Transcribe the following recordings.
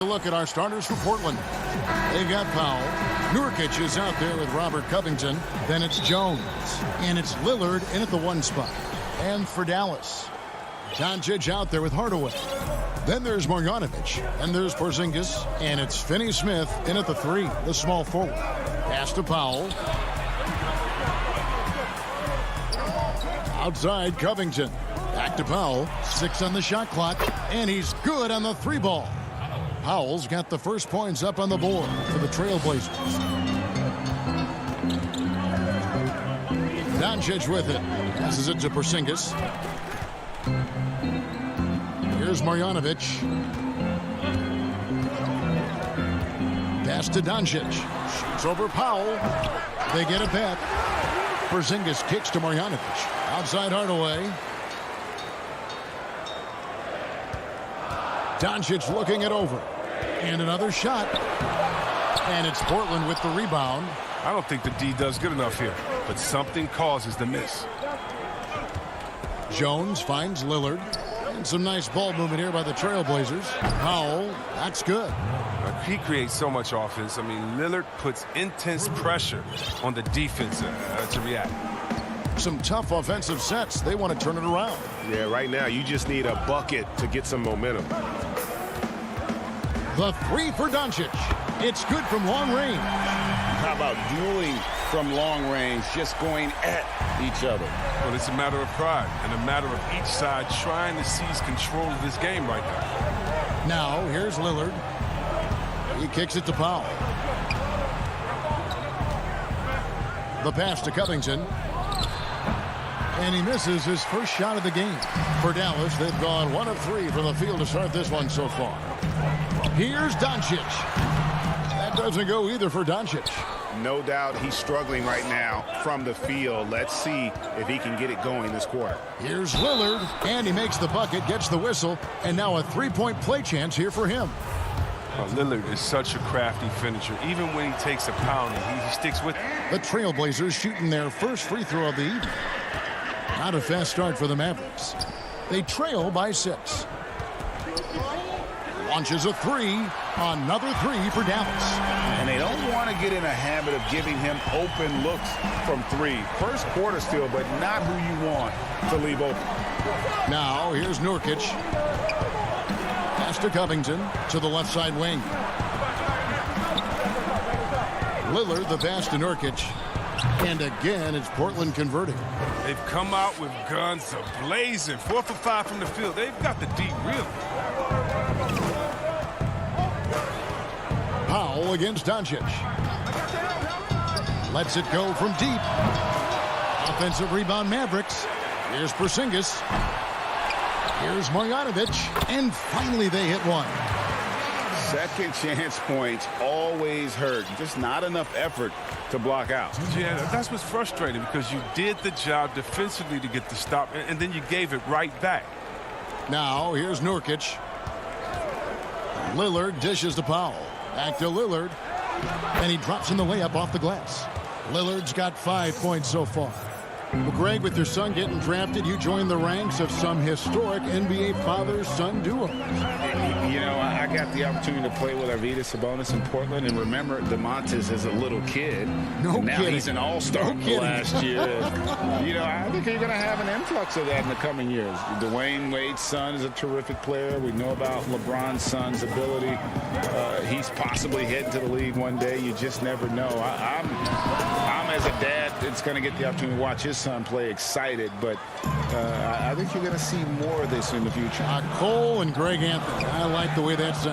Look at our starters for Portland. They've got Powell. Nurkic is out there with Robert Covington. Then it's Jones. And it's Lillard in at the 1 spot. And for Dallas, Doncic out there with Hardaway. Then there's Marjanovic. And there's Porzingis. And it's Finney-Smith in at the 3, the small forward. Pass to Powell. Outside Covington. Back to Powell. 6 on the shot clock. And he's good on the 3 ball. Powell's got the first points up on the board for the Trailblazers. Doncic with it. Passes it to Porzingis. Here's Marjanovic. Pass to Doncic. Shoots over Powell. They get it back. Porzingis kicks to Marjanovic. Outside Hardaway. Doncic looking it over. And another shot. And it's Portland with the rebound. I don't think the D does good enough here, but something causes the miss. Jones finds Lillard. And some nice ball movement here by the Trailblazers. Powell, that's good. He creates so much offense. I mean, Lillard puts intense pressure on the defense to react. Some tough offensive sets. They want to turn it around. Yeah, right now you just need a bucket to get some momentum. The 3 for Doncic. It's good from long range. How about dueling from long range, just going at each other? Well, it's a matter of pride and a matter of each side trying to seize control of this game right now. Now, here's Lillard. He kicks it to Powell. The pass to Covington. And he misses his first shot of the game. For Dallas, they've gone 1 of 3 from the field to start this one so far. Here's Doncic. That doesn't go either for Doncic. No doubt he's struggling right now from the field. Let's see if he can get it going this quarter. Here's Lillard, and he makes the bucket, gets the whistle, and now a 3-point play chance here for him. Well, Lillard is such a crafty finisher. Even when he takes a pounding, he sticks with it. The Trailblazers shooting their first free throw of the evening. Not a fast start for the Mavericks. They trail by 6. Launches a 3. Another 3 for Dallas. And they don't want to get in a habit of giving him open looks from 3. First quarter still, but not who you want to leave open. Now, here's Nurkic. Pass to Covington to the left side wing. Lillard, the pass to Nurkic. And again, it's Portland converting. They've come out with guns blazing. 4 for 5 from the field. They've got the D real. Powell against Doncic. Lets it go from deep. Offensive rebound Mavericks. Here's Porzingis. Here's Marjanovic. And finally they hit one. Second chance points always hurt. Just not enough effort to block out. Yeah, that's what's frustrating because you did the job defensively to get the stop, and then you gave it right back. Now, here's Nurkic. Lillard dishes to Powell. Back to Lillard. And he drops in the layup off the glass. Lillard's got 5 points so far. Well, Greg, with your son getting drafted, you joined the ranks of some historic NBA father-son duos. You know, I got the opportunity to play with Arvydas Sabonis in Portland, and remember DeMontis as a little kid. No now kidding. He's an all-star last year. You know, I think you're going to have an influx of that in the coming years. Dwayne Wade's son is a terrific player. We know about LeBron's son's ability. He's possibly heading to the league one day. You just never know. I'm as a dad that's going to get the opportunity to watch his son play excited, but I think you're going to see more of this in the future. Cole and Greg Anthony. I like the way that sounds.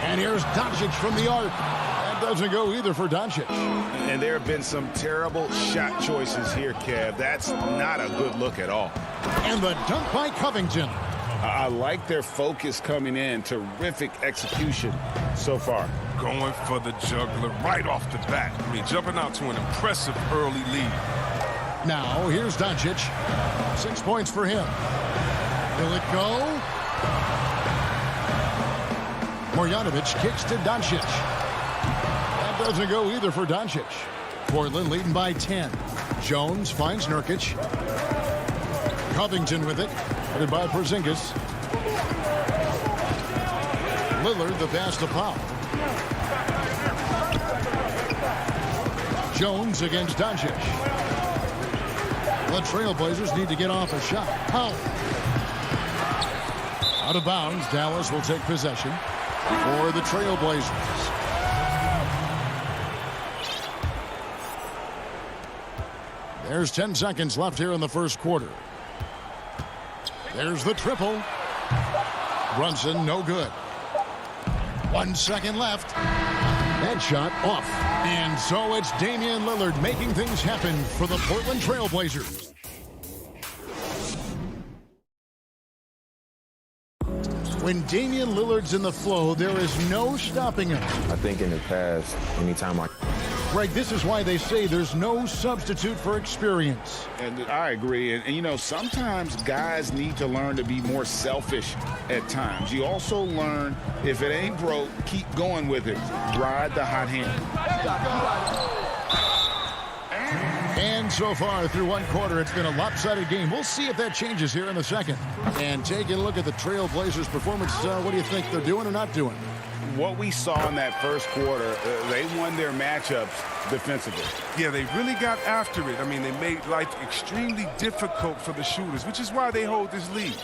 And here's Doncic from the arc. That doesn't go either for Doncic. And there have been some terrible shot choices here, Kev. That's not a good look at all. And the dunk by Covington. I like their focus coming in. Terrific execution so far. Going for the juggler right off the bat. I mean, jumping out to an impressive early lead. Now, here's Doncic. 6 points for him. Will it go? Marjanovic kicks to Doncic. That doesn't go either for Doncic. Portland leading by 10. Jones finds Nurkic. Covington with it. Headed by Porzingis. Lillard the pass to Powell. Jones against Doncic. The Trailblazers need to get off a shot. Powell. Out of bounds. Dallas will take possession for the Trailblazers. There's 10 seconds left here in the first quarter. There's the triple. Brunson, no good. 1 second left. That shot off. And so it's Damian Lillard making things happen for the Portland Trailblazers. When Damian Lillard's in the flow, there is no stopping him. I think in the past, anytime Greg, this is why they say there's no substitute for experience. And I agree. And, you know, sometimes guys need to learn to be more selfish at times. You also learn if it ain't broke, keep going with it. Ride the hot hand. And so far through one quarter, it's been a lopsided game. We'll see if that changes here in the second. And taking a look at the Trailblazers' performance, what do you think they're doing or not doing? What we saw in that first quarter, they won their matchups defensively. Yeah, they really got after it. I mean, they made life extremely difficult for the shooters, which is why they hold this lead.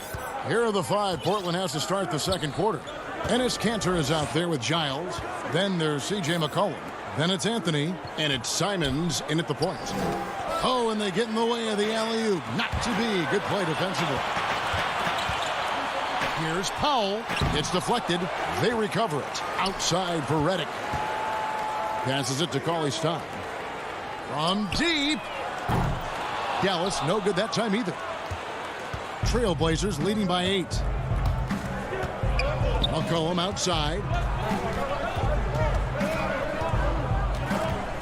Here are the five Portland has to start the second quarter. Enes Kanter is out there with Giles. Then there's C.J. McCollum. Then it's Anthony, and it's Simons in at the point. Oh, and they get in the way of the alley-oop. Not to be. Good play defensively. Here's Powell. It's deflected. They recover it. Outside for Redick. Passes it to Cauley Stein. From deep. Dallas, no good that time either. Trailblazers leading by 8. McCollum outside.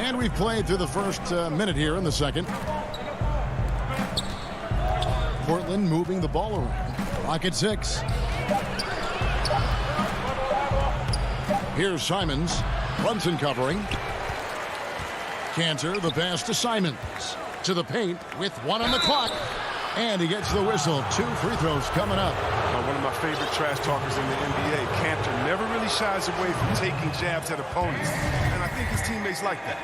And we've played through the first minute here in the second. Portland moving the ball around. Clock at 6. Here's Simons. Brunson covering. Kanter, the pass to Simons. To the paint with 1 on the clock. And he gets the whistle. 2 free throws coming up. One of my favorite trash talkers in the NBA, Kanter, never really shies away from taking jabs at opponents. And I think his teammates like that.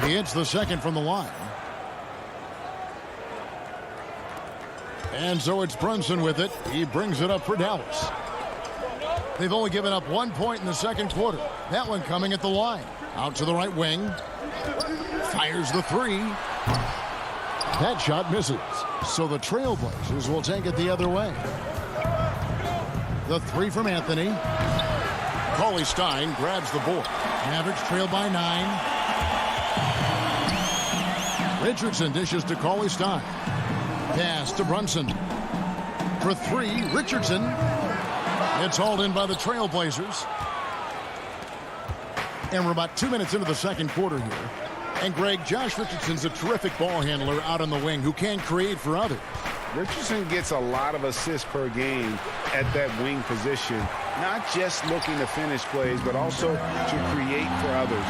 He hits the second from the line. And so it's Brunson with it. He brings it up for Dallas. They've only given up 1 point in the second quarter. That one coming at the line. Out to the right wing. Fires the 3. That shot misses. So the Trailblazers will take it the other way. The 3 from Anthony. Cauley Stein grabs the board. Mavericks trail by 9. Richardson dishes to Cauley Stein. Pass to Brunson. For 3, Richardson. It's hauled in by the Trailblazers. And we're about 2 minutes into the second quarter here. And Greg, Josh Richardson's a terrific ball handler out on the wing who can create for others. Richardson gets a lot of assists per game at that wing position, not just looking to finish plays, but also to create for others.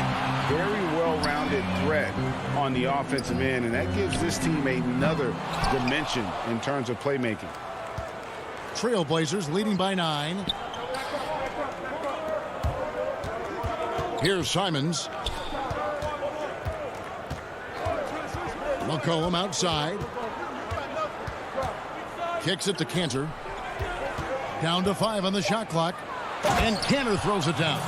Very well-rounded threat on the offensive end, and that gives this team another dimension in terms of playmaking. Trailblazers leading by 9. Here's Simons. McCollum outside. Kicks it to Kanter. Down to 5 on the shot clock. And Kanter throws it down.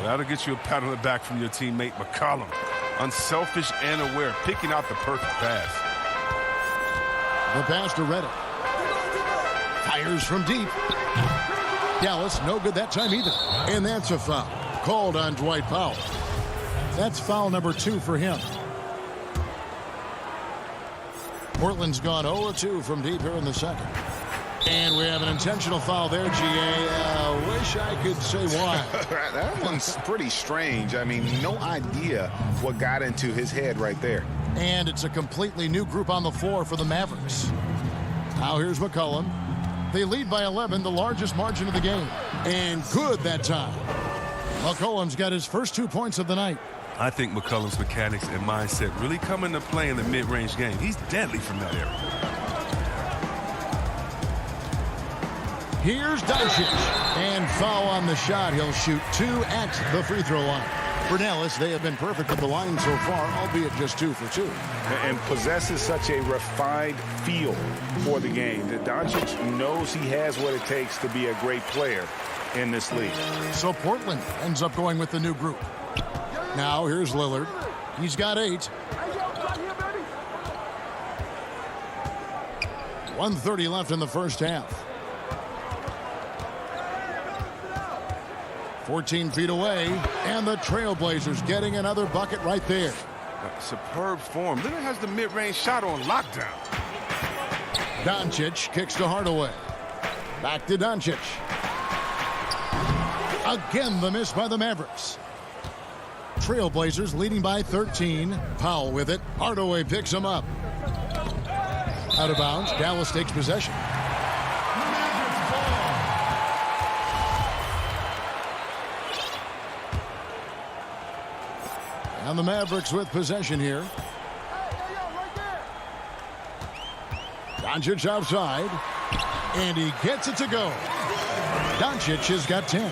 That'll get you a pat on the back from your teammate McCollum. Unselfish and aware, picking out the perfect pass. The pass to Redick. Fires from deep. Dallas, no good that time either. And that's a foul. Called on Dwight Powell. That's foul number 2 for him. Portland's gone 0-2 from deep here in the second. And we have an intentional foul there, G.A. Wish I could say why. That one's pretty strange. I mean, no idea what got into his head right there. And it's a completely new group on the floor for the Mavericks. Now here's McCollum. They lead by 11, the largest margin of the game. And good that time. McCollum's got his first 2 points of the night. I think McCollum's mechanics and mindset really come into play in the mid-range game. He's deadly from that area. Here's Doncic. And foul on the shot. He'll shoot 2 at the free throw line. For Dallas, they have been perfect at the line so far, albeit just 2 for 2. And possesses such a refined feel for the game that Doncic knows he has what it takes to be a great player in this league. So Portland ends up going with the new group. Now here's Lillard. He's got 8. 1:30 left in the first half. 14 feet away, and the Trailblazers getting another bucket right there. Superb form. Lillard has the mid-range shot on lockdown. Doncic kicks to Hardaway. Back to Doncic. Again, the miss by the Mavericks. Trailblazers leading by 13. Powell with it. Hardaway picks him up. Out of bounds. Dallas takes possession. And the Mavericks with possession here. Doncic outside. And he gets it to go. Doncic has got 10.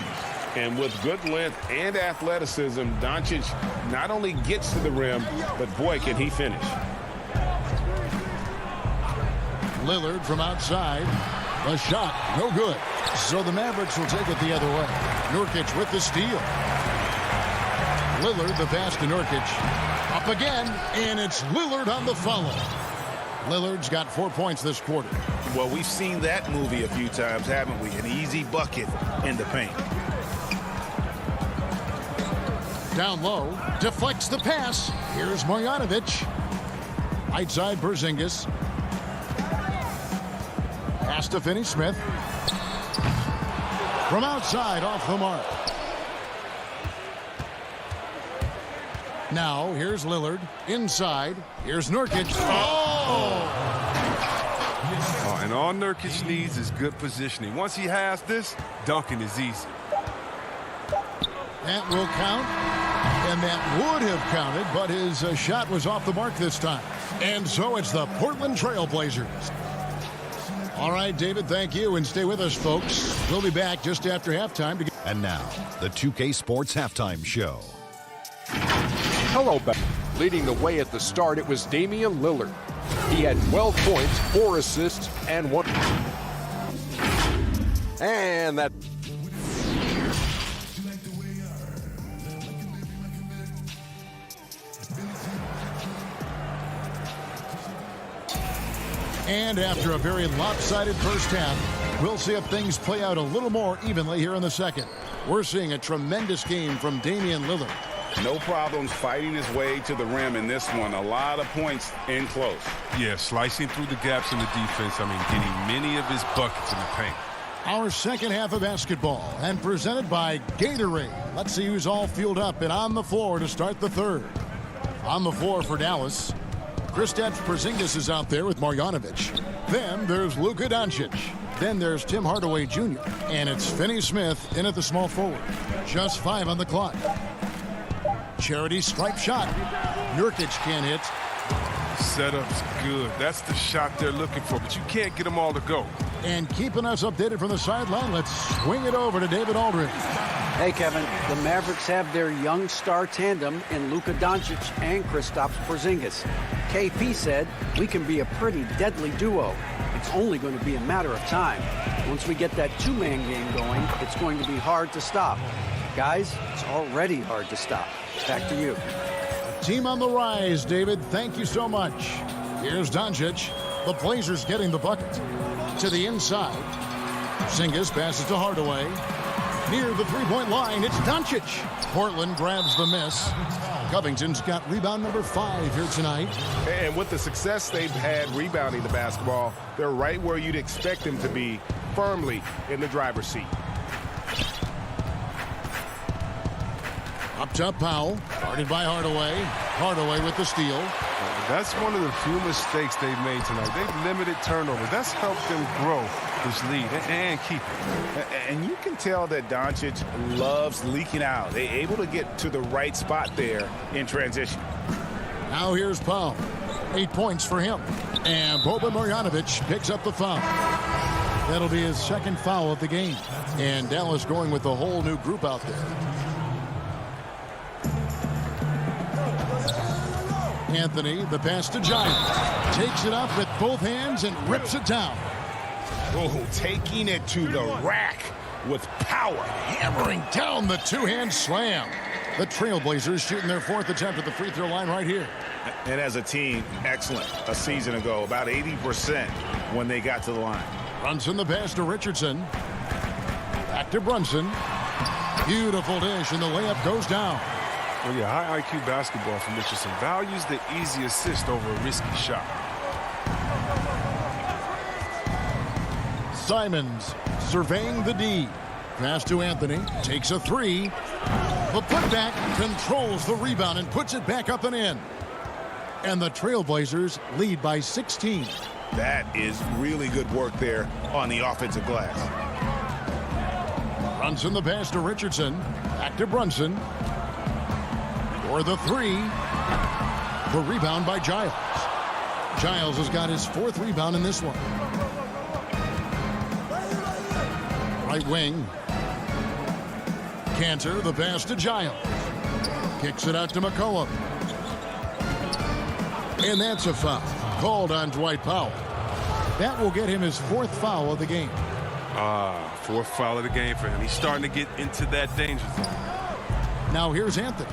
And with good length and athleticism, Doncic not only gets to the rim, but boy, can he finish. Lillard from outside. The shot, no good. So the Mavericks will take it the other way. Nurkic with the steal. Lillard, the pass to Nurkic. Up again, and it's Lillard on the follow. Lillard's got 4 points this quarter. Well, we've seen that movie a few times, haven't we? An easy bucket in the paint. Down low, deflects the pass. Here's Marjanovic. Right side, Porzingis. Pass to Finney-Smith. From outside, off the mark. Now, here's Lillard. Inside, here's Nurkic. And all Nurkic needs is good positioning. Once he has this, dunking is easy. That will count. And that would have counted, but his shot was off the mark this time. And so it's the Portland Trailblazers. All right, David, thank you. And stay with us, folks. We'll be back just after halftime. And now, the 2K Sports Halftime Show. Hello, back. Leading the way at the start, it was Damian Lillard. He had 12 points, 4 assists, and 1. And that. And after a very lopsided first half, we'll see if things play out a little more evenly here in the second. We're seeing a tremendous game from Damian Lillard. No problems fighting his way to the rim in this one. A lot of points in close. Yeah, slicing through the gaps in the defense. I mean, getting many of his buckets in the paint. Our second half of basketball, and presented by Gatorade. Let's see who's all fueled up and on the floor to start the third. On the floor for Dallas, Kristaps Porzingis is out there with Marjanovic. Then there's Luka Doncic. Then there's Tim Hardaway Jr. And it's Finney-Smith in at the small forward. Just 5 on the clock. Charity stripe shot. Nurkic can't hit. Setup's good. That's the shot they're looking for, but you can't get them all to go. And keeping us updated from the sideline, let's swing it over to David Aldridge. Hey, Kevin, the Mavericks have their young star tandem in Luka Doncic and Kristaps Porzingis. KP said, we can be a pretty deadly duo. It's only going to be a matter of time. Once we get that two-man game going, it's going to be hard to stop. Guys, it's already hard to stop. Back to you. Team on the rise, David. Thank you so much. Here's Doncic. The Blazers getting the bucket. To the inside. Porzingis passes to Hardaway. Near the three-point line, it's Doncic. Portland grabs the miss. Covington's got rebound number 5 here tonight. And with the success they've had rebounding the basketball, they're right where you'd expect them to be, firmly in the driver's seat. Up top, Powell. Guarded by Hardaway. Hardaway with the steal. That's one of the few mistakes they've made tonight. They've limited turnovers. That's helped them grow this lead and keep it. And you can tell that Doncic loves leaking out. They're able to get to the right spot there in transition. Now here's Powell. 8 points for him. And Boban Marjanovic picks up the foul. That'll be his second foul of the game. And Dallas going with a whole new group out there. Anthony, the pass to Giles. Takes it up with both hands and rips it down. Oh, taking it to the rack with power. Hammering down the two-hand slam. The Trailblazers shooting their fourth attempt at the free throw line right here. And as a team, excellent. A season ago, about 80% when they got to the line. Brunson the pass to Richardson. Back to Brunson. Beautiful dish, and the layup goes down. Well, yeah, high IQ basketball from Richardson. Values the easy assist over a risky shot. Simons surveying the D. Pass to Anthony. Takes a three. The putback controls the rebound and puts it back up and in. And the Trailblazers lead by 16. That is really good work there on the offensive glass. Brunson the pass to Richardson. Back to Brunson. For the three. The rebound by Giles. Giles has got his fourth rebound in this one. Right wing. Cantor, the pass to Giles. Kicks it out to McCollum. And that's a foul called on Dwight Powell. That will get him his fourth foul of the game. Fourth foul of the game for him. He's starting to get into that danger zone. Now here's Anthony.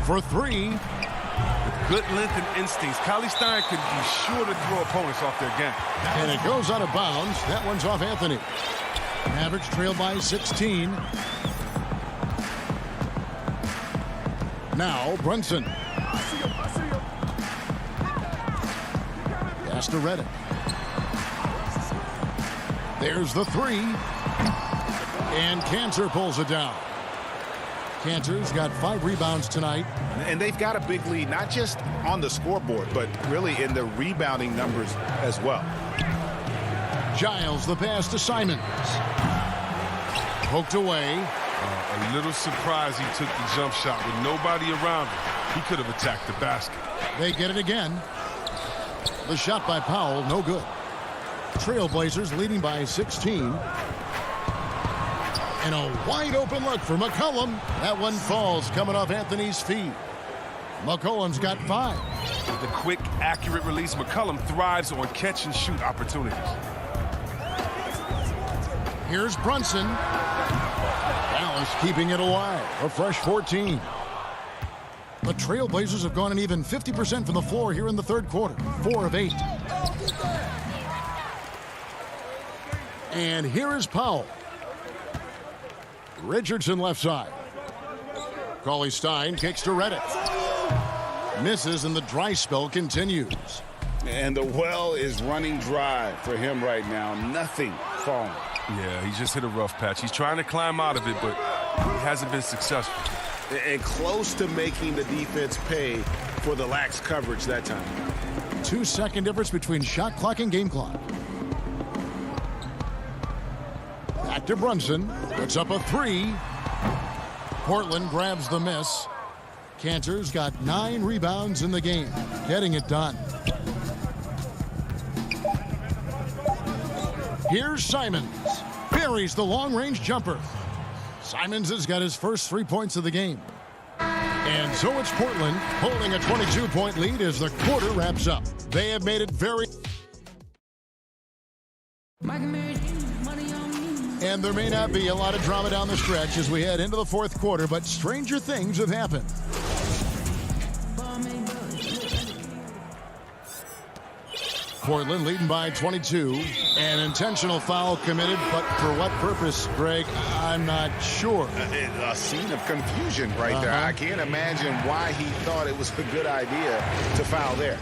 For three. With good length and instincts, Kylie Stein can be sure to throw opponents off their game. And it goes out of bounds. That one's off Anthony. Mavericks trail by 16. Now Brunson. Pass to Reddick. There's the three. And Cantor pulls it down. Cantor's got 5 rebounds tonight. And they've got a big lead, not just on the scoreboard, but really in the rebounding numbers as well. Giles, the pass to Simons. Poked away. A little surprised he took the jump shot with nobody around him. He could have attacked the basket. They get it again. The shot by Powell, no good. Trailblazers leading by 16. And a wide open look for McCollum. That one falls coming off Anthony's feet. McCollum's got 5. With the quick, accurate release, McCollum thrives on catch and shoot opportunities. Here's Brunson. Dallas keeping it alive. A fresh 14. The Trailblazers have gone an even 50% from the floor here in the third quarter. 4 of 8. And here is Powell. Richardson left side. Cauley Stein kicks to Reddick. Misses and the dry spell continues. And the well is running dry for him right now. Nothing falling. Yeah, he just hit a rough patch. He's trying to climb out of it, but he hasn't been successful. And close to making the defense pay for the lax coverage that time. 2-second difference between shot clock and game clock. Back to Brunson. Puts up a 3. Portland grabs the miss. Cantor's got 9 rebounds in the game. Getting it done. Here's Simons. Buries the long-range jumper. Simons has got his first 3 points of the game. And so it's Portland holding a 22-point lead as the quarter wraps up. They have made it very... And there may not be a lot of drama down the stretch as we head into the fourth quarter, but stranger things have happened. Portland leading by 22. An intentional foul committed, but for what purpose, Greg? I'm not sure. A scene of confusion right there. I can't imagine why he thought it was a good idea to foul there.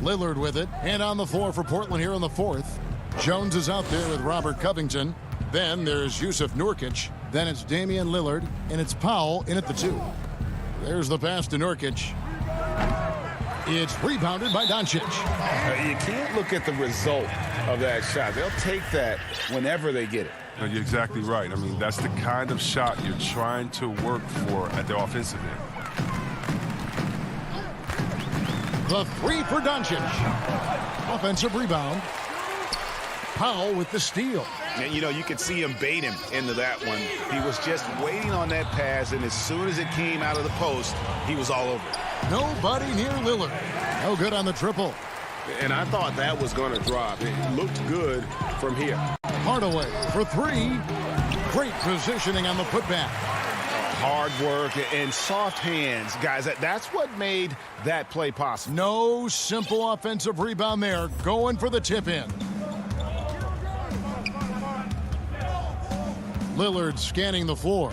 Lillard with it, and on the floor for Portland here in the fourth. Jones is out there with Robert Covington. Then there's Yusuf Nurkic. Then it's Damian Lillard, and it's Powell in at the 2. There's the pass to Nurkic. It's rebounded by Doncic. You can't look at the result of that shot. They'll take that whenever they get it. No, you're exactly right. I mean, that's the kind of shot you're trying to work for at the offensive end. The three for Doncic. Offensive rebound. Powell with the steal. And, you know, you could see him bait him into that one. He was just waiting on that pass, and as soon as it came out of the post, he was all over it. Nobody near Lillard. No good on the triple. And I thought that was going to drop. It looked good from here. Hardaway for three. Great positioning on the putback. Hard work and soft hands. Guys, that's what made that play possible. No simple offensive rebound there. Going for the tip-in. Lillard scanning the floor.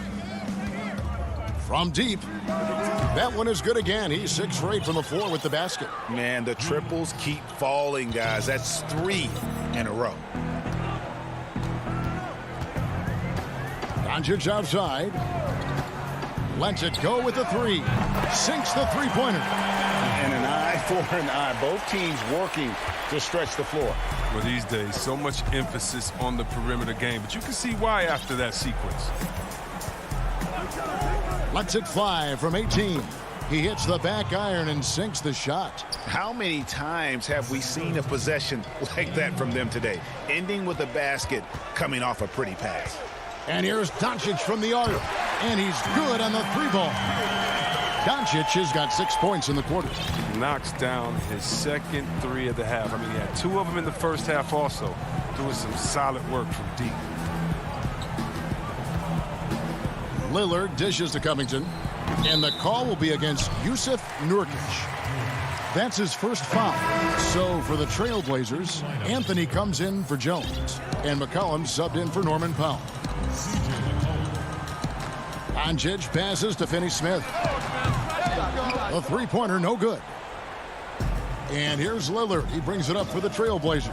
From deep. That one is good again. He's 6 for 8 from the floor with the basket. Man, the triples keep falling, guys. That's 3 in a row. Doncic outside. Lets it go with the three. Sinks the three-pointer. And an eye for an eye. Both teams working to stretch the floor. Well, these days, so much emphasis on the perimeter game, but you can see why after that sequence. Lets it fly from 18. He hits the back iron and sinks the shot. How many times have we seen a possession like that from them today? Ending with a basket, coming off a pretty pass. And here's Doncic from the arc. And he's good on the three ball. Doncic has got 6 points in the quarter. Knocks down his second 3 of the half. I mean, he had 2 of them in the first half also. Doing some solid work from deep. Lillard dishes to Covington. And the call will be against Jusuf Nurkic. That's his first foul. So for the Trailblazers, Anthony comes in for Jones. And McCollum subbed in for Norman Powell. Doncic passes to Finney-Smith. A three-pointer, no good. And here's Lillard. He brings it up for the Trailblazers.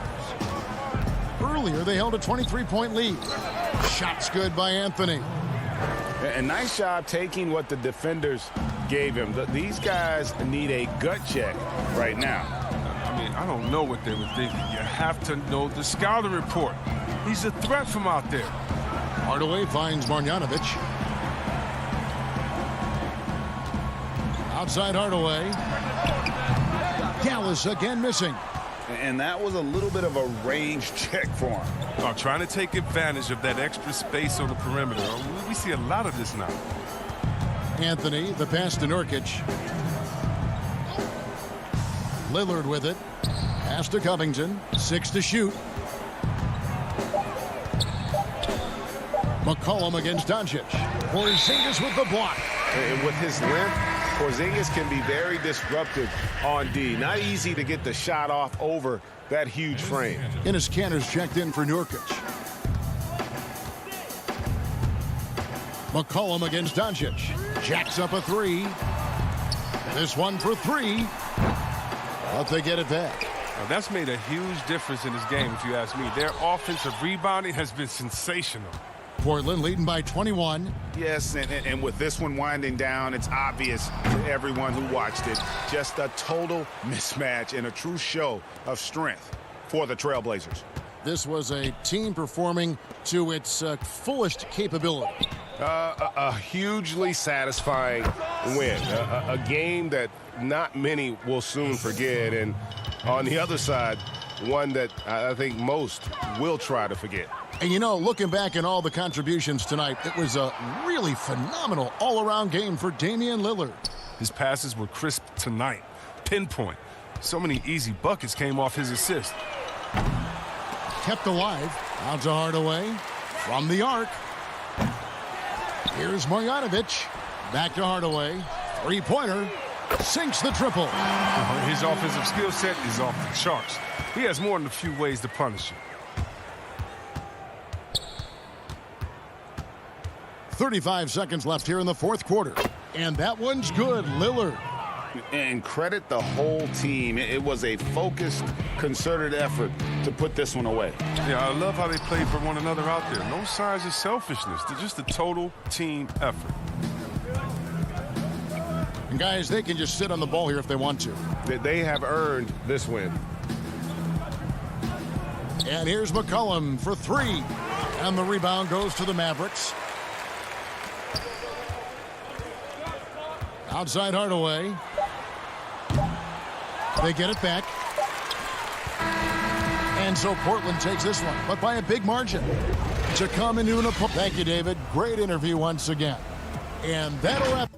Earlier, they held a 23-point lead. Shot's good by Anthony. A nice job taking what the defenders gave him. These guys need a gut check right now. I mean, I don't know what they were thinking. You have to know the scouting report. He's a threat from out there. Hardaway finds Marjanovic. Outside Hardaway. Gallus again missing. And that was a little bit of a range check for him. Trying to take advantage of that extra space on the perimeter. We see a lot of this now. Anthony, the pass to Nurkic. Lillard with it. Pass to Covington. 6 to shoot. McCollum against Doncic. Porzingis with the block. And with his length, Porzingis can be very disruptive on D. Not easy to get the shot off over that huge frame. Enes Kanter's checked in for Nurkic. McCollum against Doncic. Jacks up a 3. This one for 3. But they get it back. Now, that's made a huge difference in this game, if you ask me. Their offensive rebounding has been sensational. Portland leading by 21. Yes, and with this one winding down, it's obvious to everyone who watched it. Just a total mismatch and a true show of strength for the Trailblazers. This was a team performing to its fullest capability. A hugely satisfying win. A game that not many will soon forget. And on the other side, one that I think most will try to forget. And you know, looking back at all the contributions tonight, it was a really phenomenal all-around game for Damian Lillard. His passes were crisp tonight. Pinpoint. So many easy buckets came off his assist. Kept alive. Out to Hardaway. From the arc. Here's Marjanovic. Back to Hardaway. Three-pointer. Sinks the triple. His offensive skill set is off the charts. He has more than a few ways to punish you. 35 seconds left here in the fourth quarter. And that one's good. Lillard. And credit the whole team. It was a focused, concerted effort to put this one away. Yeah, I love how they played for one another out there. No signs of selfishness. They're just a total team effort. And guys, they can just sit on the ball here if they want to. They have earned this win. And here's McCollum for 3. And the rebound goes to the Mavericks. Outside Hardaway. They get it back. And so Portland takes this one, but by a big margin. To come into an opponent. Thank you, David. Great interview once again. And that'll wrap.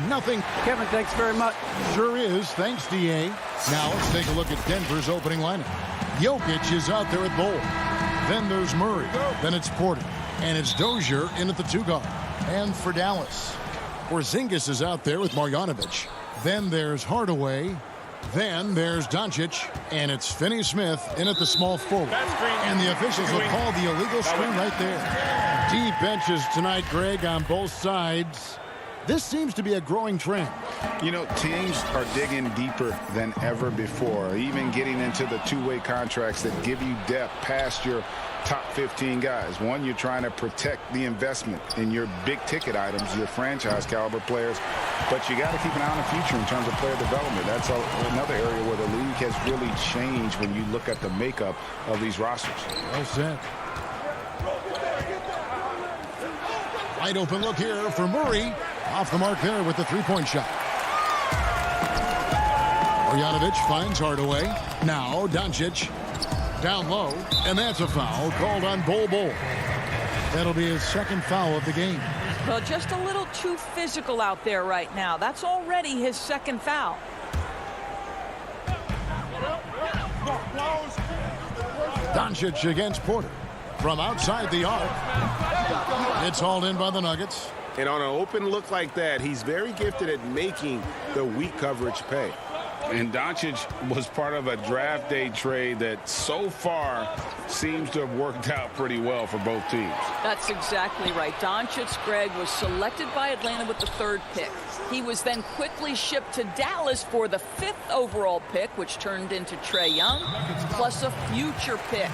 Nothing. Kevin, thanks very much. Sure is. Thanks, D.A. Now let's take a look at Denver's opening lineup. Jokic is out there at Bowl. Then there's Murray. Then it's Porter. And it's Dozier in at the 2 guard. And for Dallas, Porzingis is out there with Marjanovic. Then there's Hardaway. Then there's Doncic. And it's Finney-Smith in at the small forward. And the officials have called the illegal screen right there. Deep benches tonight, Greg, on both sides. This seems to be a growing trend. You know, teams are digging deeper than ever before, even getting into the two-way contracts that give you depth past your top 15 guys. One, you're trying to protect the investment in your big-ticket items, your franchise-caliber players, but you got to keep an eye on the future in terms of player development. That's another area where the league has really changed when you look at the makeup of these rosters. Well said. Wide open look here for Murray. Off the mark there with the three-point shot. Marjanovic finds Hardaway. Now Doncic down low. And that's a foul called on Bol. That'll be his second foul of the game. Well, just a little too physical out there right now. That's already his second foul. Doncic against Porter. From outside the arc. It's hauled in by the Nuggets. And on an open look like that, he's very gifted at making the weak coverage pay. And Doncic was part of a draft day trade that so far seems to have worked out pretty well for both teams. That's exactly right. Doncic, Greg, was selected by Atlanta with the 3rd pick. He was then quickly shipped to Dallas for the 5th overall pick, which turned into Trae Young, plus a future pick.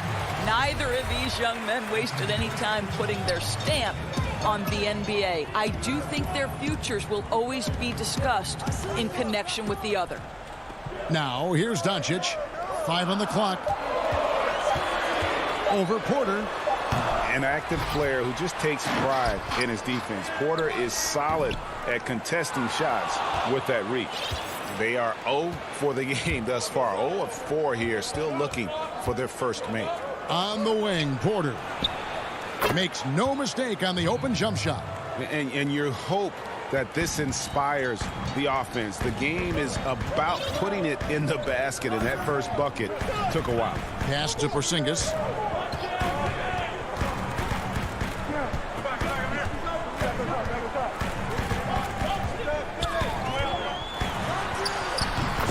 Neither of these young men wasted any time putting their stamp on the NBA. I do think their futures will always be discussed in connection with the other. Now, here's Doncic. 5 on the clock. Over Porter. An active player who just takes pride in his defense. Porter is solid at contesting shots with that reach. They are 0 for the game thus far. 0 of 4 here, still looking for their first make. On the wing, Porter makes no mistake on the open jump shot. And you hope that this inspires the offense. The game is about putting it in the basket, and that first bucket took a while. Pass to Porzingis.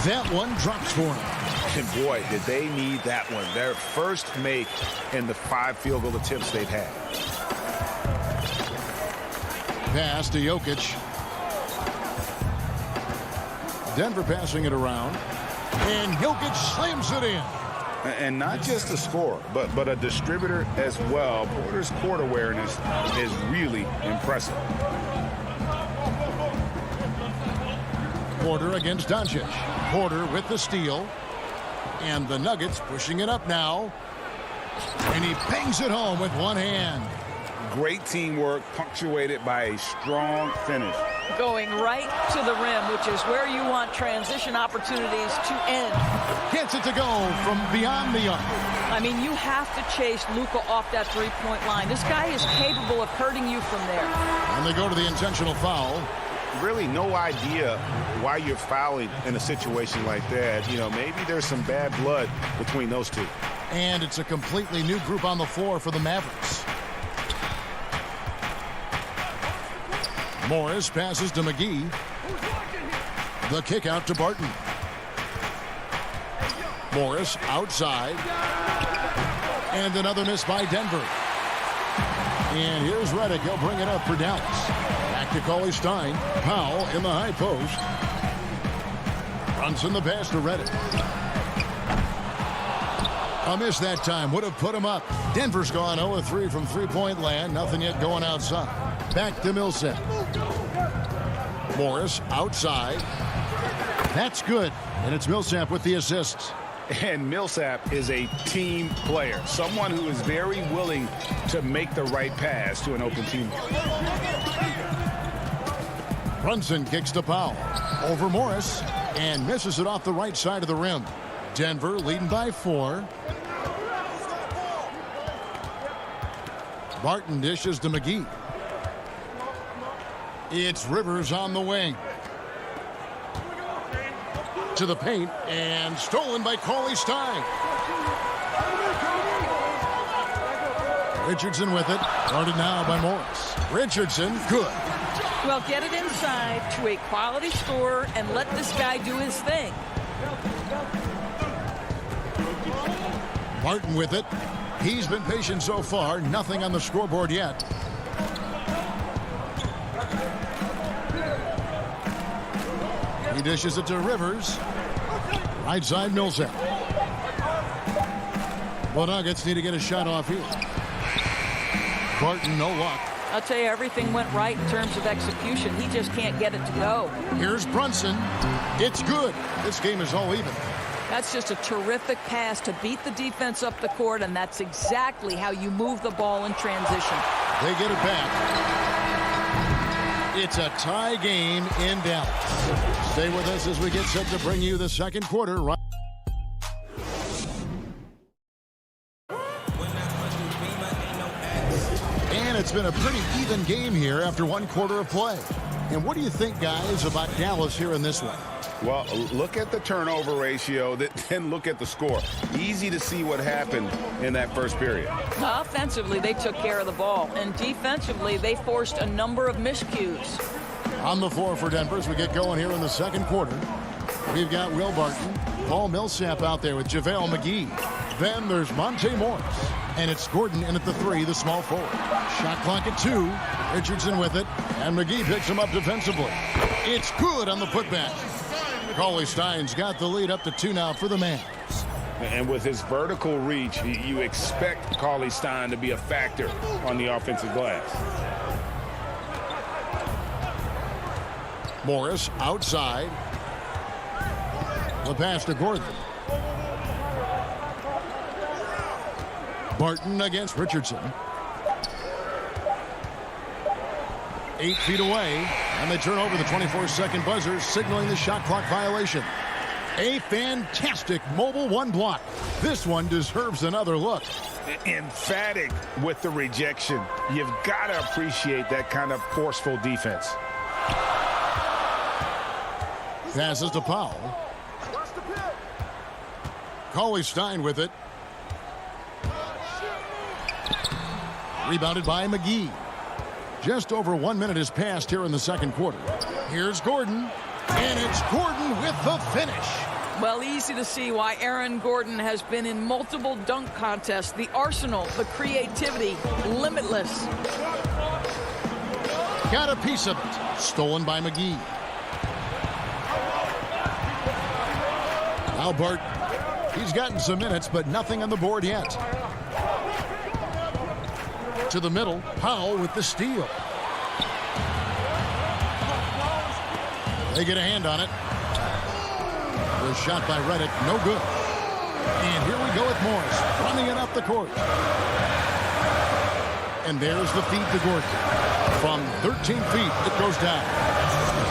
That one drops for him. And boy, did they need that one. Their first make in the 5 field goal attempts they've had. Pass to Jokic. Denver passing it around. And Jokic slams it in. And not just a scorer, but a distributor as well. Porter's court awareness is really impressive. Porter against Doncic. Porter with the steal. And the Nuggets pushing it up now. And he bangs it home with one hand. Great teamwork punctuated by a strong finish. Going right to the rim, which is where you want transition opportunities to end. Gets it to go from beyond the arc. I mean, you have to chase Luka off that three-point line. This guy is capable of hurting you from there. And they go to the intentional foul. Really no idea why you're fouling in a situation like that. You know, maybe there's some bad blood between those two. And it's a completely new group on the floor for the Mavericks. Morris passes to McGee. The kick out to Barton. Morris outside. And another miss by Denver. And here's Redick. He'll bring it up for Dallas. Back to Cauley Stein. Powell in the high post. Runs in the pass to Redick. A miss that time. Would have put him up. Denver's gone 0-3 from three-point land. Nothing yet going outside. Back to Millsap. Morris outside. That's good. And it's Millsap with the assists. And Millsap is a team player. Someone who is very willing to make the right pass to an open team. Brunson kicks to Powell. Over Morris. And misses it off the right side of the rim. Denver leading by 4. Barton dishes to McGee. It's Rivers on the wing. To the paint and stolen by Cauley Stein. Richardson with it. Guarded now by Morris. Richardson, good. Well, get it inside to a quality scorer and let this guy do his thing. Barton with it. He's been patient so far. Nothing on the scoreboard yet. He dishes it to Rivers. Right side Millsap. The Nuggets need to get a shot off here. Barton, no luck. I'll tell you, everything went right in terms of execution. He just can't get it to go. Here's Brunson. It's good. This game is all even. That's just a terrific pass to beat the defense up the court, and that's exactly how you move the ball in transition. They get it back. It's a tie game in Dallas. Stay with us as we get set to bring you the second quarter. And it's been a pretty even game here after one quarter of play. And what do you think, guys, about Dallas here in this one? Well, look at the turnover ratio, then look at the score. Easy to see what happened in that first period. Offensively, they took care of the ball. And defensively, they forced a number of miscues. On the floor for Denver as we get going here in the second quarter. We've got Will Barton, Paul Millsap out there with JaVale McGee. Then there's Monte Morris. And it's Gordon in at the 3, the small forward. Shot clock at 2. Richardson with it. And McGee picks him up defensively. It's good on the putback. Cauley Stein's got the lead up to 2 now for the Mavs. And with his vertical reach, you expect Cauley Stein to be a factor on the offensive glass. Morris outside. The pass to Gordon. Barton against Richardson. 8 feet away, and they turn over the 24-second buzzer, signaling the shot clock violation. A fantastic mobile 1 block. This one deserves another look. Emphatic with the rejection. You've got to appreciate that kind of forceful defense. Passes to Powell. Cauley Stein with it. Rebounded by McGee. Just over 1 minute has passed here in the second quarter. Here's Gordon. And it's Gordon with the finish. Well, easy to see why Aaron Gordon has been in multiple dunk contests. The arsenal, the creativity, limitless. Got a piece of it. Stolen by McGee. Albert, he's gotten some minutes, but nothing on the board yet. To the middle, Powell with the steal. They get a hand on it. The shot by Reddick, no good. And here we go with Morris, running it up the court. And there's the feed to Gordon. From 13 feet, it goes down.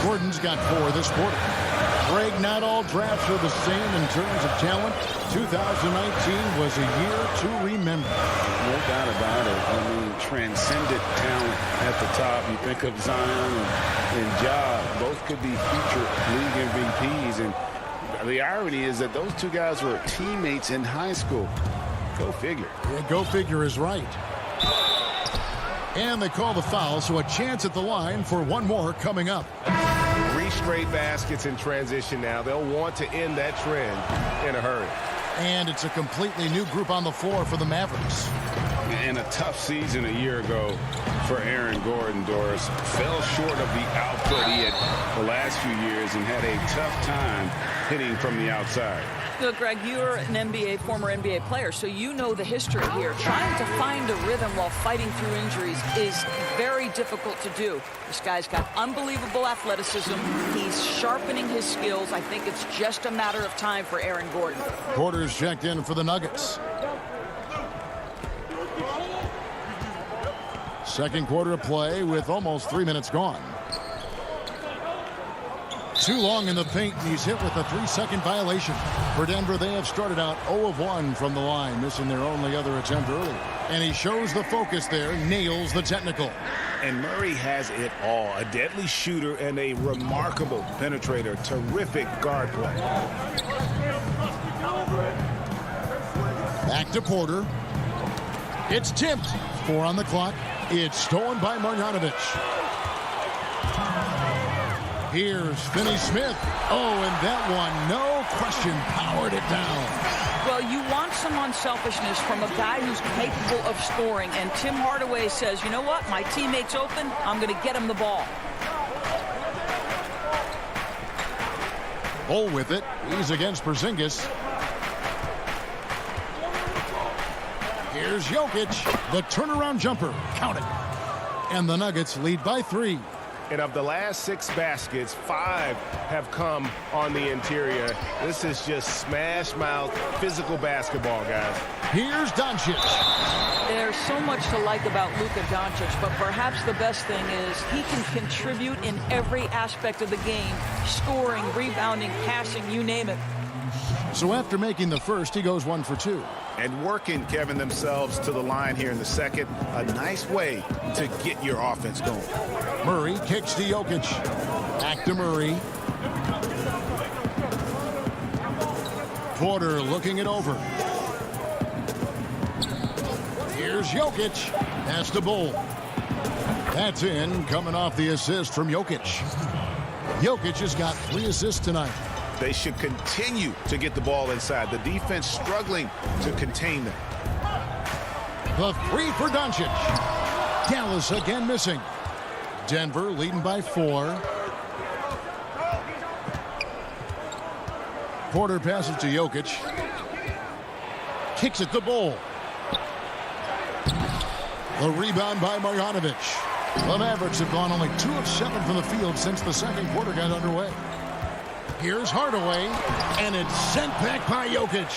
Gordon's got 4 this quarter. Greg, not all drafts are the same in terms of talent. 2019 was a year to remember. No doubt about it. I mean, transcendent talent at the top. You think of Zion and Ja, both could be future league MVPs. And the irony is that those two guys were teammates in high school. Go figure. Yeah, go figure is right. And they call the foul, so a chance at the line for one more coming up. 3 straight baskets in transition now. They'll want to end that trend in a hurry. And it's a completely new group on the floor for the Mavericks. And a tough season a year ago for Aaron Gordon, Doris. Fell short of the output he had the last few years and had a tough time hitting from the outside. Look, Greg, you're an former NBA player, so you know the history here. Trying to find a rhythm while fighting through injuries is very difficult to do. This guy's got unbelievable athleticism. He's sharpening his skills. I think it's just a matter of time for Aaron Gordon. Porter's checked in for the Nuggets. Second quarter of play with almost 3 minutes gone. Too long in the paint, and he's hit with a 3-second violation. For Denver, they have started out 0 of 1 from the line, missing their only other attempt early. And he shows the focus there, nails the technical. And Murray has it all. A deadly shooter and a remarkable penetrator. Terrific guard play. Back to Porter. It's tipped. 4 on the clock. It's stolen by Marjanovic. Here's Finney-Smith. Oh, and that one, no question, powered it down. Well, you want some unselfishness from a guy who's capable of scoring. And Tim Hardaway says, you know what? My teammate's open. I'm going to get him the ball. Bull with it. He's against Porzingis. Here's Jokic. The turnaround jumper. Count it. And the Nuggets lead by 3. And of the last 6 baskets, 5 have come on the interior. This is just smash mouth physical basketball, guys. Here's Doncic. There's so much to like about Luka Doncic, but perhaps the best thing is he can contribute in every aspect of the game. Scoring, rebounding, passing, you name it. So after making the first, he goes 1 for 2. And working, Kevin, themselves to the line here in the second. A nice way to get your offense going. Murray kicks to Jokic. Back to Murray. Porter looking it over. Here's Jokic. Pass to Bull. That's in, coming off the assist from Jokic. Jokic has got 3 assists tonight. They should continue to get the ball inside. The defense struggling to contain them. The 3 for Doncic. Dallas again missing. Denver leading by 4. Porter passes to Jokic. Kicks it to Bull. The rebound by Marjanovic. The Mavericks have gone only 2 of 7 from the field since the second quarter got underway. Here's Hardaway, and it's sent back by Jokic.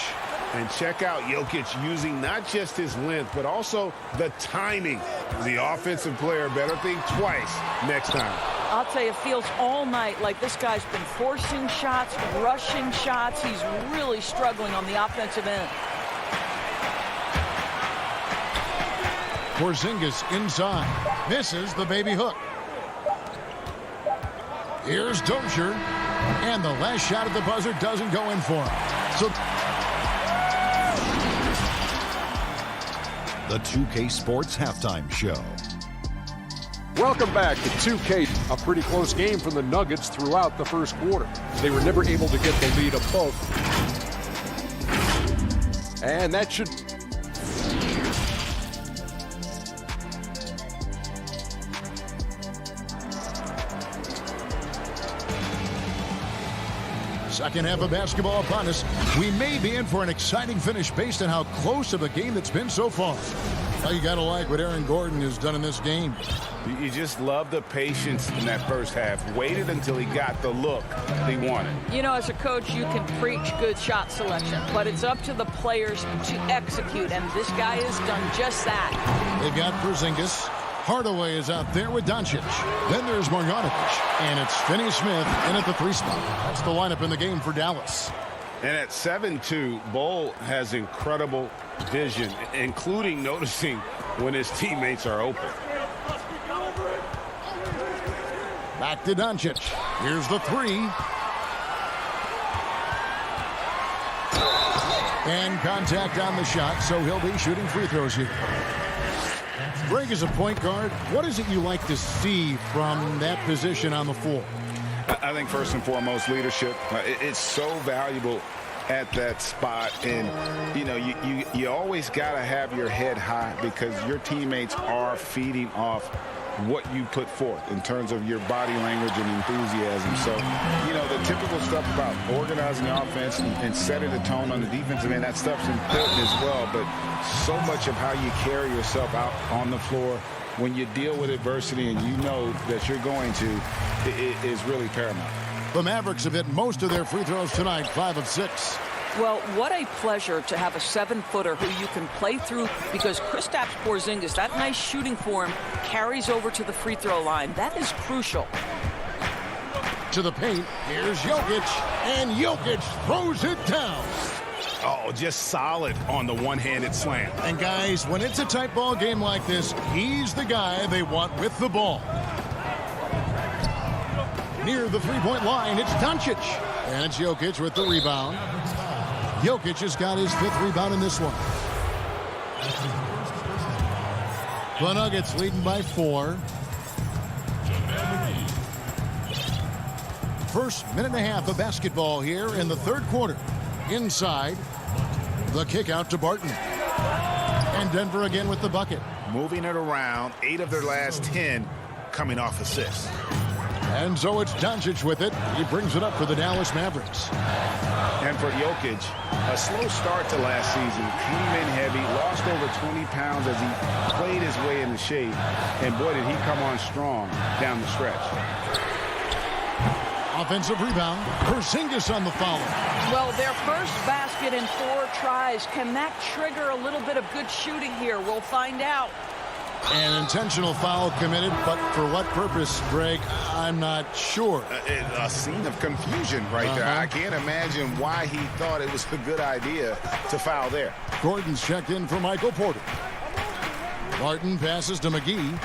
And check out Jokic using not just his length, but also the timing. The offensive player better think twice next time. I'll tell you, it feels all night like this guy's been forcing shots, rushing shots. He's really struggling on the offensive end. Porzingis inside. Misses the baby hook. Here's Dozier. And the last shot at the buzzer doesn't go in for him. So the 2K Sports Halftime Show. Welcome back to 2K. A pretty close game from the Nuggets throughout the first quarter. They were never able to get the lead above. And that should... Second half of basketball upon us. We may be in for an exciting finish based on how close of a game it's been so far. Well, you got to like what Aaron Gordon has done in this game. You just love the patience in that first half. Waited until he got the look he wanted. You know, as a coach, you can preach good shot selection, but it's up to the players to execute, and this guy has done just that. They've got Porzingis. Hardaway is out there with Doncic. Then there's Marjanovic, and it's Finney-Smith in at the 3 spot. That's the lineup in the game for Dallas. And at 7-2, Bol has incredible vision, including noticing when his teammates are open. Back to Doncic. Here's the 3. And contact on the shot, so he'll be shooting free throws here. Greg, as a point guard, what is it you like to see from that position on the floor? I think first and foremost, leadership. It's so valuable at that spot, and you know, you always got to have your head high because your teammates are feeding off what you put forth in terms of your body language and enthusiasm. So, you know, the typical stuff about organizing the offense and setting the tone on the defensive end, that stuff's important as well, but so much of how you carry yourself out on the floor when you deal with adversity and you know that you're going to, it is really paramount. The Mavericks have hit most of their free throws tonight, 5 of 6. Well, what a pleasure to have a 7-footer who you can play through, because Kristaps Porzingis, that nice shooting form, carries over to the free throw line. That is crucial. To the paint, here's Jokic, and Jokic throws it down. Oh, just solid on the one-handed slam. And guys, when it's a tight ball game like this, he's the guy they want with the ball. Near the three-point line, it's Doncic. And it's Jokic with the rebound. Jokic has got his 5th rebound in this one. The Nuggets leading by 4. First minute and a half of basketball here in the 3rd quarter. Inside, the kick out to Barton. And Denver again with the bucket. Moving it around, 8 of their last 10 coming off assists. And so it's Doncic with it. He brings it up for the Dallas Mavericks. And for Jokic, a slow start to last season. Came in heavy, lost over 20 pounds as he played his way into shape. And boy, did he come on strong down the stretch. Offensive rebound. Porzingis on the foul. Well, their first basket in 4 tries. Can that trigger a little bit of good shooting here? We'll find out. An intentional foul committed, but for what purpose, Greg? I'm not sure. A scene of confusion right there. I can't imagine why he thought it was a good idea to foul there. Gordon's checked in for Michael Porter. Barton passes to McGee.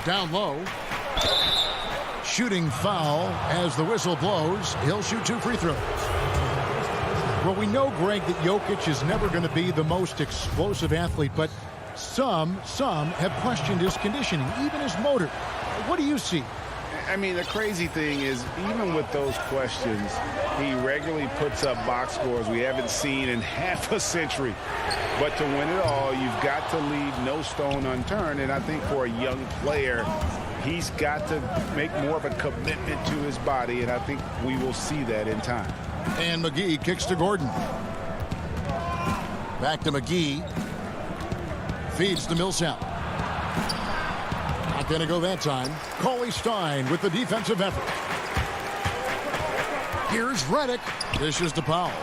Down low. Shooting foul as the whistle blows. He'll shoot 2 free throws. Well, we know, Greg, that Jokic is never going to be the most explosive athlete, but some have questioned his conditioning, even his motor. What do you see? I mean, the crazy thing is, even with those questions, he regularly puts up box scores we haven't seen in half a century. But to win it all, you've got to leave no stone unturned. And I think for a young player, he's got to make more of a commitment to his body, and I think we will see that in time. And McGee kicks to Gordon. Back to McGee. Feeds to Millsap. Not going to go that time. Cauley Stein with the defensive effort. Here's Redick. Dishes to Powell.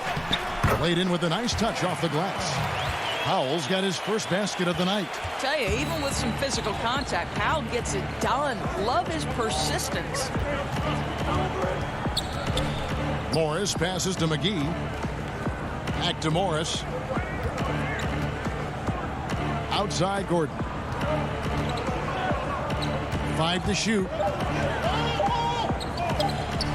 Laid in with a nice touch off the glass. Powell's got his first basket of the night. Tell you, even with some physical contact, Powell gets it done. Love his persistence. Morris passes to McGee. Back to Morris. Outside Gordon. 5 to shoot.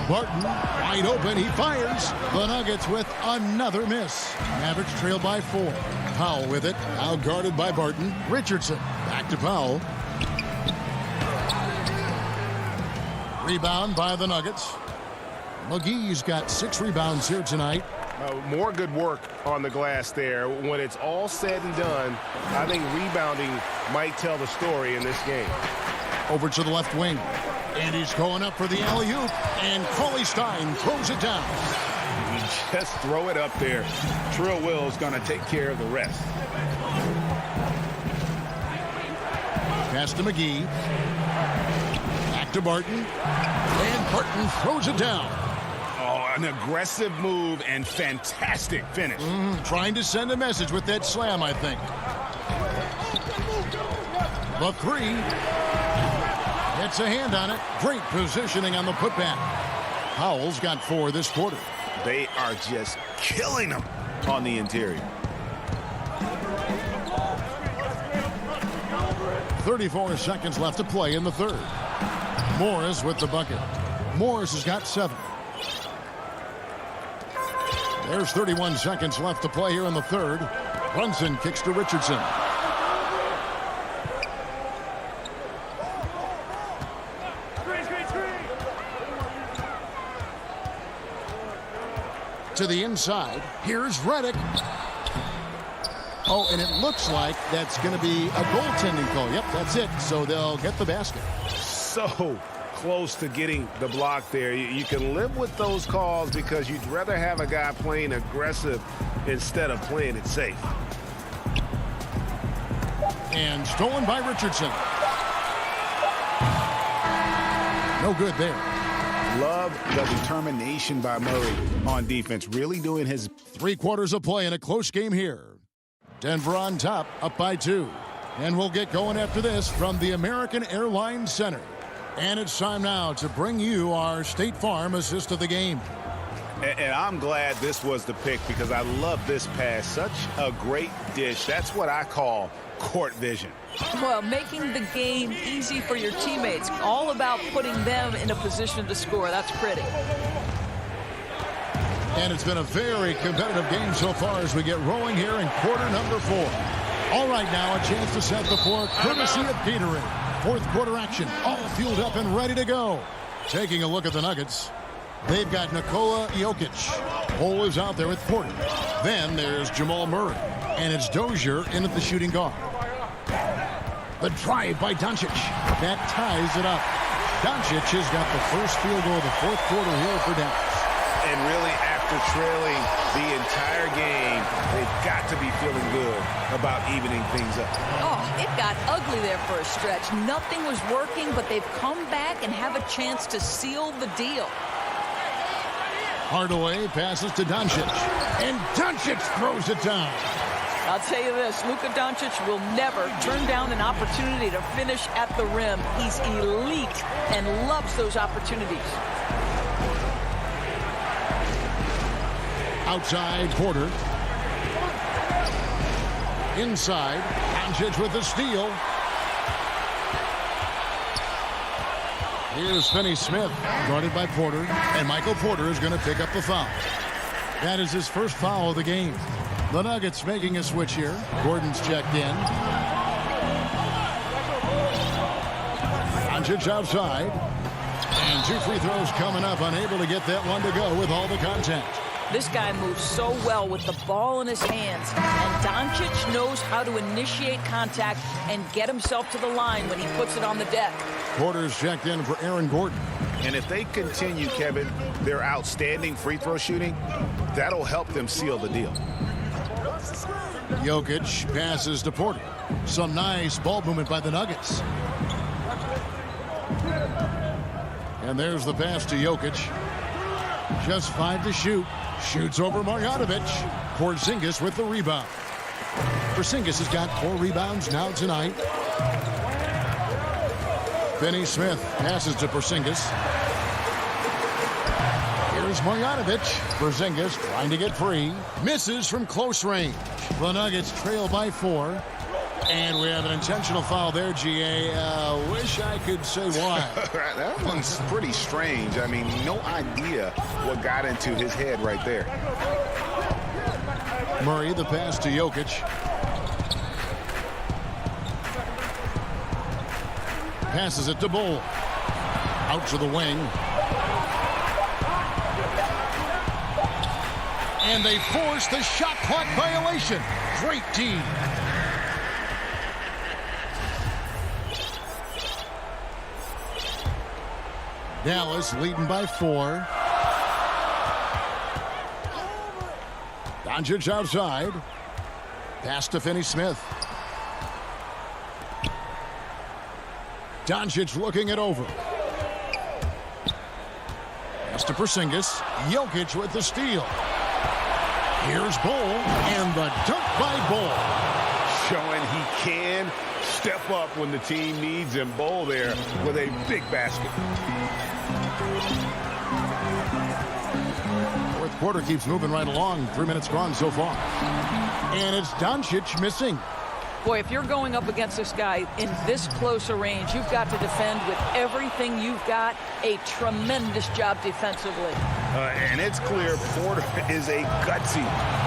Barton wide open. He fires. The Nuggets with another miss. Mavericks trail by 4. Powell with it. Out guarded by Barton. Richardson back to Powell. Rebound by the Nuggets. McGee's got 6 rebounds here tonight. More good work on the glass there. When it's all said and done, I think rebounding might tell the story in this game. Over to the left wing. And he's going up for the alley-oop. And Cauley Stein throws it down. You just throw it up there. Trill Will's going to take care of the rest. Pass to McGee. Back to Barton. And Barton throws it down. Oh, an aggressive move and fantastic finish. Trying to send a message with that slam, I think. The three. Gets a hand on it. Great positioning on the putback. Powell's got 4 this quarter. They are just killing them on the interior. 34 seconds left to play in the third. Morris with the bucket. Morris has got 7. There's 31 seconds left to play here in the third. Brunson kicks to Richardson. To the inside. Here's Redick. Oh, and it looks like that's going to be a goaltending call. Yep, that's it. So they'll get the basket. So close to getting the block there. You can live with those calls because you'd rather have a guy playing aggressive instead of playing it safe. And stolen by Richardson. No good there. Love the determination by Murray on defense. Really doing his 3 quarters of play in a close game here. Denver on top, up by 2. And we'll get going after this from the American Airlines Center. And it's time now to bring you our State Farm assist of the game. And I'm glad this was the pick because I love this pass. Such a great dish. That's what I call court vision. Well, making the game easy for your teammates. All about putting them in a position to score. That's pretty. And it's been a very competitive game so far as we get rolling here in quarter number 4. All right, now a chance to set the floor courtesy of Gatorade. 4th quarter action, all fueled up and ready to go. Taking a look at the Nuggets. They've got Nikola Jokic. Cole is out there with Porter. Then there's Jamal Murray. And it's Dozier in at the shooting guard. The drive by Doncic. That ties it up. Doncic has got the first field goal of the 4th quarter here for Dallas. And really, after trailing the entire game, they've got to be feeling good about evening things up. Oh, it got ugly there for a stretch. Nothing was working, but they've come back and have a chance to seal the deal. Hardaway passes to Doncic. And Doncic throws it down. I'll tell you this, Luka Doncic will never turn down an opportunity to finish at the rim. He's elite and loves those opportunities. Outside, Porter. Inside, Doncic with the steal. Here's Finney Smith, guarded by Porter, and Michael Porter is going to pick up the foul. That is his first foul of the game. The Nuggets making a switch here. Gordon's checked in. Doncic outside. And 2 free throws coming up, unable to get that one to go with all the contact. This guy moves so well with the ball in his hands, and Doncic knows how to initiate contact and get himself to the line when he puts it on the deck. Porter's checked in for Aaron Gordon. And if they continue, Kevin, their outstanding free throw shooting, that'll help them seal the deal. Jokic passes to Porter. Some nice ball movement by the Nuggets. And there's the pass to Jokic. Just 5 to shoot. Shoots over Marjanovic. Porzingis with the rebound. Porzingis has got 4 rebounds now tonight. Finney Smith passes to Porzingis. Here's Marjanovic. Porzingis trying to get free. Misses from close range. The Nuggets trail by 4. And we have an intentional foul there, GA. Wish I could say why. That one's pretty strange. I mean, no idea what got into his head right there. Murray, the pass to Jokic. Passes it to Bull. Out to the wing. And they force the shot clock violation. Great team. Dallas leading by 4. Doncic outside. Pass to Finney-Smith. Doncic looking it over. Pass to Porzingis. Jokic with the steal. Here's Bull, and the dunk by Bull. Showing he can step up when the team needs him. Bull there with a big basket. Fourth quarter keeps moving right along. 3 minutes gone so far. And it's Doncic missing. Boy, if you're going up against this guy in this close a range, you've got to defend with everything you've got. A tremendous job defensively. And it's clear Porter is a gutsy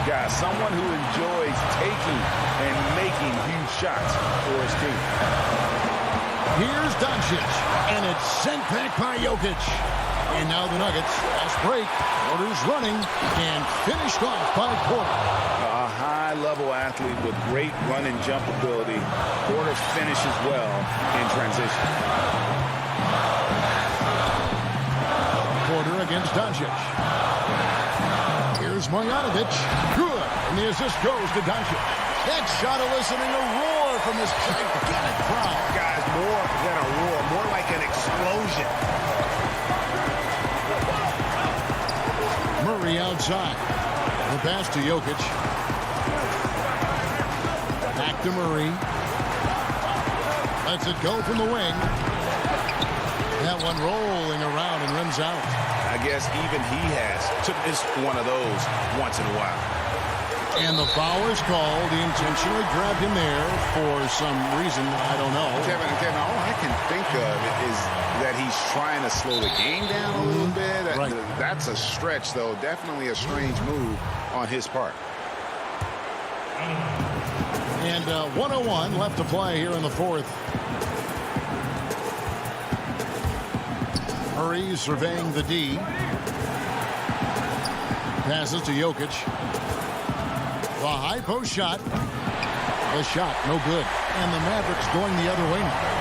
guy, someone who enjoys taking and making huge shots for his team. Here's Doncic, and it's sent back by Jokic. And now the Nuggets, fast break. Porter's running, and finished off by Porter. A high-level athlete with great run and jump ability. Porter finishes well in transition. Porter against Doncic. Here's Marjanovic. Good. And the assist goes to Doncic. That shot eliciting a roar from this gigantic crowd. Guys, more than a roar, more like an explosion. Murray outside. The pass to Jokic. Back to Murray. Lets it go from the wing. That one rolling around and rims out. I guess even he has took this one of those once in a while. And the foul is called. He intentionally grabbed him there for some reason. I don't know. Kevin, all I can think of is that he's trying to slow the game down a little bit. Right. That's a stretch, though. Definitely a strange move on his part. And 1:01 left to play here in the fourth. Murray surveying the D. Passes to Jokic. The high post shot. The shot, no good. And the Mavericks going the other way now.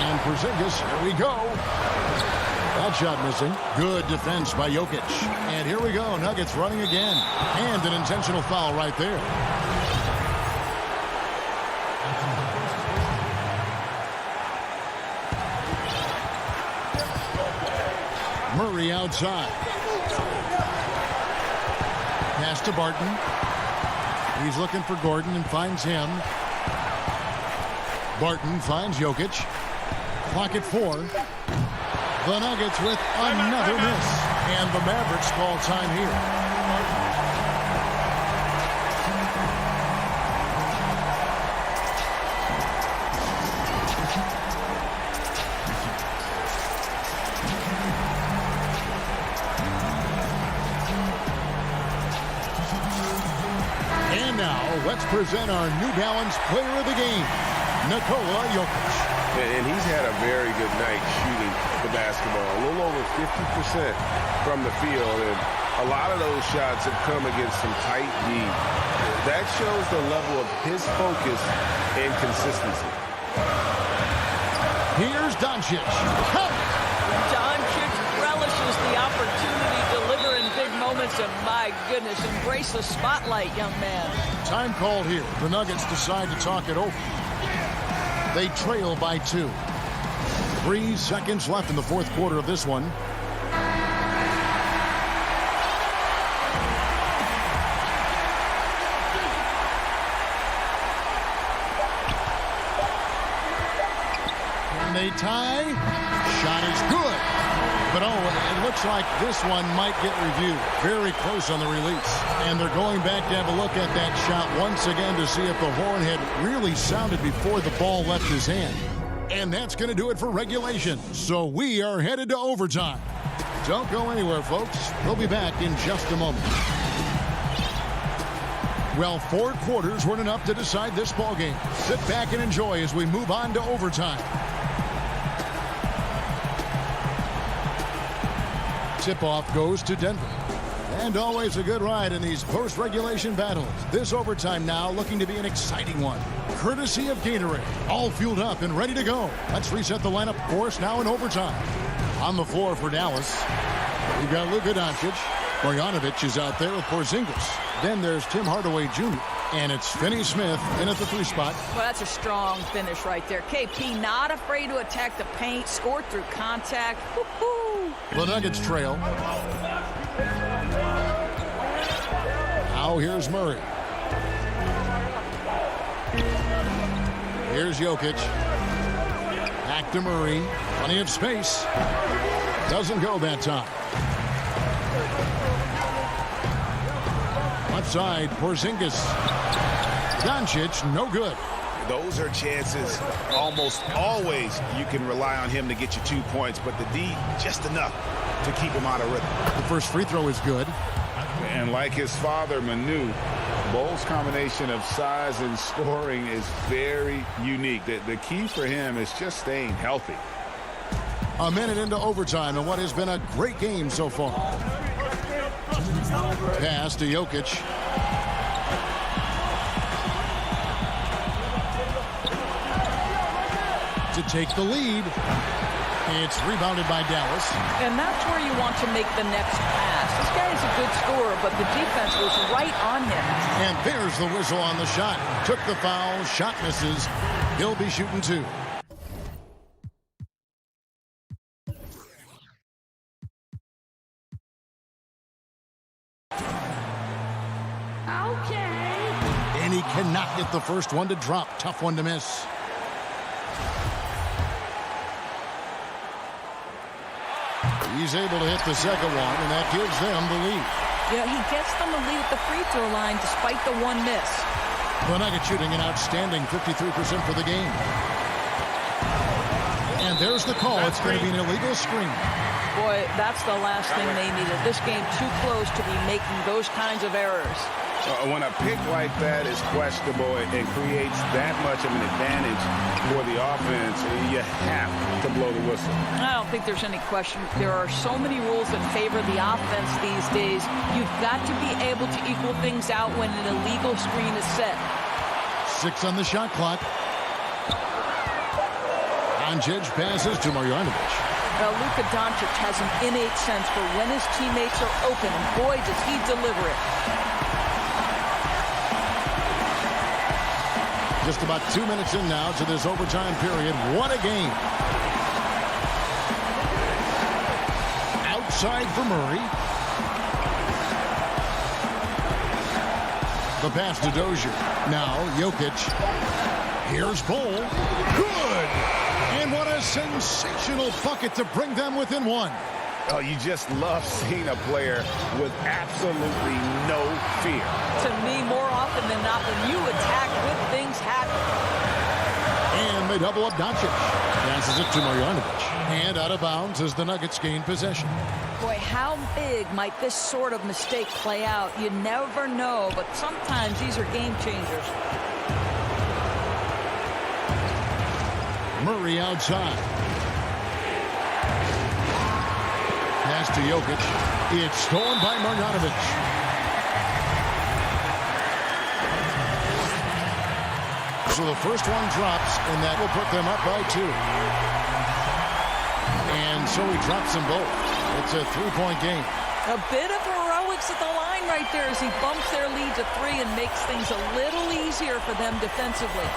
And Porzingis, here we go. That shot missing. Good defense by Jokic. And here we go. Nuggets running again. And an intentional foul right there. Murray outside. Pass to Barton. He's looking for Gordon and finds him. Barton finds Jokic. Clock at 4. The Nuggets with another miss. And the Mavericks call time here. And now, let's present our New Balance Player of the Game, Nikola Jokic. And he's had a very good night shooting the basketball. A little over 50% from the field. And a lot of those shots have come against some tight D. That shows the level of his focus and consistency. Here's Doncic. Doncic relishes the opportunity to deliver in big moments, and my goodness, embrace the spotlight, young man. Time called here. The Nuggets decide to talk it over. They trail by 2. 3 seconds left in the fourth quarter of this one. And they tie. Shot is good. But it looks like this one might get reviewed. Very close on the release. And they're going back to have a look at that shot once again to see if the horn had really sounded before the ball left his hand. And that's going to do it for regulation. So we are headed to overtime. Don't go anywhere, folks. We'll be back in just a moment. Well, 4 quarters weren't enough to decide this ballgame. Sit back and enjoy as we move on to overtime. Tip-off goes to Denver. And always a good ride in these post-regulation battles. This overtime now looking to be an exciting one. Courtesy of Gatorade. All fueled up and ready to go. Let's reset the lineup, of course, now in overtime. On the floor for Dallas, you've got Luka Doncic. Marjanovic is out there with Porzingis. Then there's Tim Hardaway Jr. And it's Finney Smith in at the 3 spot. Well, that's a strong finish right there. KP not afraid to attack the paint, scored through contact. Woo-hoo. The Nuggets trail. Now here's Murray. Here's Jokic. Back to Murray. Plenty of space. Doesn't go that time. Left side, Porzingis. Doncic, no good. Those are chances almost always you can rely on him to get you 2 points, but the D, just enough to keep him out of rhythm. The first free throw is good. And like his father, Manu, Bol's combination of size and scoring is very unique. The key for him is just staying healthy. A minute into overtime and what has been a great game so far. Pass to Jokic. To take the lead. It's rebounded by Dallas. And that's where you want to make the next pass. This guy is a good scorer, but the defense was right on him. And there's the whistle on the shot. Took the foul. Shot misses. He'll be shooting 2. And he cannot get the first one to drop. Tough one to miss. He's able to hit the second one, and that gives them the lead. Yeah, he gets them the lead at the free throw line despite the 1 miss. The Nuggets shooting an outstanding 53% for the game. And there's the call. It's going to be an illegal screen. Boy, that's the last thing they needed. This game too close to be making those kinds of errors. When a pick like that is questionable and creates that much of an advantage for the offense, you have to blow the whistle. I don't think there's any question. There are so many rules that favor the offense these days. You've got to be able to equal things out when an illegal screen is set. 6 on the shot clock. Doncic passes to Marjanovic. Luka Doncic has an innate sense for when his teammates are open, and boy, does he deliver it. Just about 2 minutes in now to this overtime period. What a game. Outside for Murray. The pass to Dozier. Now Jokic. Here's Bol. Good. And what a sensational bucket to bring them within 1. Oh, you just love seeing a player with absolutely no fear. To me, more often than not, when you attack, good things happen. And they double up Doncic. Passes it to Marjanovic. And out of bounds as the Nuggets gain possession. Boy, how big might this sort of mistake play out? You never know, but sometimes these are game changers. Murray outside. Pass to Jokic. It's stolen by Marjanovic. So the first one drops, and that will put them up by 2. And so he drops them both. It's a 3-point game. A bit of heroics at the line right there as he bumps their lead to 3 and makes things a little easier for them defensively.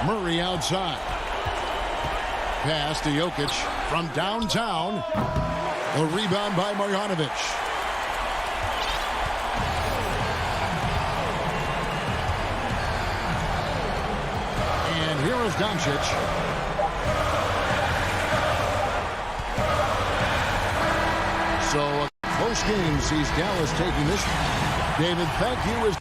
Murray outside. Pass to Jokic from downtown. A rebound by Marjanovic. And here is Doncic. So a close game sees Dallas taking this one. David, thank you.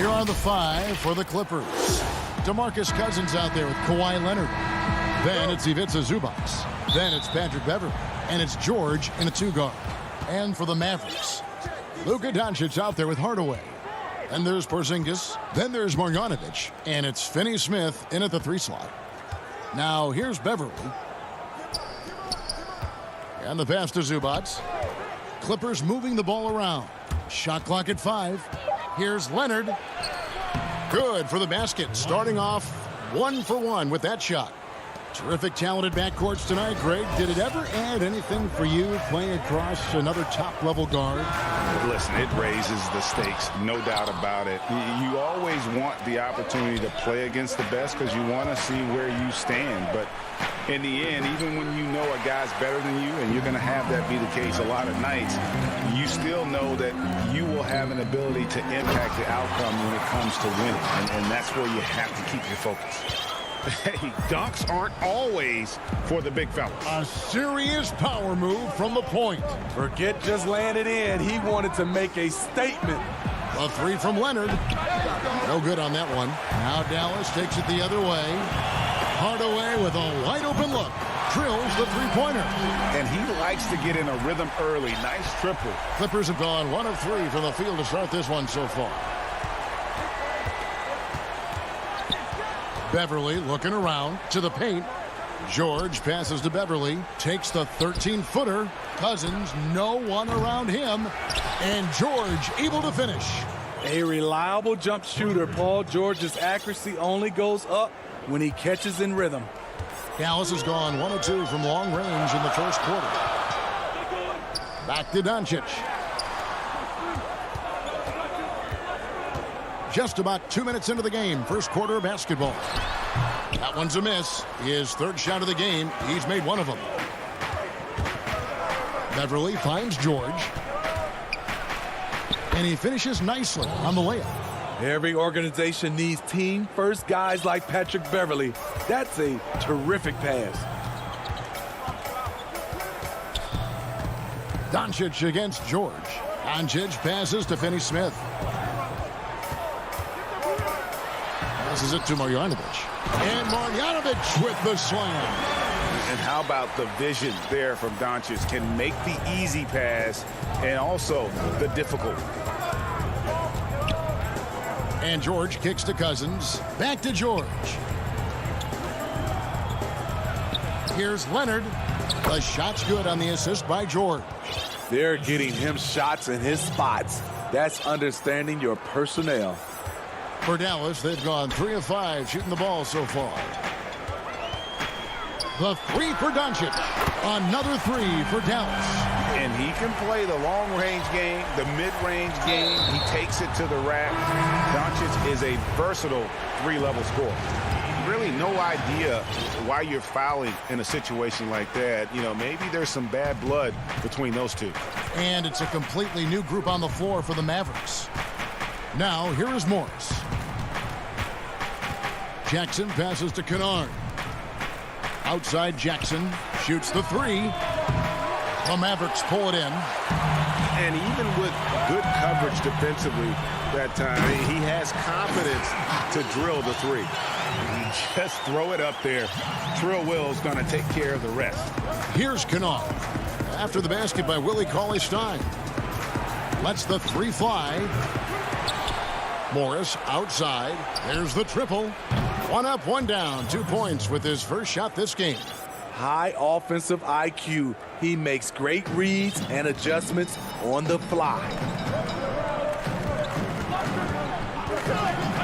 Here are the 5 for the Clippers. DeMarcus Cousins out there with Kawhi Leonard. Then it's Ivica Zubac. Then it's Patrick Beverley. And it's George in a 2-guard. And for the Mavericks, Luka Doncic out there with Hardaway. And there's Porzingis. Then there's Marjanovic. And it's Finney-Smith in at the 3 slot. Now here's Beverley. And the pass to Zubac. Clippers moving the ball around. Shot clock at 5. Here's Leonard. Good for the basket. Starting off 1 for 1 with that shot. Terrific talented backcourts tonight. Greg, did it ever add anything for you playing across another top-level guard? Listen, it raises the stakes, no doubt about it. You always want the opportunity to play against the best because you want to see where you stand. But in the end, even when you know a guy's better than you, and you're going to have that be the case a lot of nights, you still know that you will have an ability to impact the outcome when it comes to winning. And that's where you have to keep your focus. Hey, dunks aren't always for the big fellas. A serious power move from the point. Forget just laying it in. He wanted to make a statement. A 3 from Leonard. No good on that one. Now Dallas takes it the other way. Hardaway with a wide open look. Drills the 3-pointer. And he likes to get in a rhythm early. Nice triple. Clippers have gone 1 of 3 from the field to start this one so far. Beverley looking around to the paint. George passes to Beverley. Takes the 13-footer. Cousins, no one around him. And George able to finish. A reliable jump shooter. Paul George's accuracy only goes up when he catches in rhythm. Dallas has gone 1 of 2 from long range in the first quarter. Back to Doncic. Just about 2 minutes into the game. First quarter of basketball. That one's a miss. His 3rd shot of the game. He's made 1 of them. Beverley finds George. And he finishes nicely on the layup. Every organization needs team-first guys like Patrick Beverley. That's a terrific pass. Doncic against George. Doncic passes to Finney-Smith. Passes it to Marjanovic. And Marjanovic with the slam. And how about the vision there from Doncic? Can make the easy pass and also the difficult. And George kicks to Cousins. Back to George. Here's Leonard. The shot's good on the assist by George. They're getting him shots in his spots. That's understanding your personnel. For Dallas, they've gone 3 of 5 shooting the ball so far. The 3 for Doncic. Another 3 for Dallas. And he can play the long-range game, the mid-range game. He takes it to the rack. Doncic is a versatile 3-level scorer. Really no idea why you're fouling in a situation like that. You know, maybe there's some bad blood between those two. And it's a completely new group on the floor for the Mavericks. Now, here is Morris. Jackson passes to Kennard. Outside Jackson shoots the 3. The Mavericks pull it in. And even with good coverage defensively that time, he has confidence to drill the three. You just throw it up there. Trill Will's going to take care of the rest. Here's Kennard. After the basket by Willie Cauley-Stein. Lets the three fly. Morris outside. There's the triple. One up, one down. 2 points with his first shot this game. High offensive IQ. He makes great reads and adjustments on the fly.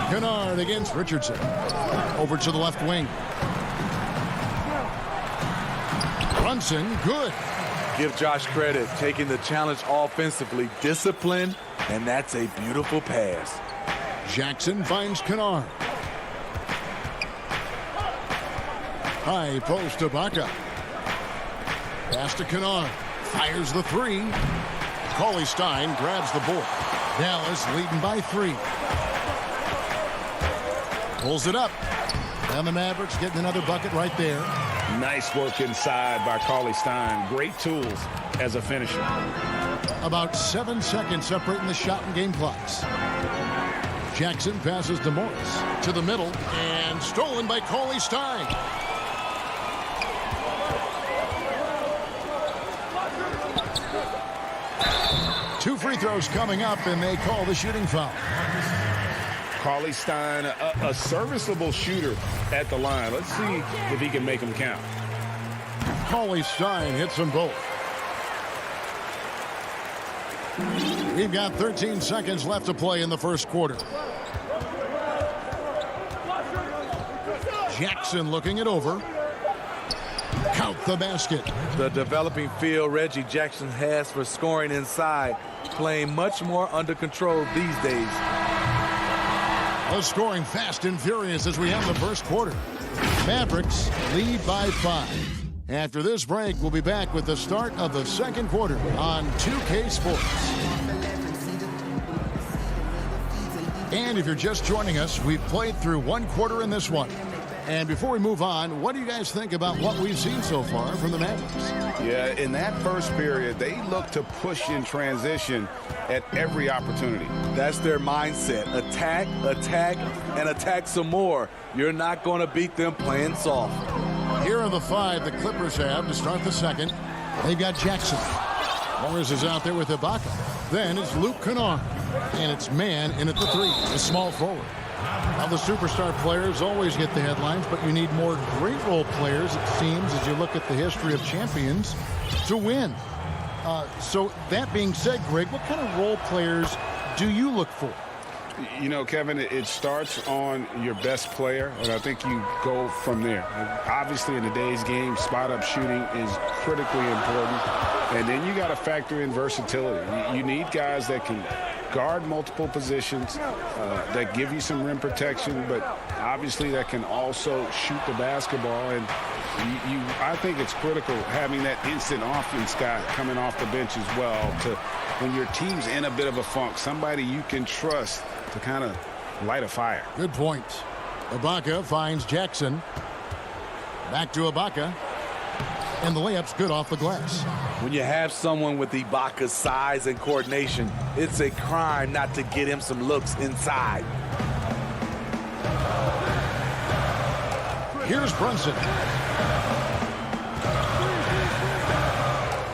Kennard against Richardson. Over to the left wing. Brunson, good. Give Josh credit, taking the challenge offensively, disciplined, and that's a beautiful pass. Jackson finds Kennard. High post to Baca. Pass to Kennard. Fires the three. Cauley-Stein grabs the board. Dallas leading by 3. Pulls it up. And the Mavericks getting another bucket right there. Nice work inside by Cauley-Stein. Great tools as a finisher. About 7 seconds separating the shot and game clocks. Jackson passes to Morris. To the middle. And stolen by Cauley-Stein. Two free throws coming up, and they call the shooting foul. Cauley-Stein, a serviceable shooter at the line. Let's see if he can make them count. Cauley-Stein hits them both. We've got 13 seconds left to play in the first quarter. Jackson looking it over. Count the basket. The developing feel Reggie Jackson has for scoring inside, playing much more under control these days. The scoring fast and furious as we have the first quarter. Mavericks lead by 5. After this break, we'll be back with the start of the second quarter on 2K Sports. And if you're just joining us, we've played through one quarter in this one. And before we move on, what do you guys think about what we've seen so far from the Mavericks? Yeah, in that first period, they look to push in transition at every opportunity. That's their mindset. Attack, attack, and attack some more. You're not going to beat them playing soft. Here are the 5 the Clippers have to start the second. They've got Jackson. Morris is out there with Ibaka. Then it's Luke Kennard. And it's man in at the 3, the small forward. Now, the superstar players always get the headlines, but you need more great role players, it seems, as you look at the history of champions, to win. So that being said, Greg, what kind of role players do you look for? You know, Kevin, it starts on your best player, and I think you go from there. Obviously, in today's game, spot-up shooting is critically important, and then you got to factor in versatility. You need guys that can guard multiple positions, that give you some rim protection, but obviously that can also shoot the basketball. And I think it's critical having that instant offense guy coming off the bench as well, to when your team's in a bit of a funk, somebody you can trust to kind of light a fire. Good point. Ibaka finds Jackson. Back to Ibaka. And the layup's good off the glass. When you have someone with Ibaka's size and coordination, it's a crime not to get him some looks inside. Here's Brunson.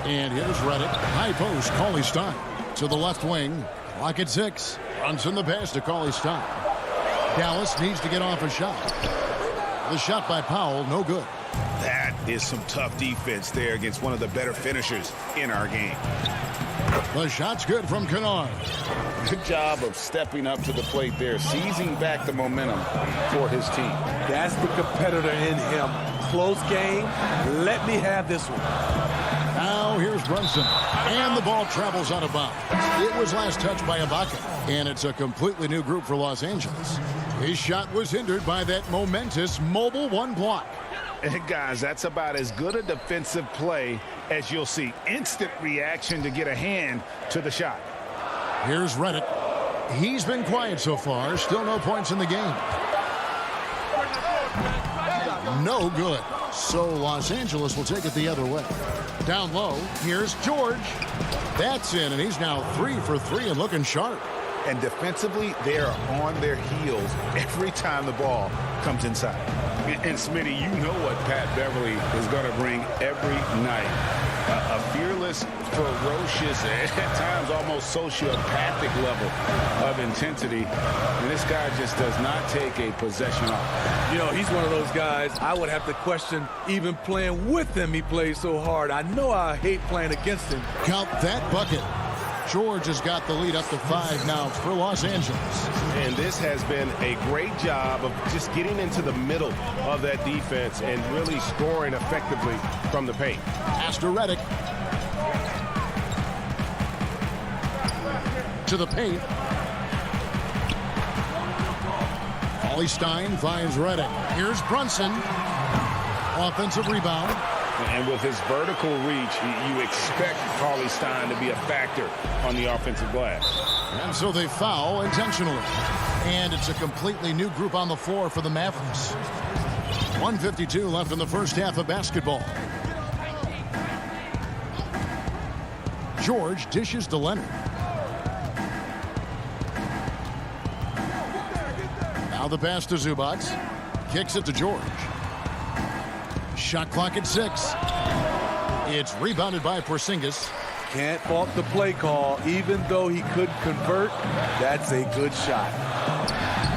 And here's Reddick. High post, Cauley-Stein. To the left wing. Clock at 6. Brunson the pass to Cauley-Stein. Dallas needs to get off a shot. The shot by Powell, no good. That is some tough defense there against one of the better finishers in our game. The shot's good from Kennard. Good job of stepping up to the plate there, seizing back the momentum for his team. That's the competitor in him. Close game. Let me have this one. Now here's Brunson. And the ball travels out of bounds. It was last touched by Ibaka. And it's a completely new group for Los Angeles. His shot was hindered by that momentous mobile 1 block. And guys, that's about as good a defensive play as you'll see. Instant reaction to get a hand to the shot. Here's Reddick. He's been quiet so far. Still no points in the game. No good. So Los Angeles will take it the other way. Down low, here's George. That's in, and he's now 3 for 3 and looking sharp. And defensively, they are on their heels every time the ball comes inside. And Smitty, you know what Pat Beverly is going to bring every night. A fearless, ferocious, at times almost sociopathic level of intensity. And this guy just does not take a possession off. You know, he's one of those guys I would have to question even playing with him. He plays so hard. I know I hate playing against him. Count that bucket. George has got the lead up to 5 now for Los Angeles. And this has been a great job of just getting into the middle of that defense and really scoring effectively from the paint. Pass to Redick. To the paint. Ollie Stein finds Redick. Here's Brunson. Offensive rebound. And with his vertical reach, you expect Cauley Stein to be a factor on the offensive glass. And so they foul intentionally. And it's a completely new group on the floor for the Mavericks. 1:52 left in the first half of basketball. George dishes to Leonard. Now the pass to Zubac. Kicks it to George. Shot clock at 6. It's rebounded by Porzingis. Can't fault the play call. Even though he couldn't convert, that's a good shot.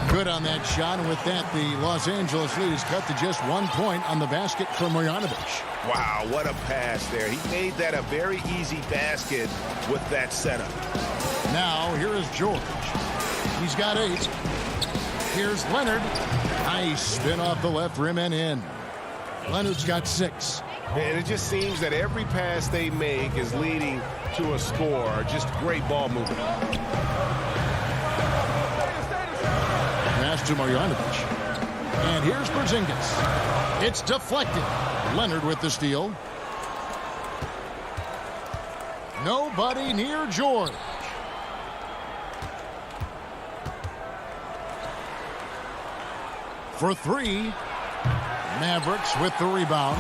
Good on that shot, and with that, the Los Angeles lead is cut to just 1 point on the basket for Marjanovic. Wow, what a pass there. He made that a very easy basket with that setup. Now, here is George. He's got 8. Here's Leonard. Nice spin off the left rim and in. Leonard's got 6. And it just seems that every pass they make is leading to a score. Just great ball movement. Pass to Marjanovic. And here's Porzingis. It's deflected. Leonard with the steal. Nobody near George. For 3. Mavericks with the rebound.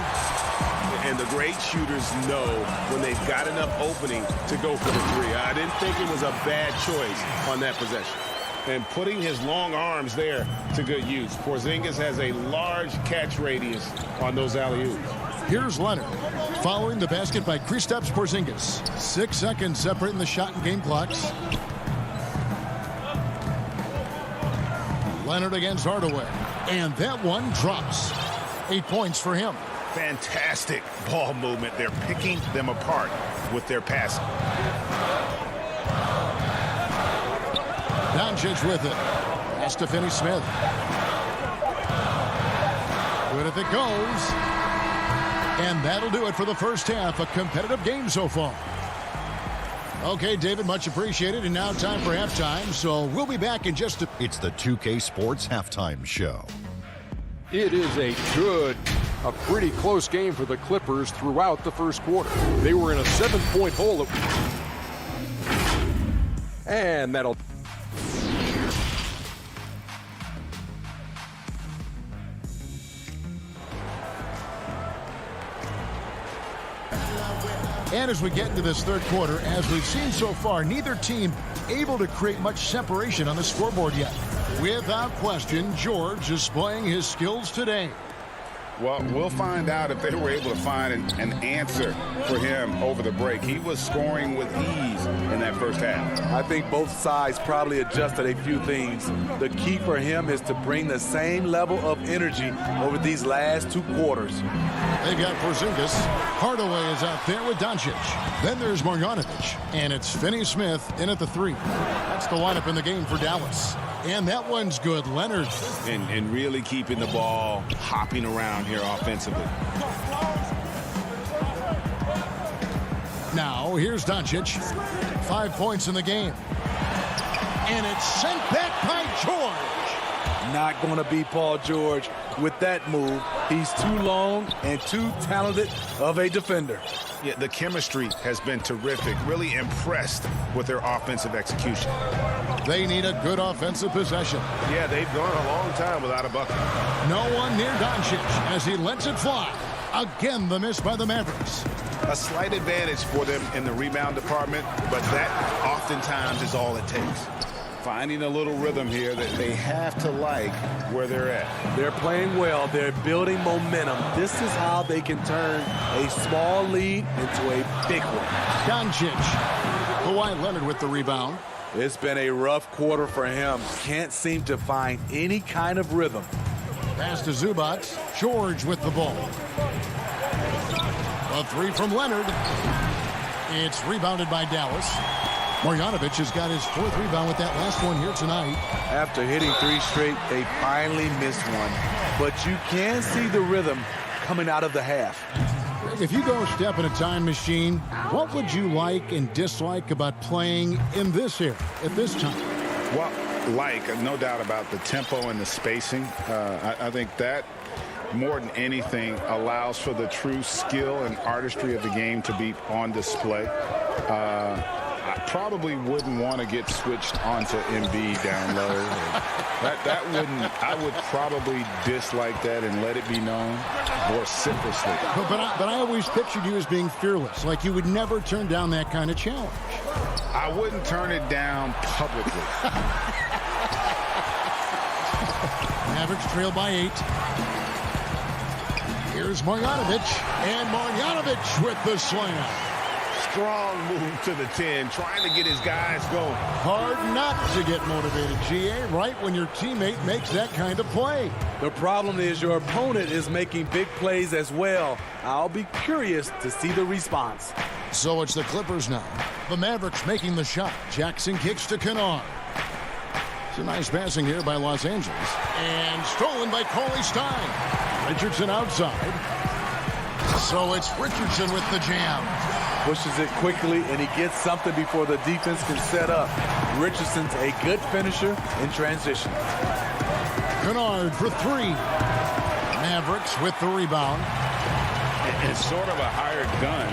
And the great shooters know when they've got enough opening to go for the 3. I didn't think it was a bad choice on that possession. And putting his long arms there to good use. Porzingis has a large catch radius on those alley-oops. Here's Leonard. Following the basket by Kristaps Porzingis. 6 seconds separating the shot and game clocks. Leonard against Hardaway. And that one drops. 8 points for him. Fantastic ball movement. They're picking them apart with their passing. Doncic with it. Pass to Finney-Smith. Good if it goes. And that'll do it for the first half. A competitive game so far. Okay, David, much appreciated. And now time for halftime. So we'll be back in just a... It's the 2K Sports Halftime Show. It is a pretty close game for the Clippers throughout the first quarter. They were in a 7-point hole. And that'll... And as we get into this third quarter, as we've seen so far, neither team able to create much separation on the scoreboard yet. Without question, George is displaying his skills today. Well, we'll find out if they were able to find an answer for him over the break. He was scoring with ease in that first half. I think both sides probably adjusted a few things. The key for him is to bring the same level of energy over these last 2 quarters. They've got Porzingis. Hardaway is out there with Doncic. Then there's Marjanovic. And it's Finney-Smith in at the 3. That's the lineup in the game for Dallas. And that one's good. Leonard. And really keeping the ball hopping around here offensively. Now, here's Doncic. 5 points in the game. And it's sent back by George. Not going to be Paul George with that move. He's too long and too talented of a defender. Yeah, the chemistry has been terrific. Really impressed with their offensive execution. They need a good offensive possession. Yeah, they've gone a long time without a bucket. No one near Doncic as he lets it fly. Again, the miss by the Mavericks. A slight advantage for them in the rebound department, but that oftentimes is all it takes. Finding a little rhythm here that they have to like where they're at. They're playing well. They're building momentum. This is how they can turn a small lead into a big one. Doncic. Kawhi Leonard with the rebound. It's been a rough quarter for him. Can't seem to find any kind of rhythm. Pass to Zubac. George with the ball. A three from Leonard. It's rebounded by Dallas. Marjanovic has got his 4th rebound with that last one here tonight. After hitting 3 straight, they finally missed one. But you can see the rhythm coming out of the half. If you go step in a time machine, what would you like and dislike about playing in this era at this time? Well, no doubt about the tempo and the spacing. I think that more than anything allows for the true skill and artistry of the game to be on display. I probably wouldn't want to get switched onto Embiid down low. I would probably dislike that and let it be known vociferously. But I always pictured you as being fearless, like you would never turn down that kind of challenge. I wouldn't turn it down publicly. Mavericks trail by 8. Here's Marjanovic, and Marjanovic with the slam. Strong move to the 10, trying to get his guys going. Hard not to get motivated, GA, right when your teammate makes that kind of play. The problem is your opponent is making big plays as well. I'll be curious to see the response. So it's the Clippers now. The Mavericks making the shot. Jackson kicks to Kennard. It's a nice passing here by Los Angeles. And stolen by Cauley Stein. Richardson outside. So it's Richardson with the jam. Pushes it quickly, and he gets something before the defense can set up. Richardson's a good finisher in transition. Kennard for 3. Mavericks with the rebound. It's sort of a hired gun.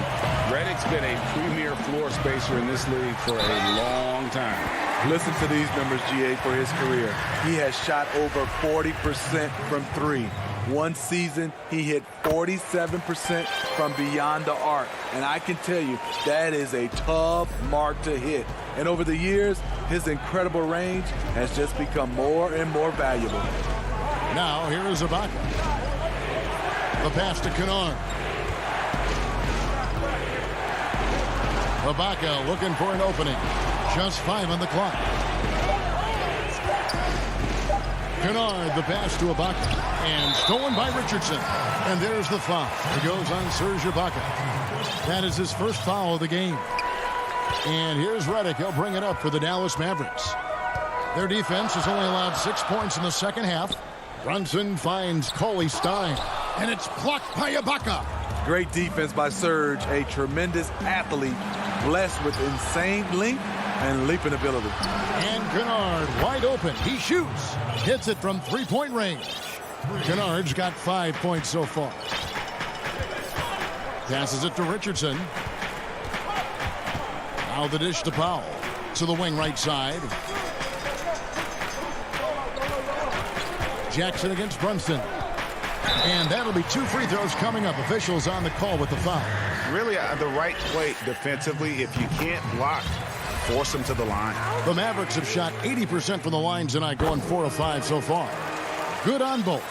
Redick's been a premier floor spacer in this league for a long time. Listen to these numbers, GA, for his career. He has shot over 40% from 3. One season, he hit 47% from beyond the arc. And I can tell you, that is a tough mark to hit. And over the years, his incredible range has just become more and more valuable. Now, here is Ibaka. The pass to Kennard. Ibaka looking for an opening. Just 5 on the clock. Kennard, the pass to Ibaka. And stolen by Richardson. And there's the foul. It goes on Serge Ibaka. That is his first foul of the game. And here's Redick. He'll bring it up for the Dallas Mavericks. Their defense has only allowed 6 points in the second half. Brunson finds Cauley Stein. And it's blocked by Ibaka. Great defense by Serge, a tremendous athlete, blessed with insane length and leaping ability. And Kennard wide open. He shoots. Hits it from 3-point range. Kennard's got 5 points so far. Passes it to Richardson. Now the dish to Powell. To the wing right side. Jackson against Brunson. And that'll be 2 free throws coming up. Officials on the call with the foul. Really the right play defensively. If you can't block, force them to the line. The Mavericks have shot 80% from the line tonight, going 4 of 5 so far. Good on both.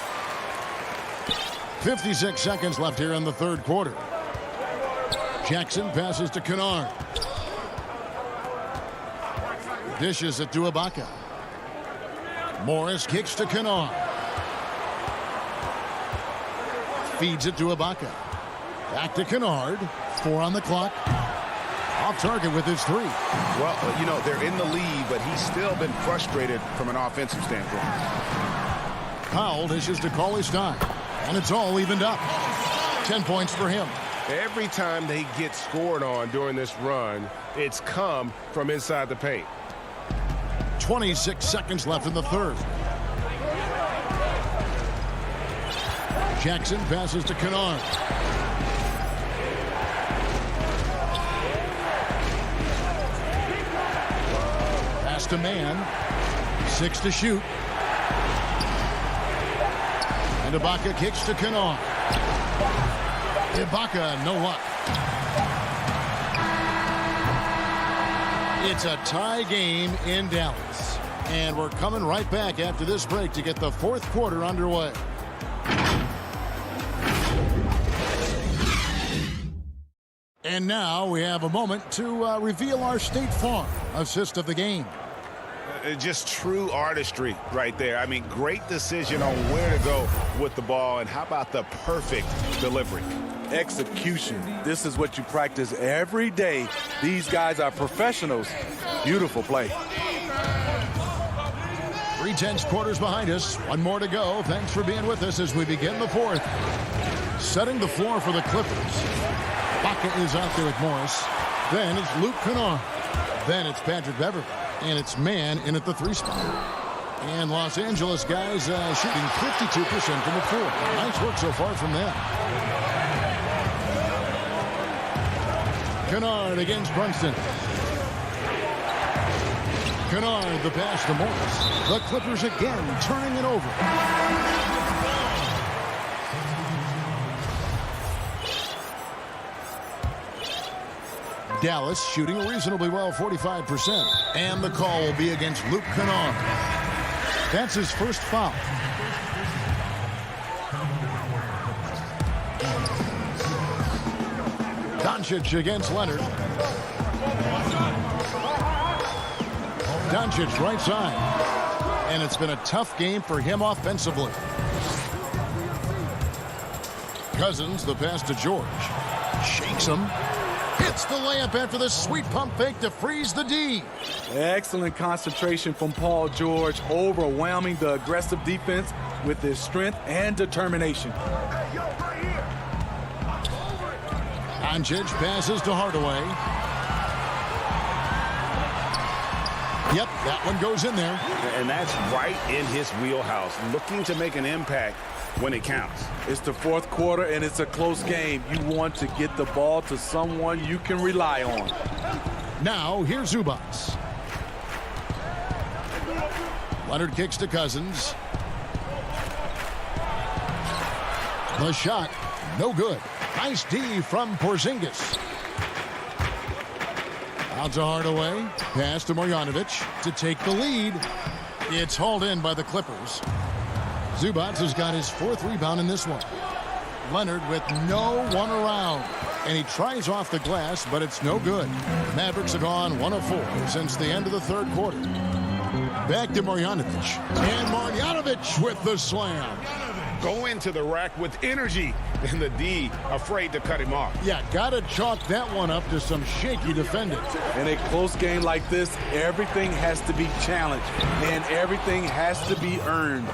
56 seconds left here in the third quarter. Jackson passes to Kennard. Dishes it to Ibaka. Morris kicks to Kennard. Feeds it to Ibaka. Back to Kennard. 4 on the clock. Off target with his 3. Well, they're in the lead, but he's still been frustrated from an offensive standpoint. Powell dishes to Cauley Stein. And it's all evened up. 10 points for him. Every time they get scored on during this run, it's come from inside the paint. 26 seconds left in the third. Jackson passes to Kennard. Pass to Man. 6 to shoot. And Ibaka kicks to Kennard. Ibaka, no luck. It's a tie game in Dallas. And we're coming right back after this break to get the fourth quarter underway. And now we have a moment to reveal our State Farm assist of the game. Just true artistry right there. I mean, great decision on where to go with the ball, and how about the perfect delivery? Execution. This is what you practice every day. These guys are professionals. Beautiful play. 3/10 quarters behind us. One more to go. Thanks for being with us as we begin the fourth. Setting the floor for the Clippers. Ibaka is out there with Morris. Then it's Luke Kennard. Then it's Patrick Beverley. And it's man in at the 3 spot. And Los Angeles guys shooting 52% from the floor. Nice work so far from them. Kennard against Brunson. Kennard, the pass to Morris. The Clippers again turning it over. Dallas shooting reasonably well, 45%. And the call will be against Luke Kennard. That's his first foul. Doncic against Leonard. Doncic right side. And it's been a tough game for him offensively. Cousins, the pass to George. Shakes him. Hits the layup after the sweet pump fake to freeze the D. Excellent concentration from Paul George, overwhelming the aggressive defense with his strength and determination. Doncic passes to Hardaway. Yep, that one goes in there. And that's right in his wheelhouse, looking to make an impact when it counts. It's the fourth quarter, and it's a close game. You want to get the ball to someone you can rely on. Now, here's Zubats. Leonard kicks to Cousins. The shot, no good. Nice D from Porzingis. Out to Hardaway. Pass to Marjanovic to take the lead. It's hauled in by the Clippers. Zubats has got his 4th rebound in this one. Leonard with no one around. And he tries off the glass, but it's no good. Mavericks have gone 1 of 4 since the end of the 3rd quarter. Back to Marjanovic. And Marjanovic with the slam. Go into the rack with energy, and the D afraid to cut him off. Yeah, gotta chalk that one up to some shaky defending. In a close game like this, everything has to be challenged, and everything has to be earned.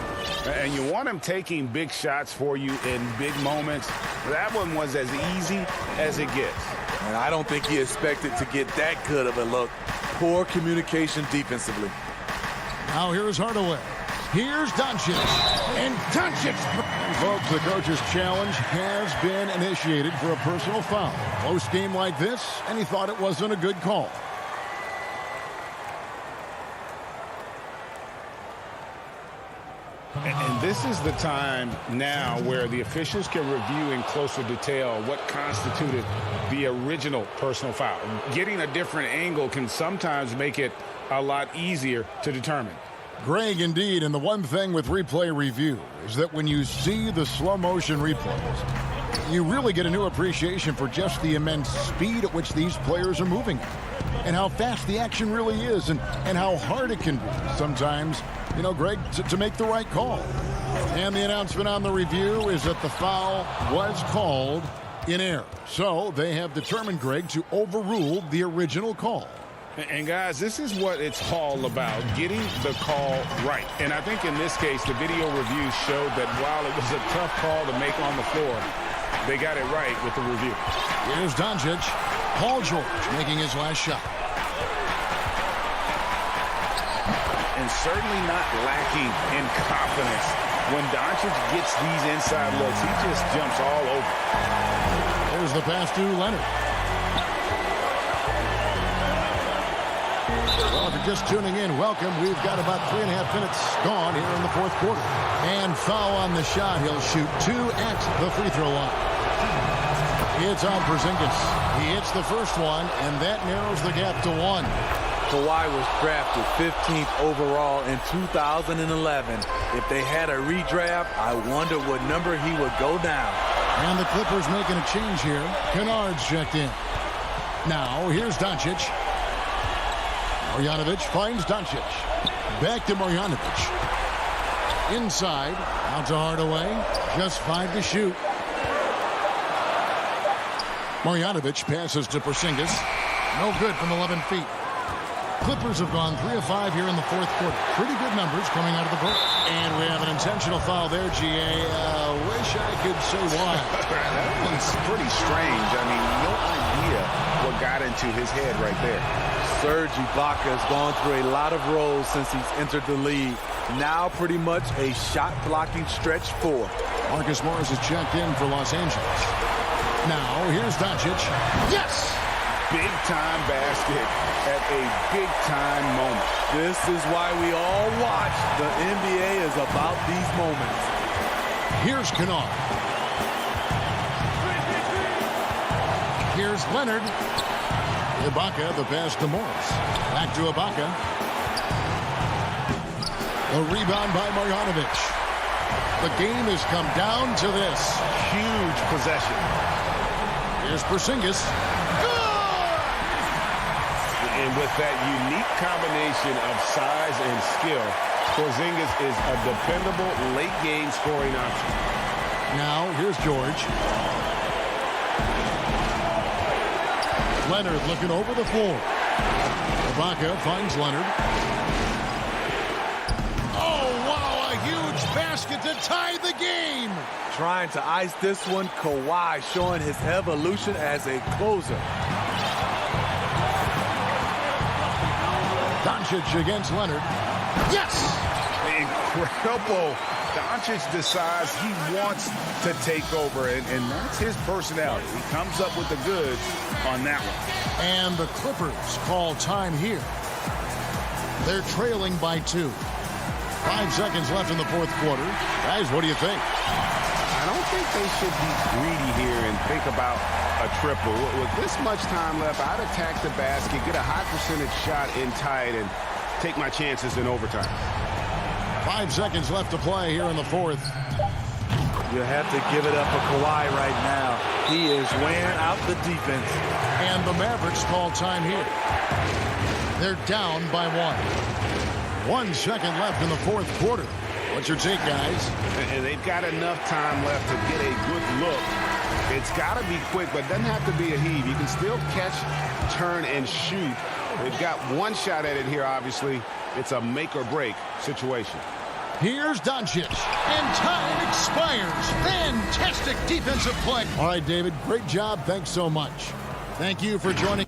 And you want him taking big shots for you in big moments. That one was as easy as it gets. And I don't think he expected to get that good of a look. Poor communication defensively. Now here's Hardaway. Here's Doncic. And Doncic. Folks, the coach's challenge has been initiated for a personal foul. Close game like this, and he thought it wasn't a good call. And this is the time now where the officials can review in closer detail what constituted the original personal foul. Getting a different angle can sometimes make it a lot easier to determine. Greg, indeed, and the one thing with replay review is that when you see the slow motion replays, you really get a new appreciation for just the immense speed at which these players are moving and how fast the action really is and how hard it can be sometimes, you know, Greg, to make the right call. And the announcement on the review is that the foul was called in error. So they have determined, Greg, to overrule the original call. And guys, this is what it's all about, getting the call right. And I think in this case, the video review showed that while it was a tough call to make on the floor, they got it right with the review. Here's Doncic. Paul George making his last shot. And certainly not lacking in confidence. When Doncic gets these inside looks, he just jumps all over. There's the pass to Leonard. Well, if you're just tuning in, welcome. We've got about 3.5 minutes gone here in the fourth quarter. And foul on the shot. He'll shoot 2 at the free throw line. It's on Porzingis. He hits the first one, and that narrows the gap to 1. Kawhi was drafted 15th overall in 2011. If they had a redraft, I wonder what number he would go down. And the Clippers making a change here. Kennard's checked in. Now, here's Doncic. Marjanovic finds Doncic. Back to Marjanovic. Inside. Out to Hardaway. Just 5 to shoot. Marjanovic passes to Porzingis. No good from 11 feet. Clippers have gone 3 of 5 here in the fourth quarter. Pretty good numbers coming out of the break. And we have an intentional foul there, GA. Wish I could say why. That one's pretty strange. I mean, no idea what got into his head right there. Serge Ibaka has gone through a lot of roles since he's entered the league. Now pretty much a shot-blocking stretch 4. Marcus Morris is checked in for Los Angeles. Now, here's Doncic. Yes! Big-time basket at a big-time moment. This is why we all watch. The NBA is about these moments. Here's Kennard. Here's Leonard. Ibaka, the pass to Morris. Back to Ibaka. A rebound by Marjanovic. The game has come down to this. Huge possession. Here's Porzingis. And with that unique combination of size and skill, Porzingis is a dependable late-game scoring option. Now, here's George. Leonard looking over the floor. Ibaka finds Leonard. Oh, wow, a huge basket to tie the game. Trying to ice this one, Kawhi showing his evolution as a closer. Doncic against Leonard. Yes! Incredible. Doncic decides he wants to take over, and that's his personality. He comes up with the goods on that one. And the Clippers call time here. They're trailing by 2. 5 seconds left in the fourth quarter. Guys, what do you think? I don't think they should be greedy here and think about a triple. With this much time left, I'd attack the basket, get a high percentage shot in tight, and take my chances in overtime. 5 seconds left to play here in the fourth. You have to give it up for Kawhi right now. He is wearing out the defense. And the Mavericks call time here. They're down by 1. 1 second left in the fourth quarter. What's your take, guys? And they've got enough time left to get a good look. It's got to be quick, but it doesn't have to be a heave. You can still catch, turn, and shoot. They've got 1 shot at it here, obviously. It's a make-or-break situation. Here's Doncic, and time expires. Fantastic defensive play. All right, David, great job. Thanks so much. Thank you for joining.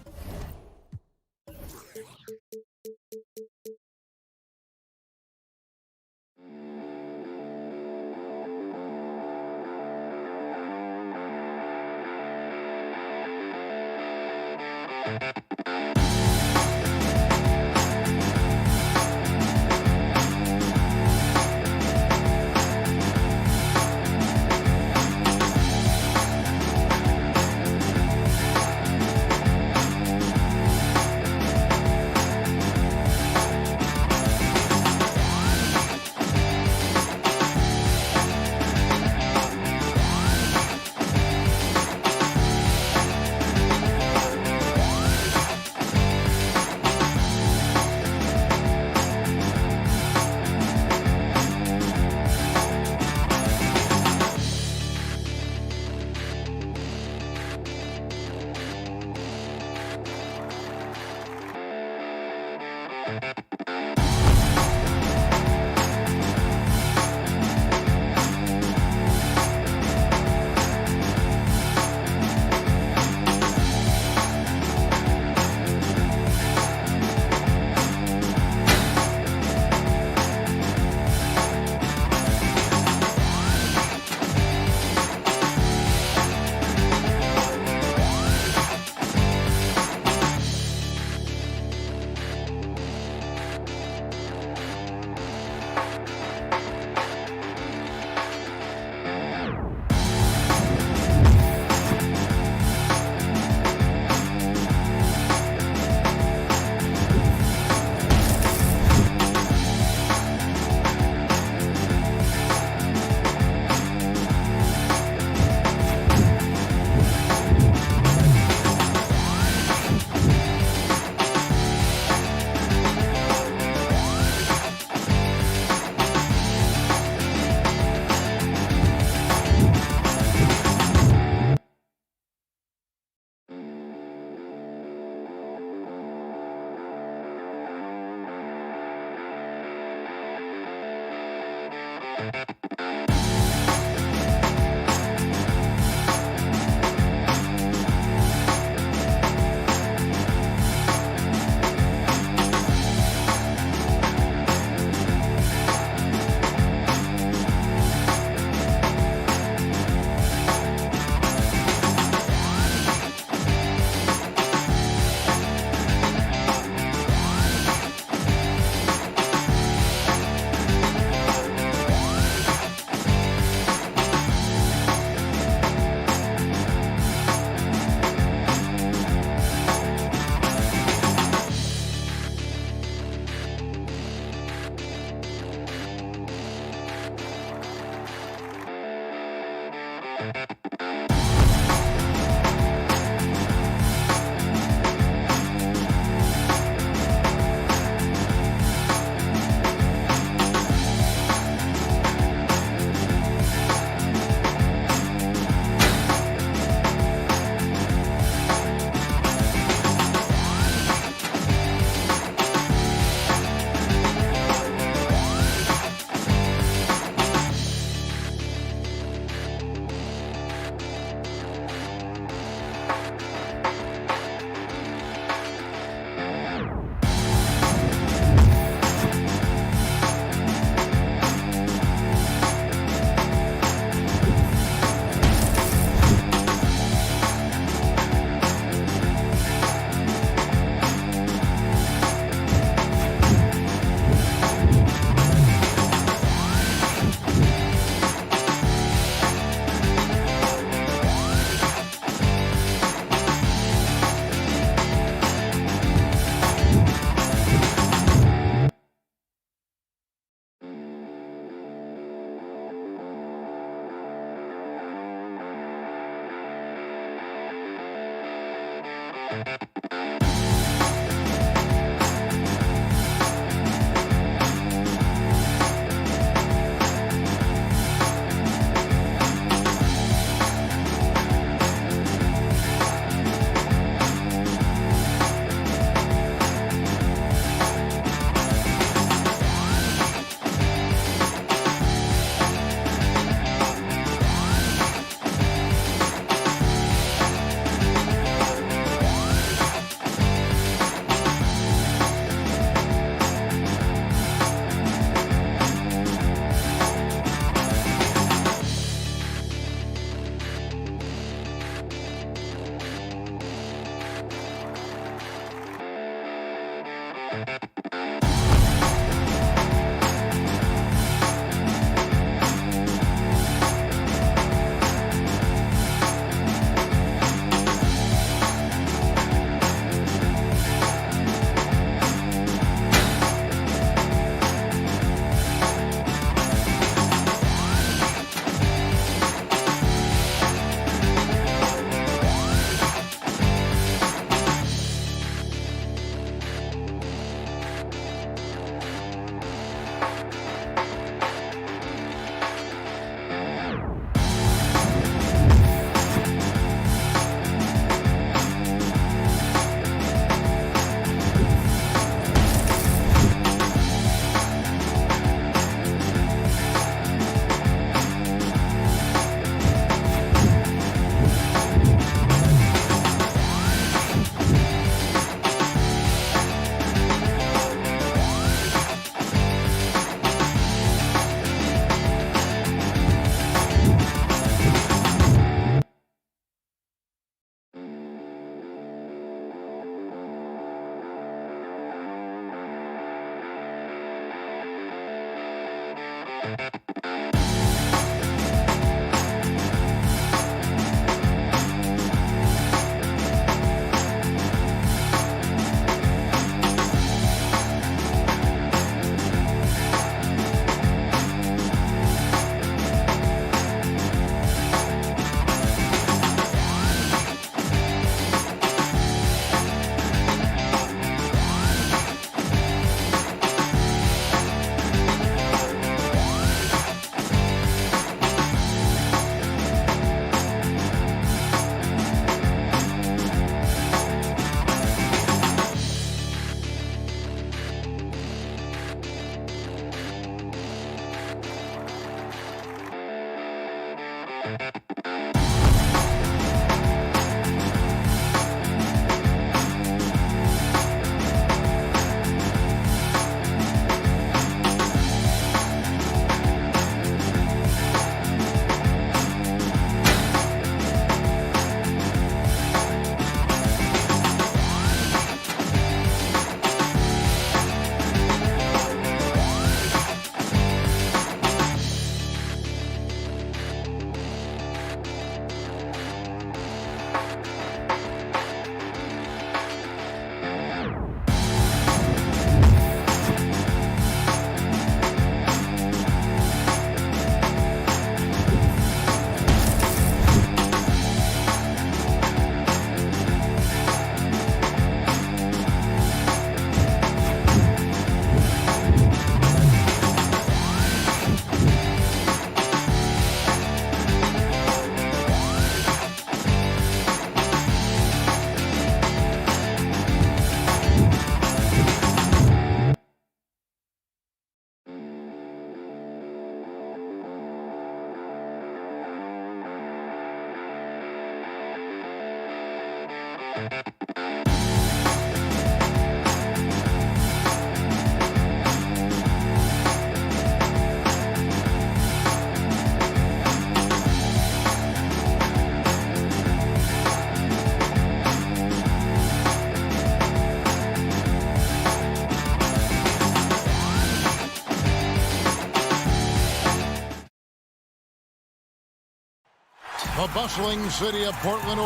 The bustling city of Portland.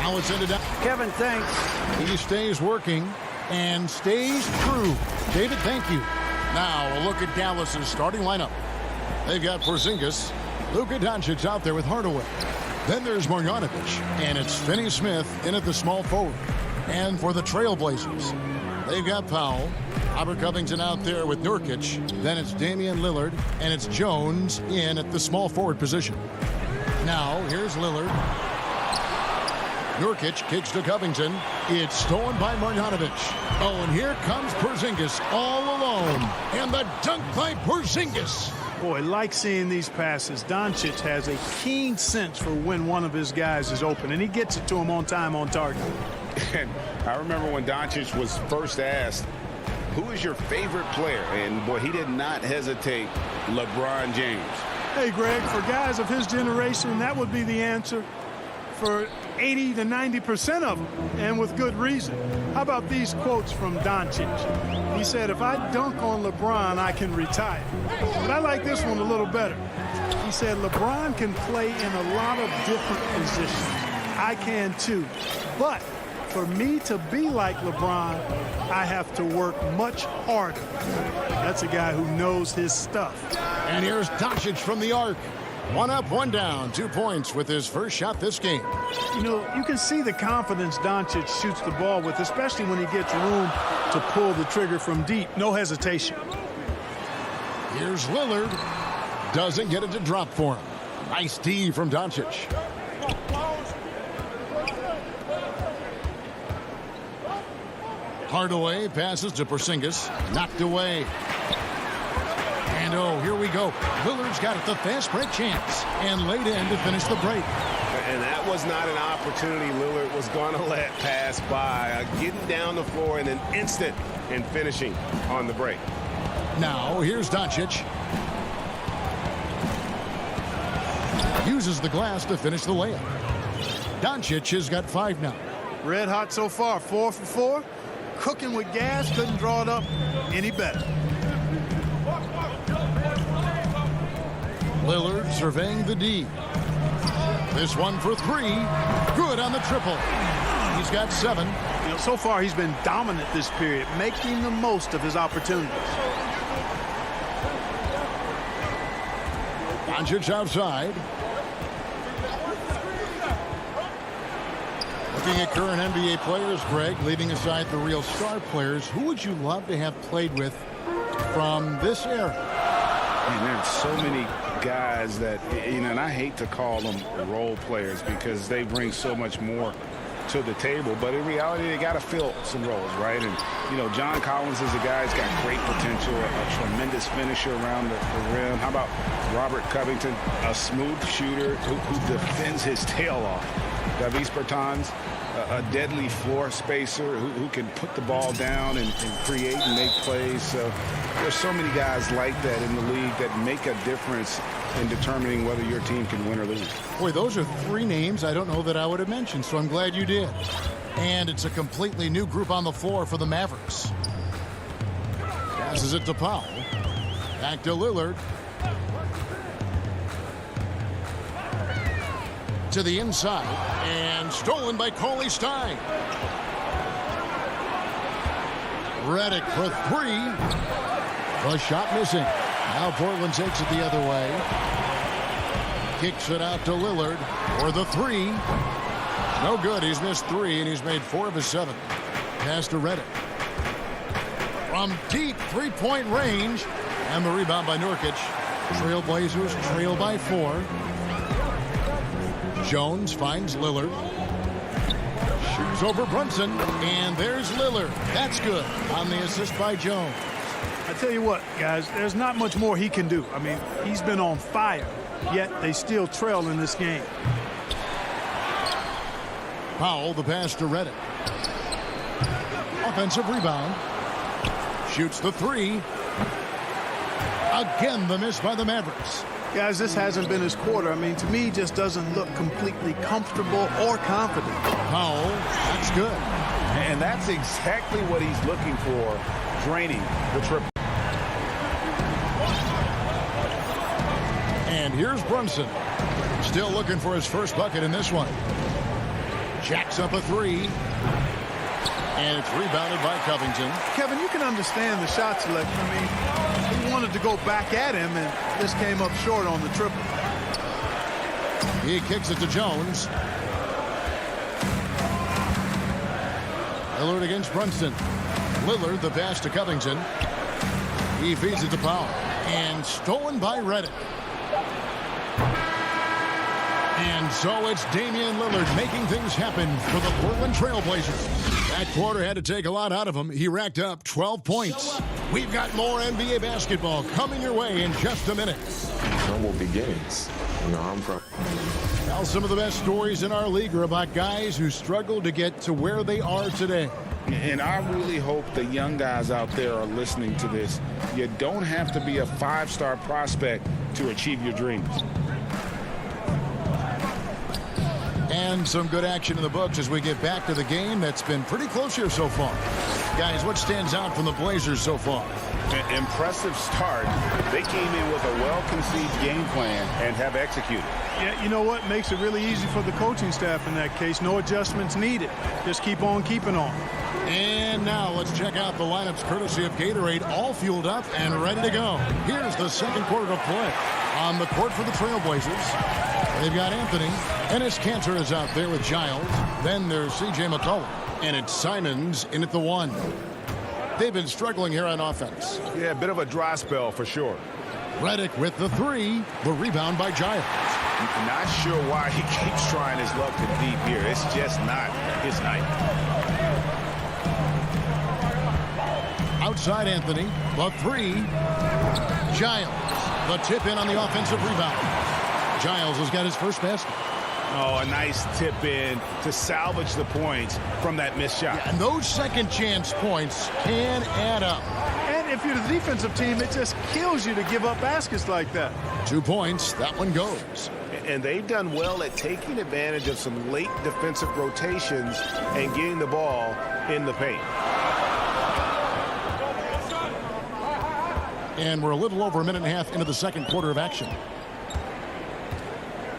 Now it's into Kevin, thanks. He stays working and stays true. David, thank you. Now a look at Dallas's starting lineup. They've got Porzingis, Luka Doncic out there with Hardaway. Then there's Marjanovic, and it's Finney Smith in at the small forward. And for the Trailblazers, they've got Powell, Robert Covington out there with Nurkic. Then it's Damian Lillard, and it's Jones in at the small forward position. Now, here's Lillard. Nurkic kicks to Covington. It's stolen by Marjanovic. Oh, and here comes Porzingis all alone. And the dunk by Porzingis. Boy, like seeing these passes. Doncic has a keen sense for when one of his guys is open, and he gets it to him on time, on target. And I remember when Doncic was first asked, who is your favorite player? And, boy, he did not hesitate. LeBron James. Hey, Greg, for guys of his generation, that would be the answer for 80 to 90% of them, and with good reason. How about these quotes from Doncic? He said, if I dunk on LeBron, I can retire. But I like this one a little better. He said, LeBron can play in a lot of different positions. I can too. But for me to be like LeBron, I have to work much harder. That's a guy who knows his stuff. And here's Doncic from the arc. 1 up, 1 down, 2 points with his first shot this game. You know, you can see the confidence Doncic shoots the ball with, especially when he gets room to pull the trigger from deep. No hesitation. Here's Lillard. Doesn't get it to drop for him. Nice D from Doncic. Hardaway passes to Porzingis. Knocked away. And oh, here we go. Lillard's got it, the fast break chance. And laid in to finish the break. And that was not an opportunity Lillard was going to let pass by. Getting down the floor in an instant and finishing on the break. Now, here's Doncic. Uses the glass to finish the layup. Doncic has got 5 now. Red hot so far, 4 for 4. Cooking with gas, couldn't draw it up any better. Lillard surveying the D. This one for 3. Good on the triple. He's got 7. You know, so far he's been dominant this period, making the most of his opportunities. Doncic outside. Looking at current NBA players, Greg, leaving aside the real star players, who would you love to have played with from this era? Man, there's so many guys that, you know, and I hate to call them role players because they bring so much more to the table, but in reality they got to fill some roles, right? And you know, John Collins is a guy who's got great potential, a tremendous finisher around the rim. How about Robert Covington, a smooth shooter who defends his tail off? Davis Bertans, a deadly floor spacer who can put the ball down and create and make plays. So there's so many guys like that in the league that make a difference in determining whether your team can win or lose. Boy, those are 3 names I don't know that I would have mentioned, so I'm glad you did. And it's a completely new group on the floor for the Mavericks. Passes it to Powell. Back to Lillard. To the inside. And stolen by Cauley Stein. Redick for 3. The shot missing. Now Portland takes it the other way. Kicks it out to Lillard for the 3. No good. He's missed 3, and he's made 4 of his 7. Pass to Redick. From deep 3-point range. And the rebound by Nurkic. Trailblazers trail by 4. Jones finds Lillard. Shoots over Brunson. And there's Lillard. That's good on the assist by Jones. I tell you what, guys, there's not much more he can do. I mean, he's been on fire, yet they still trail in this game. Powell, the pass to Reddick. Offensive rebound. Shoots the three. Again, the miss by the Mavericks. Guys, this hasn't been his quarter. I mean, to me, just doesn't look completely comfortable or confident. Powell, that's good. And that's exactly what he's looking for, draining the triple. And here's Brunson. Still looking for his first bucket in this one. Jacks up a three. And it's rebounded by Covington. Kevin, you can understand the shot selection. I mean, he wanted to go back at him, and this came up short on the triple. He kicks it to Jones. Lillard against Brunson. Lillard, the pass to Covington. He feeds it to Powell. And stolen by Reddick. And so it's Damian Lillard making things happen for the Portland Trailblazers. That quarter had to take a lot out of him. He racked up 12 points. We've got more NBA basketball coming your way in just a minute. Humble beginnings. You know, I'm from. Well, some of the best stories in our league are about guys who struggled to get to where they are today. And I really hope the young guys out there are listening to this. You don't have to be a five-star prospect to achieve your dreams. And some good action in the books as we get back to the game that's been pretty close here so far. Guys, what stands out from the Blazers so far? An impressive start. They came in with a well-conceived game plan and have executed. Yeah, you know what? Makes it really easy for the coaching staff in that case. No adjustments needed. Just keep on keeping on. And now let's check out the lineups courtesy of Gatorade, all fueled up and ready to go. Here's the second quarter of play. On the court for the Trailblazers, they've got Anthony. Enes Kanter is out there with Giles. Then there's C.J. McCollum. And it's Simons in at the one. They've been struggling here on offense. Yeah, a bit of a dry spell for sure. Reddick with the three. The rebound by Giles. Not sure why he keeps trying his luck to deep here. It's just not his night. Outside Anthony. The three. Giles. The tip in on the offensive rebound. Giles has got his first basket. Oh, a nice tip in to salvage the points from that missed shot. Yeah, and those second chance points can add up. And if you're the defensive team, it just kills you to give up baskets like that. 2 points. That one goes. And they've done well at taking advantage of some late defensive rotations and getting the ball in the paint. And we're a little over a minute and a half into the second quarter of action.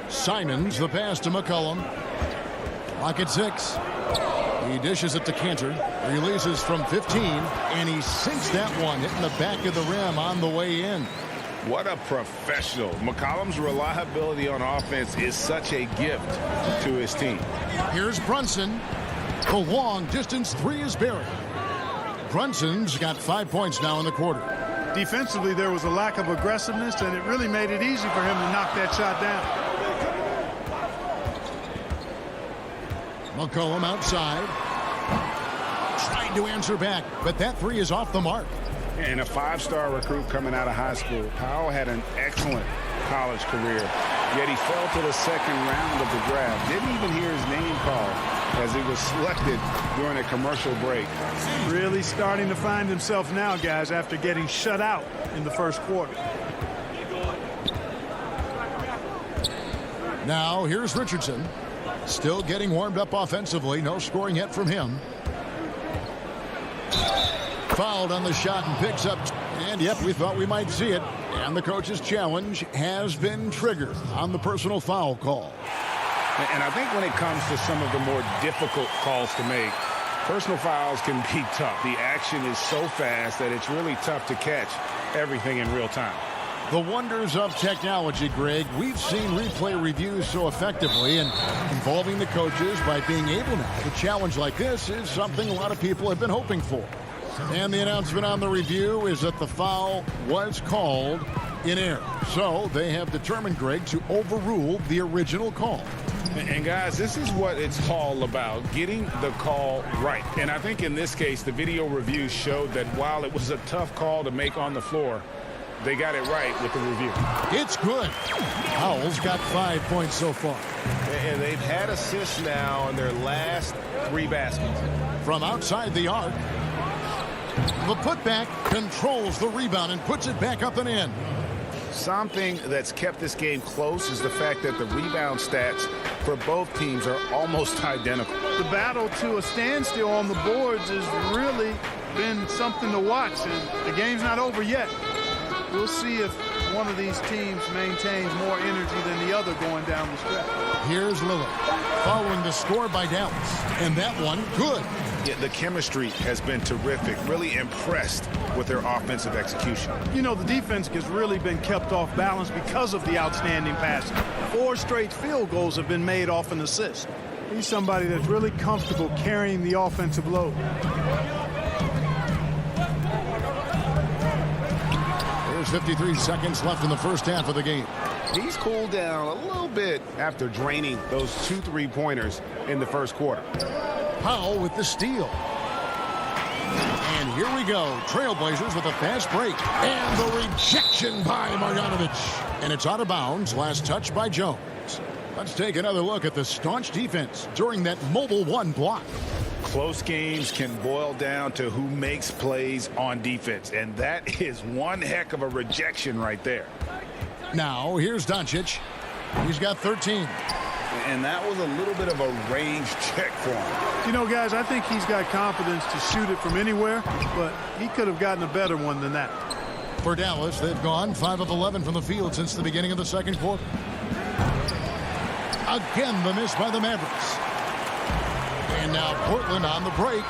Simons, the pass to McCollum. Clock at 6. He dishes it to Kanter. Releases from 15, and he sinks that one, hitting the back of the rim on the way in. What a professional. McCollum's reliability on offense is such a gift to his team. Here's Brunson. The long distance three is buried. Brunson's got 5 points now in the quarter. Defensively, there was a lack of aggressiveness, and it really made it easy for him to knock that shot down. McCollum outside. Trying to answer back, but that three is off the mark. And a five-star recruit coming out of high school. Powell had an excellent college career, yet he fell to the second round of the draft. Didn't even hear his name called as he was selected during a commercial break. Really starting to find himself now, guys, after getting shut out in the first quarter. Now here's Richardson. Still getting warmed up offensively. No scoring yet from him. Fouled on the shot and picks up. And yep, we thought we might see it. And the coach's challenge has been triggered on the personal foul call. And I think when it comes to some of the more difficult calls to make, personal fouls can be tough. The action is so fast that it's really tough to catch everything in real time. The wonders of technology, Greg. We've seen replay reviews so effectively, and involving the coaches by being able now to challenge like this is something a lot of people have been hoping for. And the announcement on the review is that the foul was called in error. So they have determined, Greg, to overrule the original call. And guys, this is what it's all about, getting the call right. And I think in this case, the video review showed that while it was a tough call to make on the floor, they got it right with the review. It's good. Powell's got 5 points so far. And they've had assists now on their last 3 baskets. From outside the arc, the putback controls the rebound and puts it back up and in. Something that's kept this game close is the fact that the rebound stats for both teams are almost identical. The battle to a standstill on the boards has really been something to watch, and the game's not over yet. We'll see if one of these teams maintains more energy than the other going down the stretch. Here's Lillard following the score by Dallas, and that one good. Yeah, the chemistry has been terrific. Really impressed with their offensive execution. You know, the defense has really been kept off balance because of the outstanding passing. 4 straight field goals have been made off an assist. He's somebody that's really comfortable carrying the offensive load. There's 53 seconds left in the first half of the game. He's cooled down a little bit after draining those 2 3-pointers in the first quarter. Powell with the steal. And here we go. Trailblazers with a fast break. And the rejection by Marjanovic. And it's out of bounds. Last touch by Jones. Let's take another look at the staunch defense during that mobile 1 block. Close games can boil down to who makes plays on defense. And that is one heck of a rejection right there. Now, here's Doncic. He's got 13. And that was a little bit of a range check for him. You know, guys, I think he's got confidence to shoot it from anywhere, but he could have gotten a better one than that. For Dallas, they've gone 5 of 11 from the field since the beginning of the second quarter. Again, the miss by the Mavericks. And now Portland on the break.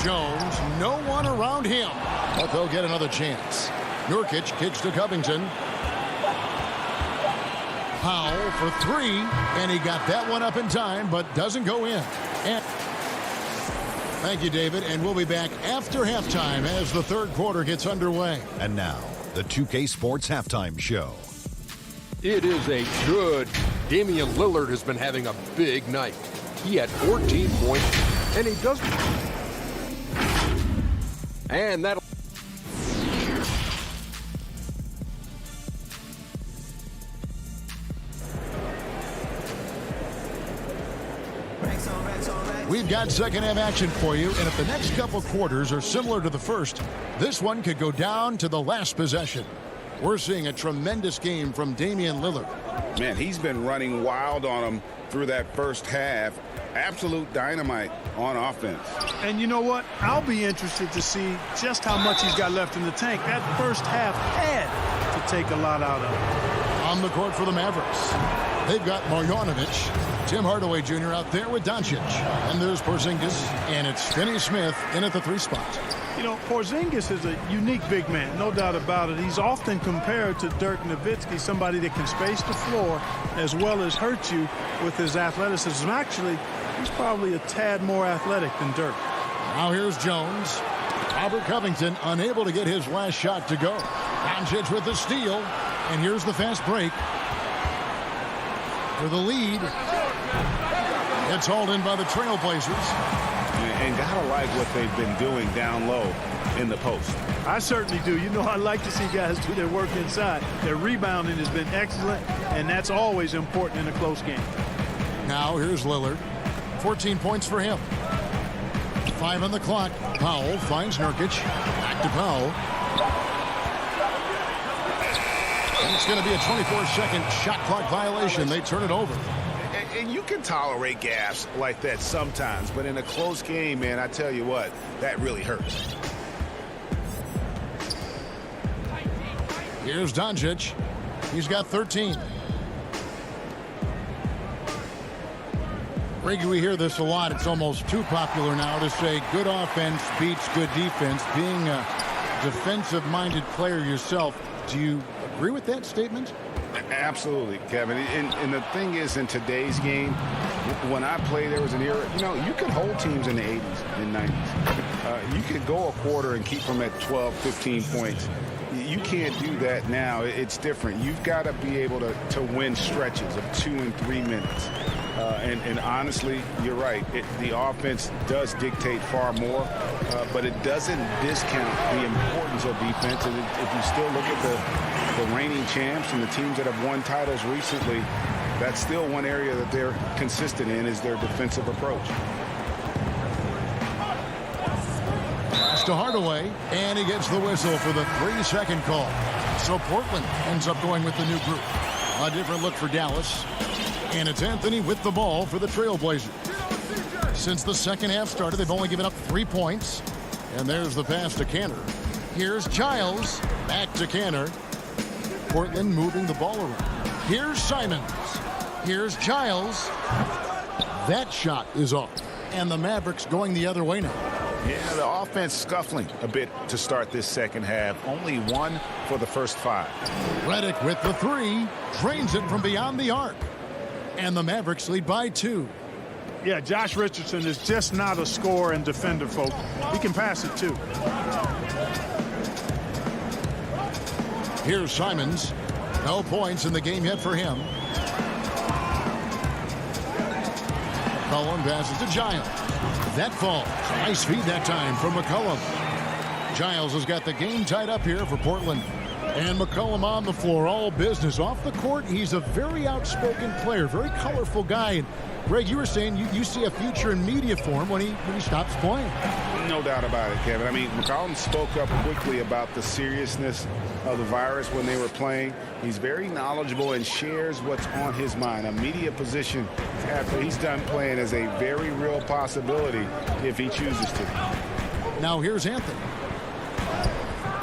Jones, no one around him, but they'll get another chance. Nurkic kicks to Covington. Powell for 3, and he got that one up in time, but doesn't go in. And thank you, David, and we'll be back after halftime as the third quarter gets underway. And now, the 2K Sports Halftime Show. It is a good. Damian Lillard has been having a big night. He had 14 points, and he doesn't. And that'll. We've got second half action for you, and if the next couple quarters are similar to the first, this one could go down to the last possession. We're seeing a tremendous game from Damian Lillard. Man, he's been running wild on him through that first half. Absolute dynamite on offense. And you know what? I'll be interested to see just how much he's got left in the tank. That first half had to take a lot out of it. On the court for the Mavericks, they've got Marjanovic. Tim Hardaway Jr. out there with Doncic. And there's Porzingis, and it's Finney-Smith in at the 3 spot. You know, Porzingis is a unique big man, no doubt about it. He's often compared to Dirk Nowitzki, somebody that can space the floor as well as hurt you with his athleticism. Actually, he's probably a tad more athletic than Dirk. Now here's Jones. Albert Covington unable to get his last shot to go. Doncic with the steal, and here's the fast break. For the lead. It's hauled in by the Trailblazers. And gotta like what they've been doing down low in the post. I certainly do. You know, I like to see guys do their work inside. Their rebounding has been excellent, and that's always important in a close game. Now here's Lillard. 14 points for him. 5 on the clock. Powell finds Nurkic. Back to Powell. And it's going to be a 24-second shot clock violation. They turn it over. And you can tolerate gaffes like that sometimes, but in a close game, man, I tell you what, that really hurts. Here's Doncic. He's got 13. Reggie, we hear this a lot. It's almost too popular now to say good offense beats good defense. Being a defensive-minded player yourself, do you agree with that statement? Absolutely, Kevin. And the thing is, in today's game, when I played, there was an era, you know, you could hold teams in the 80s and 90s. You could go a quarter and keep them at 12, 15 points. You can't do that now. It's different. You've got to be able to win stretches of 2 and 3 minutes. And honestly, you're right. The offense does dictate far more, but it doesn't discount the importance of defense. And if you still look at the reigning champs and the teams that have won titles recently, that's still one area that they're consistent in, is their defensive approach. To Hardaway, and he gets the whistle for the 3-second call. So Portland ends up going with the new group. A different look for Dallas. And it's Anthony with the ball for the Trailblazers. Since the second half started, they've only given up 3 points. And there's the pass to Cantor. Here's Giles. Back to Cantor. Portland moving the ball around. Here's Simons. Here's Giles. That shot is off. And the Mavericks going the other way now. Yeah, the offense scuffling a bit to start this second half. Only 1 for the first 5. Redick with the 3. Drains it from beyond the arc. And the Mavericks lead by 2. Yeah, Josh Richardson is just not a scorer and defender, folks. He can pass it, too. Here's Simons. No points in the game yet for him. Cullen passes to Giles. That falls. Nice feed that time from McCollum. Giles has got the game tied up here for Portland. And McCollum on the floor, all business. Off the court, he's a very outspoken player, very colorful guy. And Greg, you were saying you see a future in media for him when he stops playing. No doubt about it, Kevin. I mean, McCollum spoke up quickly about the seriousness of the virus when they were playing. He's very knowledgeable and shares what's on his mind. A media position after he's done playing is a very real possibility if he chooses to. Now here's Anthony.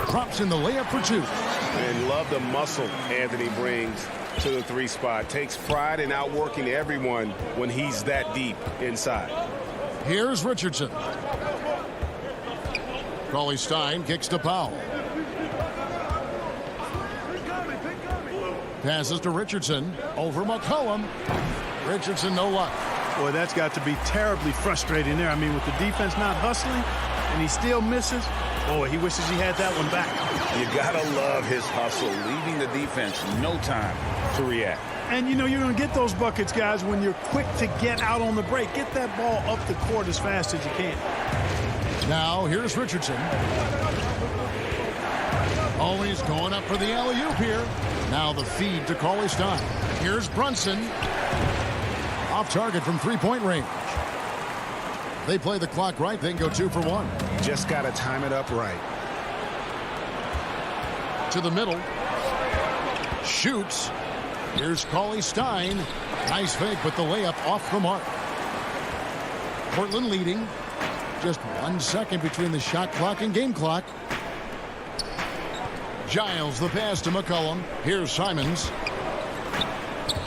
Drops in the layup for 2. And love the muscle Anthony brings to the 3 spot. Takes pride in outworking everyone when he's that deep inside. Here's Richardson. Cauley Stein kicks to Powell. Passes to Richardson. Over McCollum. Richardson, no luck. Boy, that's got to be terribly frustrating there. I mean, with the defense not hustling and he still misses, boy, he wishes he had that one back. You gotta love his hustle, leaving the defense no time to react. And, you know, you're going to get those buckets, guys, when you're quick to get out on the break. Get that ball up the court as fast as you can. Now, here's Richardson. Always going up for the alley-oop here. Now the feed to Cauley Stein. Here's Brunson. Off target from 3-point range. They play the clock right. They can go 2 for 1. Just got to time it up right. To the middle. Shoots. Here's Cauley Stein. Nice fake, but the layup off the mark. Portland leading. Just 1 second between the shot clock and game clock. Giles the pass to McCollum. Here's Simons.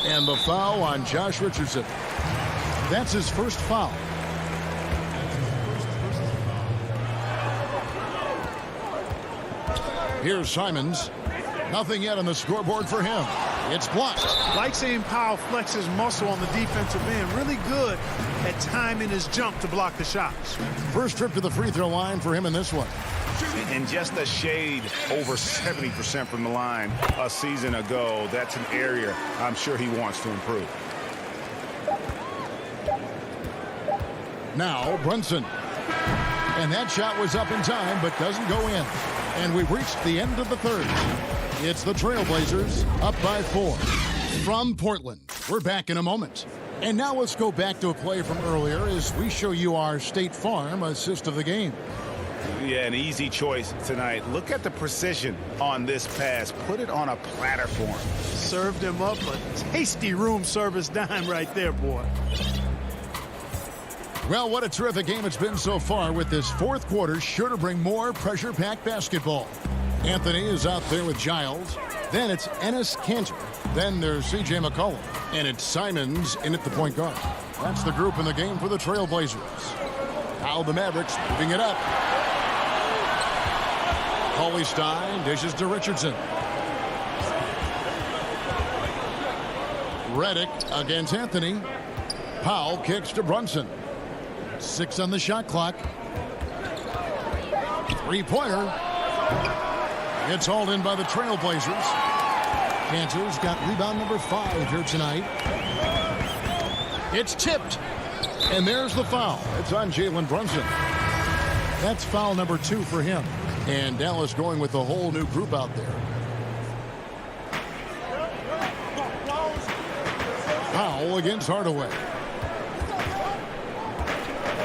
And the foul on Josh Richardson. That's his first foul. Here's Simons. Nothing yet on the scoreboard for him. It's blocked. Like seeing Powell flex his muscle on the defensive end. Really good at timing his jump to block the shots. First trip to the free throw line for him in this one. And just a shade over 70% from the line a season ago. That's an area I'm sure he wants to improve. Now Brunson. And that shot was up in time, but doesn't go in. And we've reached the end of the third. It's the Trailblazers up by 4. From Portland, we're back in a moment. And now let's go back to a play from earlier as we show you our State Farm assist of the game. Yeah, an easy choice tonight. Look at the precision on this pass. Put it on a platter for him. Served him up a tasty room service dime right there, boy. Well, what a terrific game it's been so far, with this fourth quarter sure to bring more pressure-packed basketball. Anthony is out there with Giles. Then it's Enes Kanter. Then there's C.J. McCollum. And it's Simons in at the point guard. That's the group in the game for the Trailblazers. Now the Mavericks moving it up. Cauley Stein dishes to Richardson. Redick against Anthony. Powell kicks to Brunson. 6 on the shot clock. 3-pointer. It's hauled in by the Trailblazers. Kanter's got rebound number 5 here tonight. It's tipped. And there's the foul. It's on Jalen Brunson. That's foul number 2 for him. And Dallas going with a whole new group out there. Foul against Hardaway.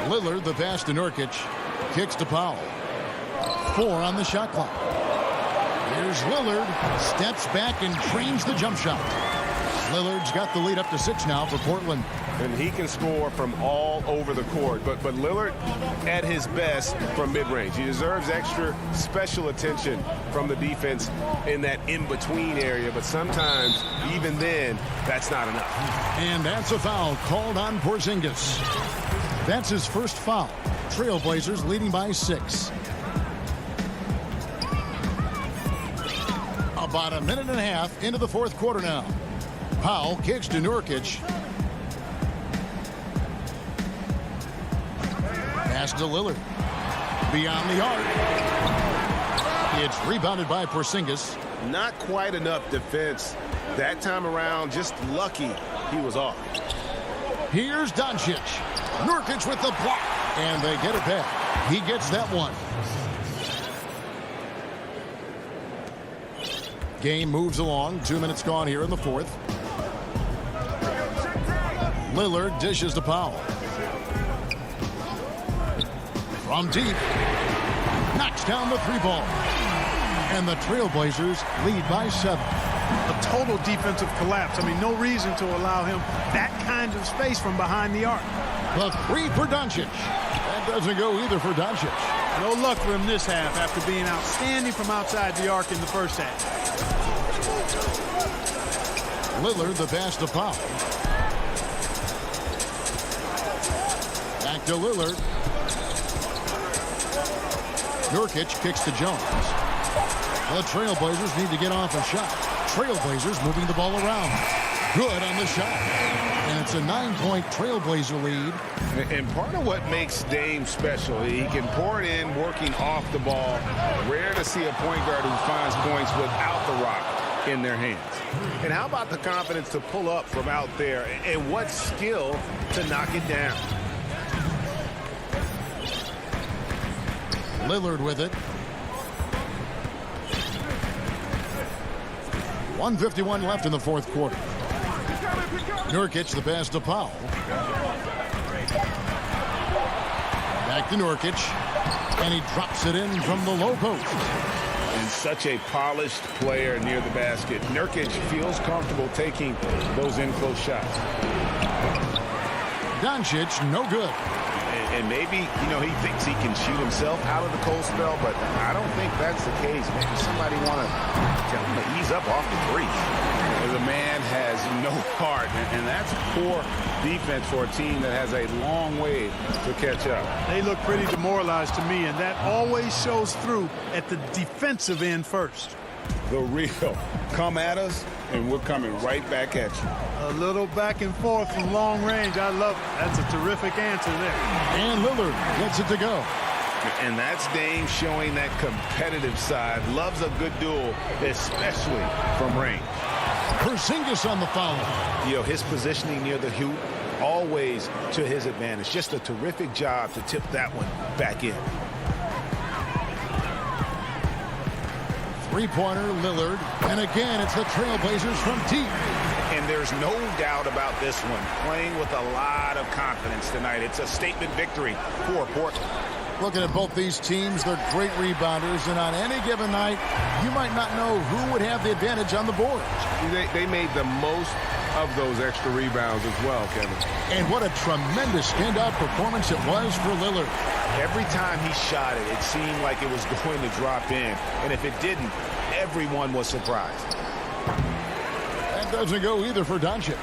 Lillard, the pass to Nurkic. Kicks to Powell. 4 on the shot clock. Here's Lillard. Steps back and trains the jump shot. Lillard's got the lead up to 6 now for Portland. And he can score from all over the court. But Lillard at his best from mid-range. He deserves extra special attention from the defense in that in-between area. But sometimes, even then, that's not enough. And that's a foul called on Porzingis. That's his first foul. Trailblazers leading by 6. About a minute and a half into the fourth quarter now. Powell kicks to Nurkic. Pass to Lillard. Beyond the arc. It's rebounded by Porzingis. Not quite enough defense that time around. Just lucky he was off. Here's Doncic. Nurkic with the block. And they get it back. He gets that one. Game moves along. 2 minutes gone here in the fourth. Lillard dishes to Powell. From deep. Knocks down the 3-ball. And the Trailblazers lead by 7. A total defensive collapse. I mean, no reason to allow him that kind of space from behind the arc. The 3 for Doncic. That doesn't go either for Doncic. No luck for him this half after being outstanding from outside the arc in the first half. Lillard, the pass to Powell. Back to Lillard. Nurkic kicks to Jones. The Trailblazers need to get off a shot. Trailblazers moving the ball around. Good on the shot. And it's a 9-point Trailblazer lead. And part of what makes Dame special, he can pour it in working off the ball. Rare to see a point guard who finds points without the rock in their hands. And how about the confidence to pull up from out there? And what skill to knock it down? Lillard with it. 1:51 left in the fourth quarter. Nurkic, the pass to Powell. Back to Nurkic. And he drops it in from the low post. And such a polished player near the basket. Nurkic feels comfortable taking those in-close shots. Doncic, no good. And maybe, he thinks he can shoot himself out of the cold spell, but I don't think that's the case. Maybe somebody want to tell him to ease up off the three. The man has no heart, and that's poor defense for a team that has a long way to catch up. They look pretty demoralized to me, and that always shows through at the defensive end first. The real come at us, and we're coming right back at you. A little back and forth from long range. I love it. That's a terrific answer there. And Lillard gets it to go. And that's Dame showing that competitive side. Loves a good duel, especially from range. Porzingis on the foul. His positioning near the hoop, always to his advantage. Just a terrific job to tip that one back in. 3-pointer, Lillard. And again, it's the Trailblazers from deep. And there's no doubt about this one. Playing with a lot of confidence tonight. It's a statement victory for Portland. Looking at both these teams, they're great rebounders. And on any given night, you might not know who would have the advantage on the board. They made the most of those extra rebounds as well, Kevin. And what a tremendous standout performance it was for Lillard. Every time he shot it, it seemed like it was going to drop in. And if it didn't, everyone was surprised. That doesn't go either for Doncic.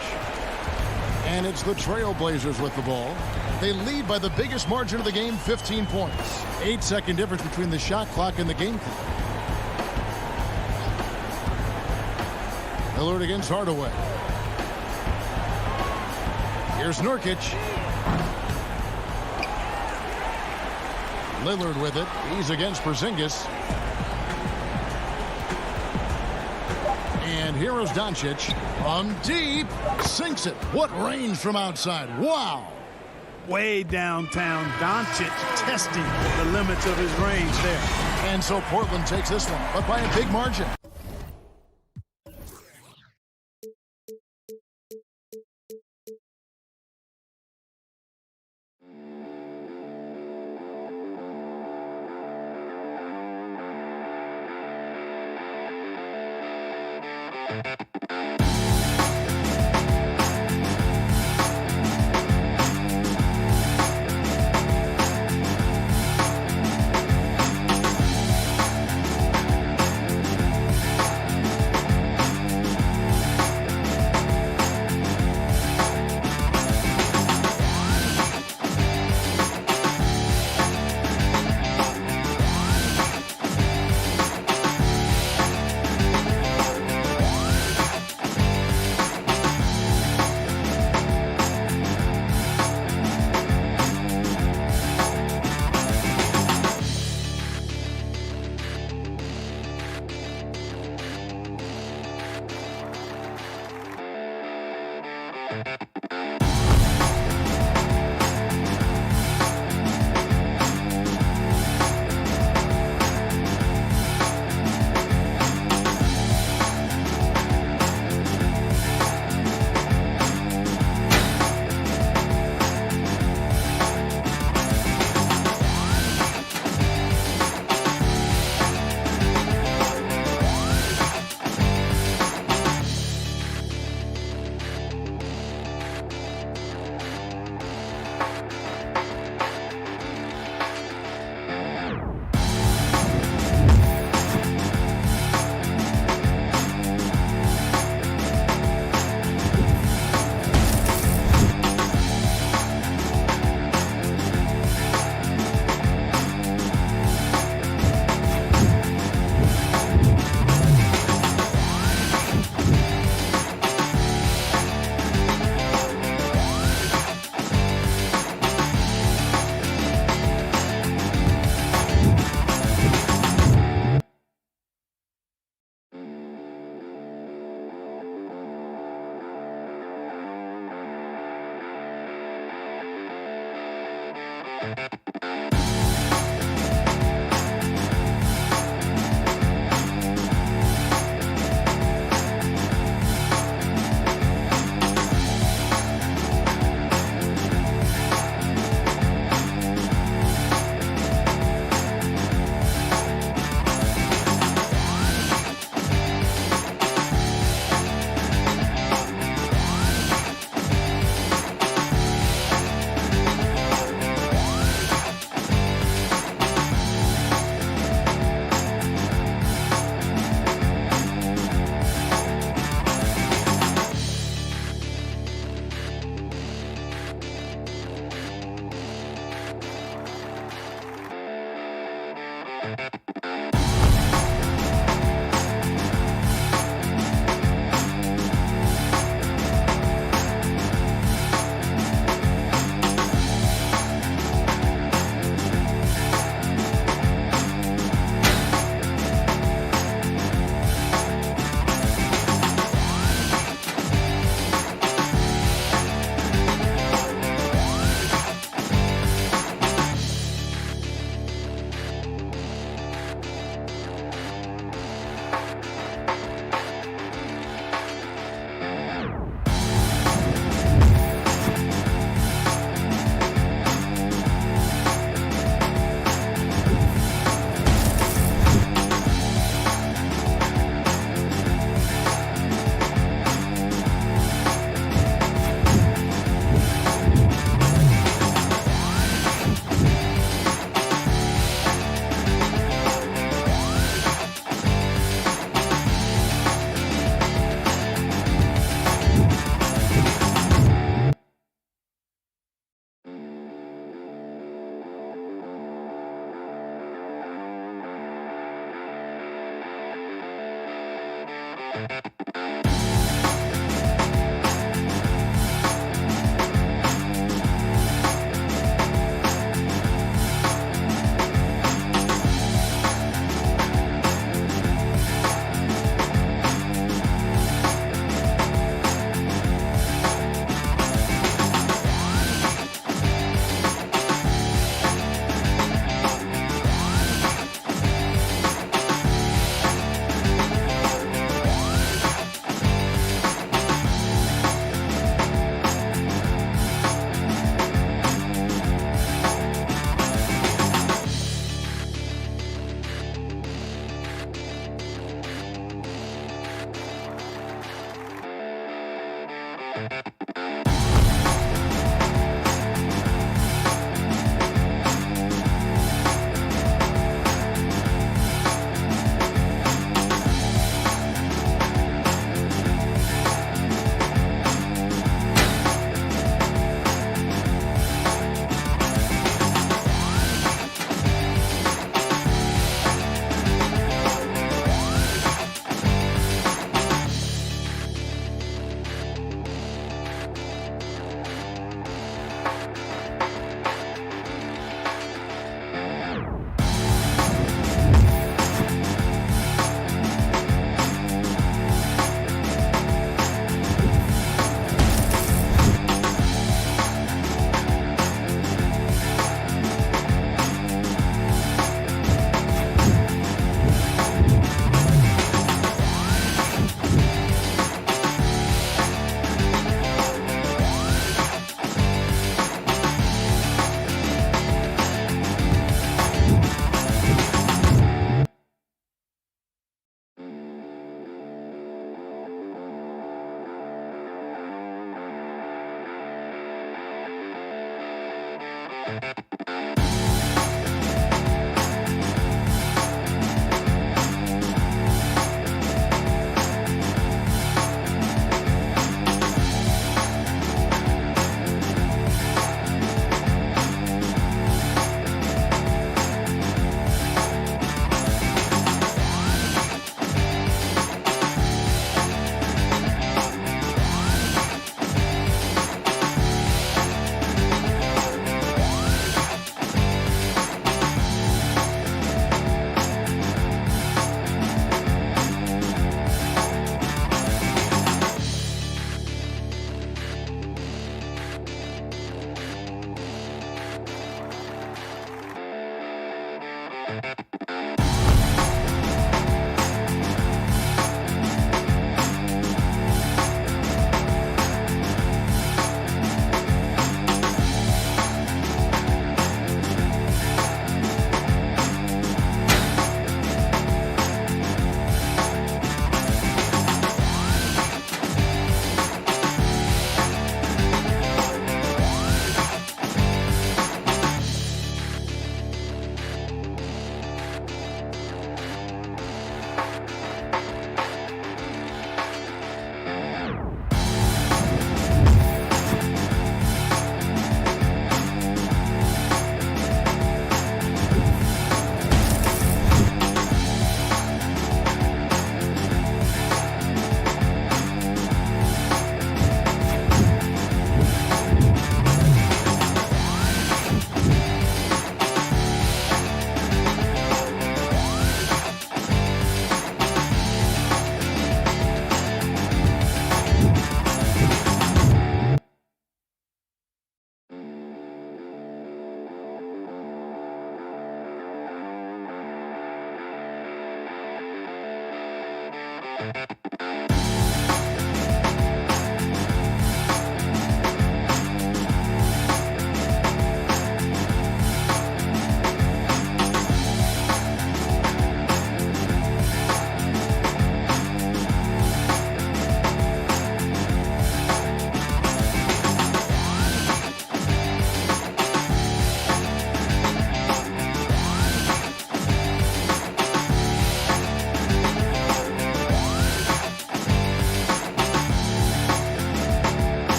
And it's the Trailblazers with the ball. They lead by the biggest margin of the game, 15 points. 8-second difference between the shot clock and the game clock. Lillard against Hardaway. Here's Nurkic. Lillard with it. He's against Porzingis. And here is Doncic from deep. Sinks it. What range from outside. Wow. Way downtown. Doncic testing the limits of his range there. And so Portland takes this one, but by a big margin.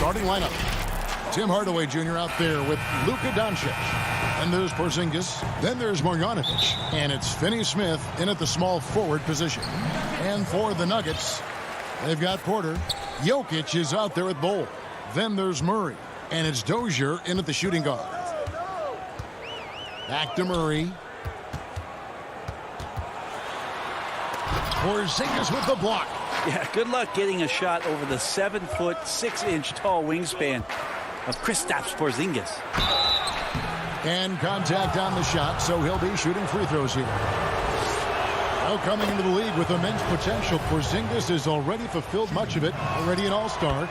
Starting lineup. Tim Hardaway Jr. out there with Luka Doncic. And there's Porzingis. Then there's Marjanovic. And it's Finney-Smith in at the small forward position. And for the Nuggets, they've got Porter. Jokic is out there with Bol. Then there's Murray. And it's Dozier in at the shooting guard. Back to Murray. Porzingis with the block. Yeah, good luck getting a shot over the 7-foot, 6-inch tall wingspan of Kristaps Porzingis. And contact on the shot, so he'll be shooting free throws here. Now coming into the league with immense potential, Porzingis has already fulfilled much of it, already an all-star.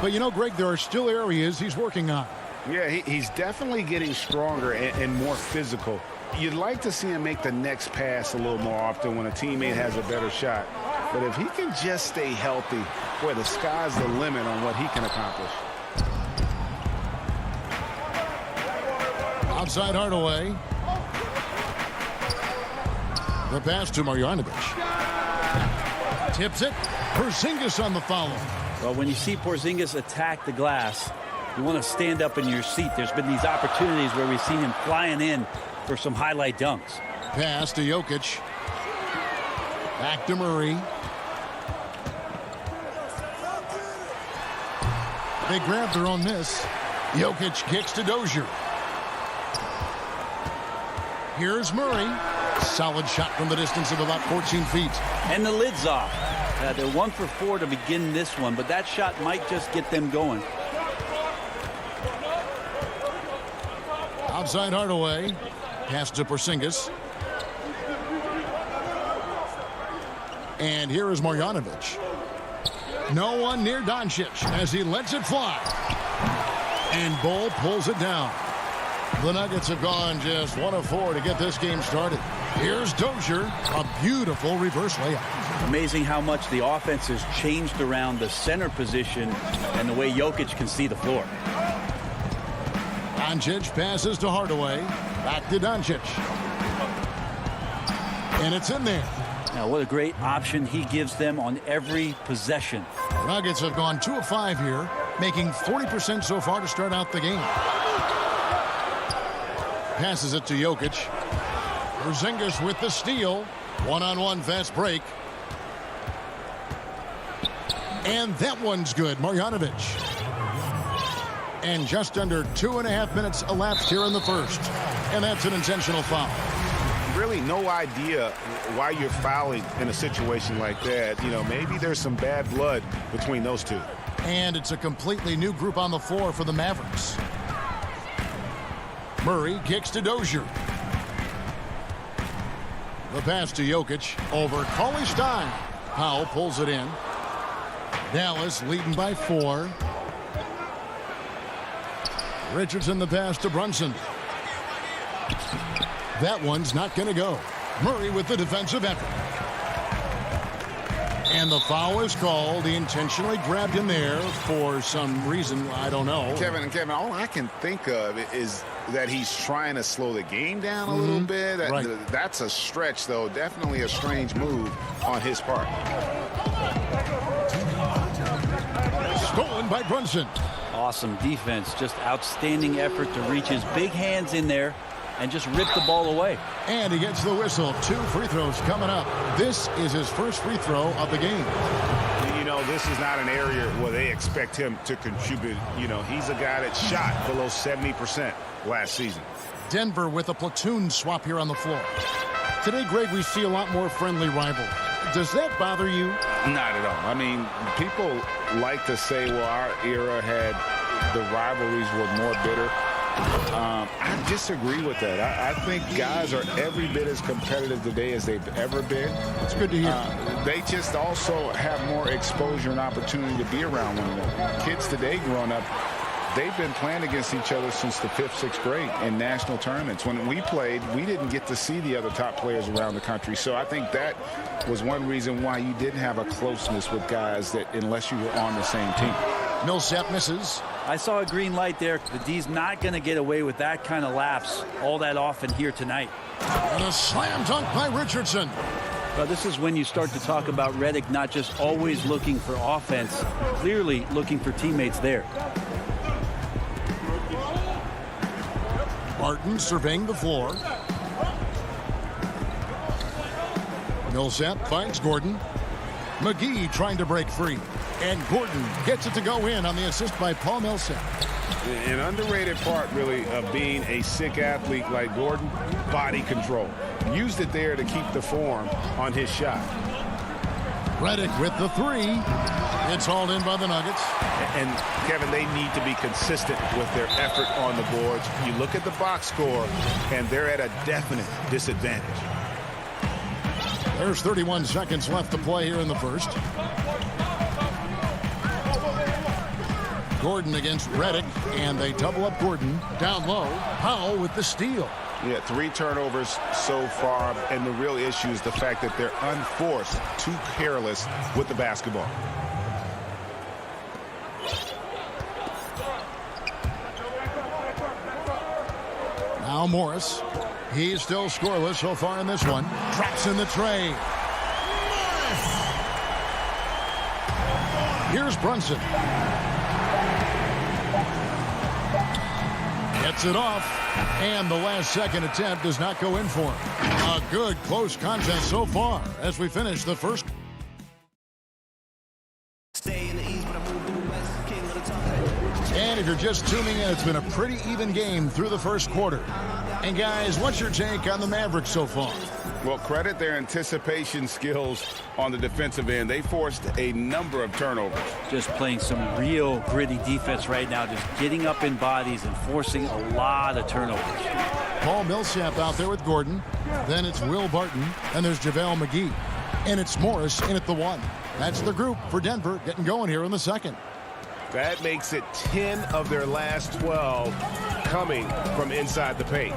But you know, Greg, there are still areas he's working on. Yeah, he's definitely getting stronger and more physical. You'd like to see him make the next pass a little more often when a teammate has a better shot. But if he can just stay healthy, boy, the sky's the limit on what he can accomplish. Outside Hardaway. The pass to Marjanovic. Tips it. Porzingis on the follow. Well, when you see Porzingis attack the glass, you want to stand up in your seat. There's been these opportunities where we've seen him flying in for some highlight dunks. Pass to Jokic. Back to Murray. They grab their own miss. Jokic kicks to Dozier. Here's Murray. Solid shot from the distance of about 14 feet. And the lid's off. They're 1 for 4 to begin this one, but that shot might just get them going. Outside Hardaway. Pass to Porzingis. And here is Marjanovic. No one near Doncic as he lets it fly. And Bol pulls it down. The Nuggets have gone just 1 of 4 to get this game started. Here's Dozier, a beautiful reverse layup. Amazing how much the offense has changed around the center position and the way Jokic can see the floor. Doncic passes to Hardaway. Back to Doncic. And it's in there. Now, what a great option he gives them on every possession. Nuggets have gone 2 of 5 here, making 40% so far to start out the game. Passes it to Jokic. Porzingis with the steal. One-on-one fast break. And that one's good. Marjanovic. And just under 2.5 minutes elapsed here in the first. And that's an intentional foul. Really no idea why you're fouling in a situation like that. You know, maybe there's some bad blood between those two. And it's a completely new group on the floor for the Mavericks. Murray kicks to Dozier. The pass to Jokic over Cauley Stein. Powell pulls it in. Dallas leading by 4. Richardson the pass to Brunson. That one's not going to go. Murray with the defensive effort. And the foul is called. He intentionally grabbed him there for some reason. I don't know. Kevin, all I can think of is that he's trying to slow the game down a little bit. Right. That's a stretch, though. Definitely a strange move on his part. Stolen by Brunson. Awesome defense. Just outstanding effort to reach his big hands in there and just rip the ball away. And he gets the whistle. 2 free throws coming up. This is his first free throw of the game. You know, this is not an area where they expect him to contribute. You know, he's a guy that shot below 70% last season. Denver with a platoon swap here on the floor. Today, Greg, we see a lot more friendly rivalry. Does that bother you? Not at all. I mean, people like to say, well, our era had the rivalries were more bitter. I disagree with that. I think guys are every bit as competitive today as they've ever been. It's good to hear. They just also have more exposure and opportunity to be around one another. Kids today growing up, they've been playing against each other since the 5th, 6th grade in national tournaments. When we played, we didn't get to see the other top players around the country. So I think that was one reason why you didn't have a closeness with guys that unless you were on the same team. Millsap misses. I saw a green light there. The D's not going to get away with that kind of lapse all that often here tonight. And a slam dunk by Richardson. Well, this is when you start to talk about Redick not just always looking for offense, clearly looking for teammates there. Barton surveying the floor. Millsap finds Gordon. McGee trying to break free. And Gordon gets it to go in on the assist by Paul Millsap. An underrated part, really, of being a sick athlete like Gordon, body control. Used it there to keep the form on his shot. Redick with the three. It's hauled in by the Nuggets. And, Kevin, they need to be consistent with their effort on the boards. You look at the box score, and they're at a definite disadvantage. There's 31 seconds left to play here in the first. Gordon against Redick, and they double up Gordon. Down low, Powell with the steal. Yeah, 3 turnovers so far, and the real issue is the fact that they're unforced, too careless with the basketball. Now Morris. He's still scoreless so far in this one. Drops in the tray. Here's Brunson. Gets it off. And the last second attempt does not go in for him. A good close contest so far as we finish the first. And if you're just tuning in, it's been a pretty even game through the first quarter. And guys, what's your take on the Mavericks so far? Well, credit their anticipation skills on the defensive end. They forced a number of turnovers. Just playing some real gritty defense right now, just getting up in bodies and forcing a lot of turnovers. Paul Millsap out there with Gordon. Then it's Will Barton. And there's JaVale McGee. And it's Morris in at the 1. That's the group for Denver getting going here in the second. That makes it 10 of their last 12 coming from inside the paint.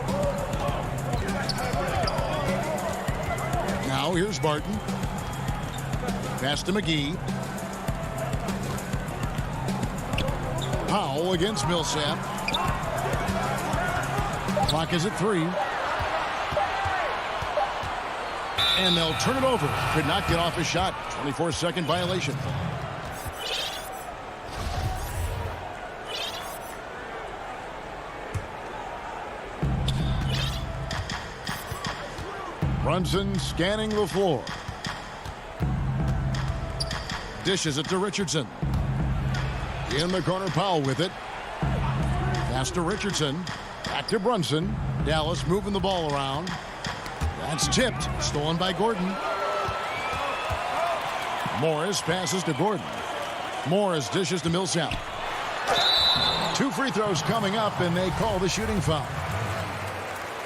Now here's Barton. Pass to McGee. Powell against Millsap. Clock is at 3. And they'll turn it over. Could not get off his shot. 24-second violation. Brunson scanning the floor. Dishes it to Richardson. In the corner, Powell with it. Pass to Richardson. Back to Brunson. Dallas moving the ball around. That's tipped. Stolen by Gordon. Morris passes to Gordon. Morris dishes to Millsap. 2 free throws coming up, and they call the shooting foul.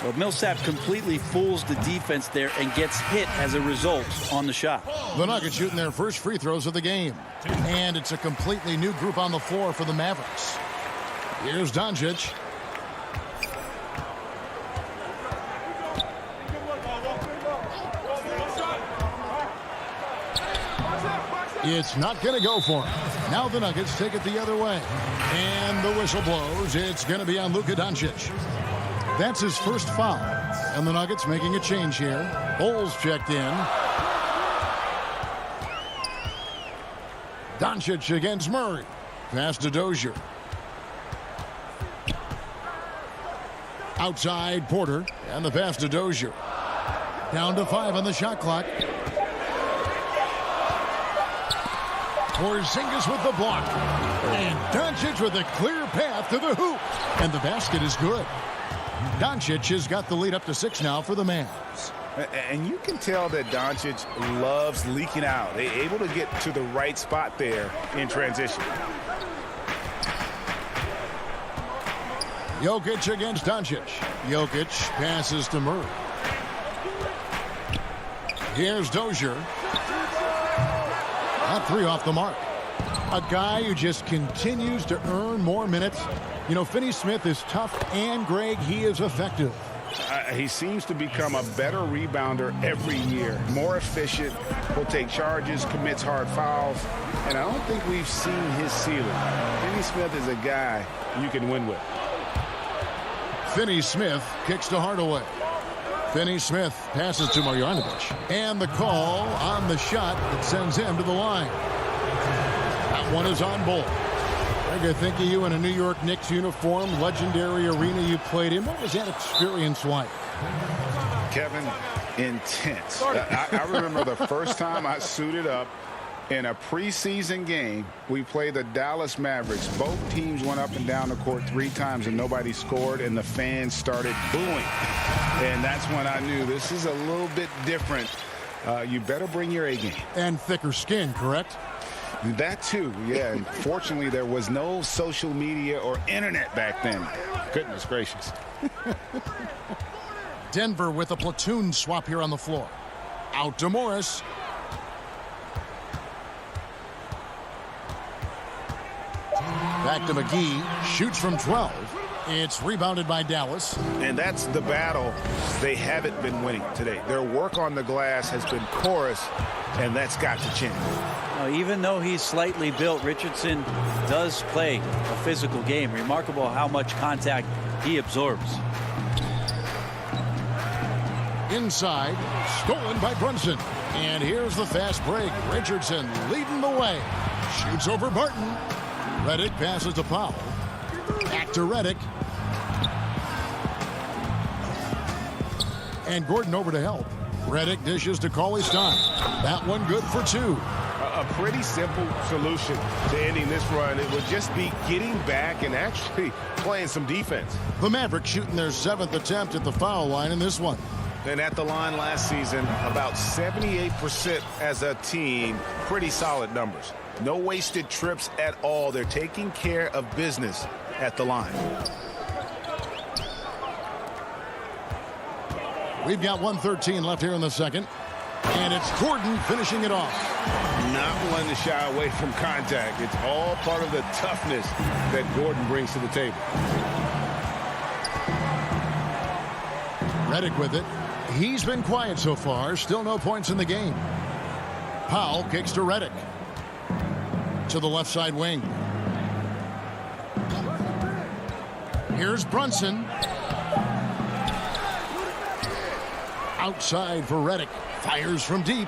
Well, Millsap completely fools the defense there and gets hit as a result on the shot. The Nuggets shooting their first free throws of the game. And it's a completely new group on the floor for the Mavericks. Here's Doncic. It's not going to go for him. Now the Nuggets take it the other way. And the whistle blows. It's going to be on Luka Doncic. That's his first foul. And the Nuggets making a change here. Bulls checked in. Doncic against Murray. Pass to Dozier. Outside Porter. And the pass to Dozier. Down to 5 on the shot clock. Porzingis with the block. And Doncic with a clear path to the hoop. And the basket is good. Doncic has got the lead up to 6 now for the Mavs. And you can tell that Doncic loves leaking out. They're able to get to the right spot there in transition. Jokic against Doncic. Jokic passes to Murray. Here's Dozier. That 3 off the mark. A guy who just continues to earn more minutes. You know, Finney-Smith is tough, and Greg, he is effective. He seems to become a better rebounder every year. More efficient, will take charges, commits hard fouls, and I don't think we've seen his ceiling. Finney-Smith is a guy you can win with. Finney-Smith kicks to Hardaway. Finney-Smith passes to Marjanovic. And the call on the shot that sends him to the line. That one is on Bull. I think of you in a New York Knicks uniform, legendary arena you played in. What was that experience like? Kevin, intense. I remember the first time I suited up in a preseason game. We played the Dallas Mavericks. Both teams went up and down the court 3 times and nobody scored, and the fans started booing. And that's when I knew this is a little bit different. You better bring your A game. And thicker skin, correct? That too, yeah. And fortunately, there was no social media or internet back then. Goodness gracious. Denver with a platoon swap here on the floor. Out to Morris. Back to McGee. Shoots from 12. It's rebounded by Dallas. And that's the battle they haven't been winning today. Their work on the glass has been porous, and that's got to change. Even though he's slightly built, Richardson does play a physical game. Remarkable how much contact he absorbs. Inside, stolen by Brunson. And here's the fast break. Richardson leading the way. Shoots over Barton. Redick passes to Powell. Back to Redick. And Gordon over to help. Redick dishes to CLA Stein. That one good for 2. A pretty simple solution to ending this run. It would just be getting back and actually playing some defense. The Mavericks shooting their 7th attempt at the foul line in this one. And at the line last season, about 78% as a team. Pretty solid numbers. No wasted trips at all. They're taking care of business at the line. We've got 1:13 left here in the second. And it's Gordon finishing it off. Not one to shy away from contact. It's all part of the toughness that Gordon brings to the table. Redick with it. He's been quiet so far. Still no points in the game. Powell kicks to Redick. To the left side wing. Here's Brunson. Outside for Redick. Fires from deep.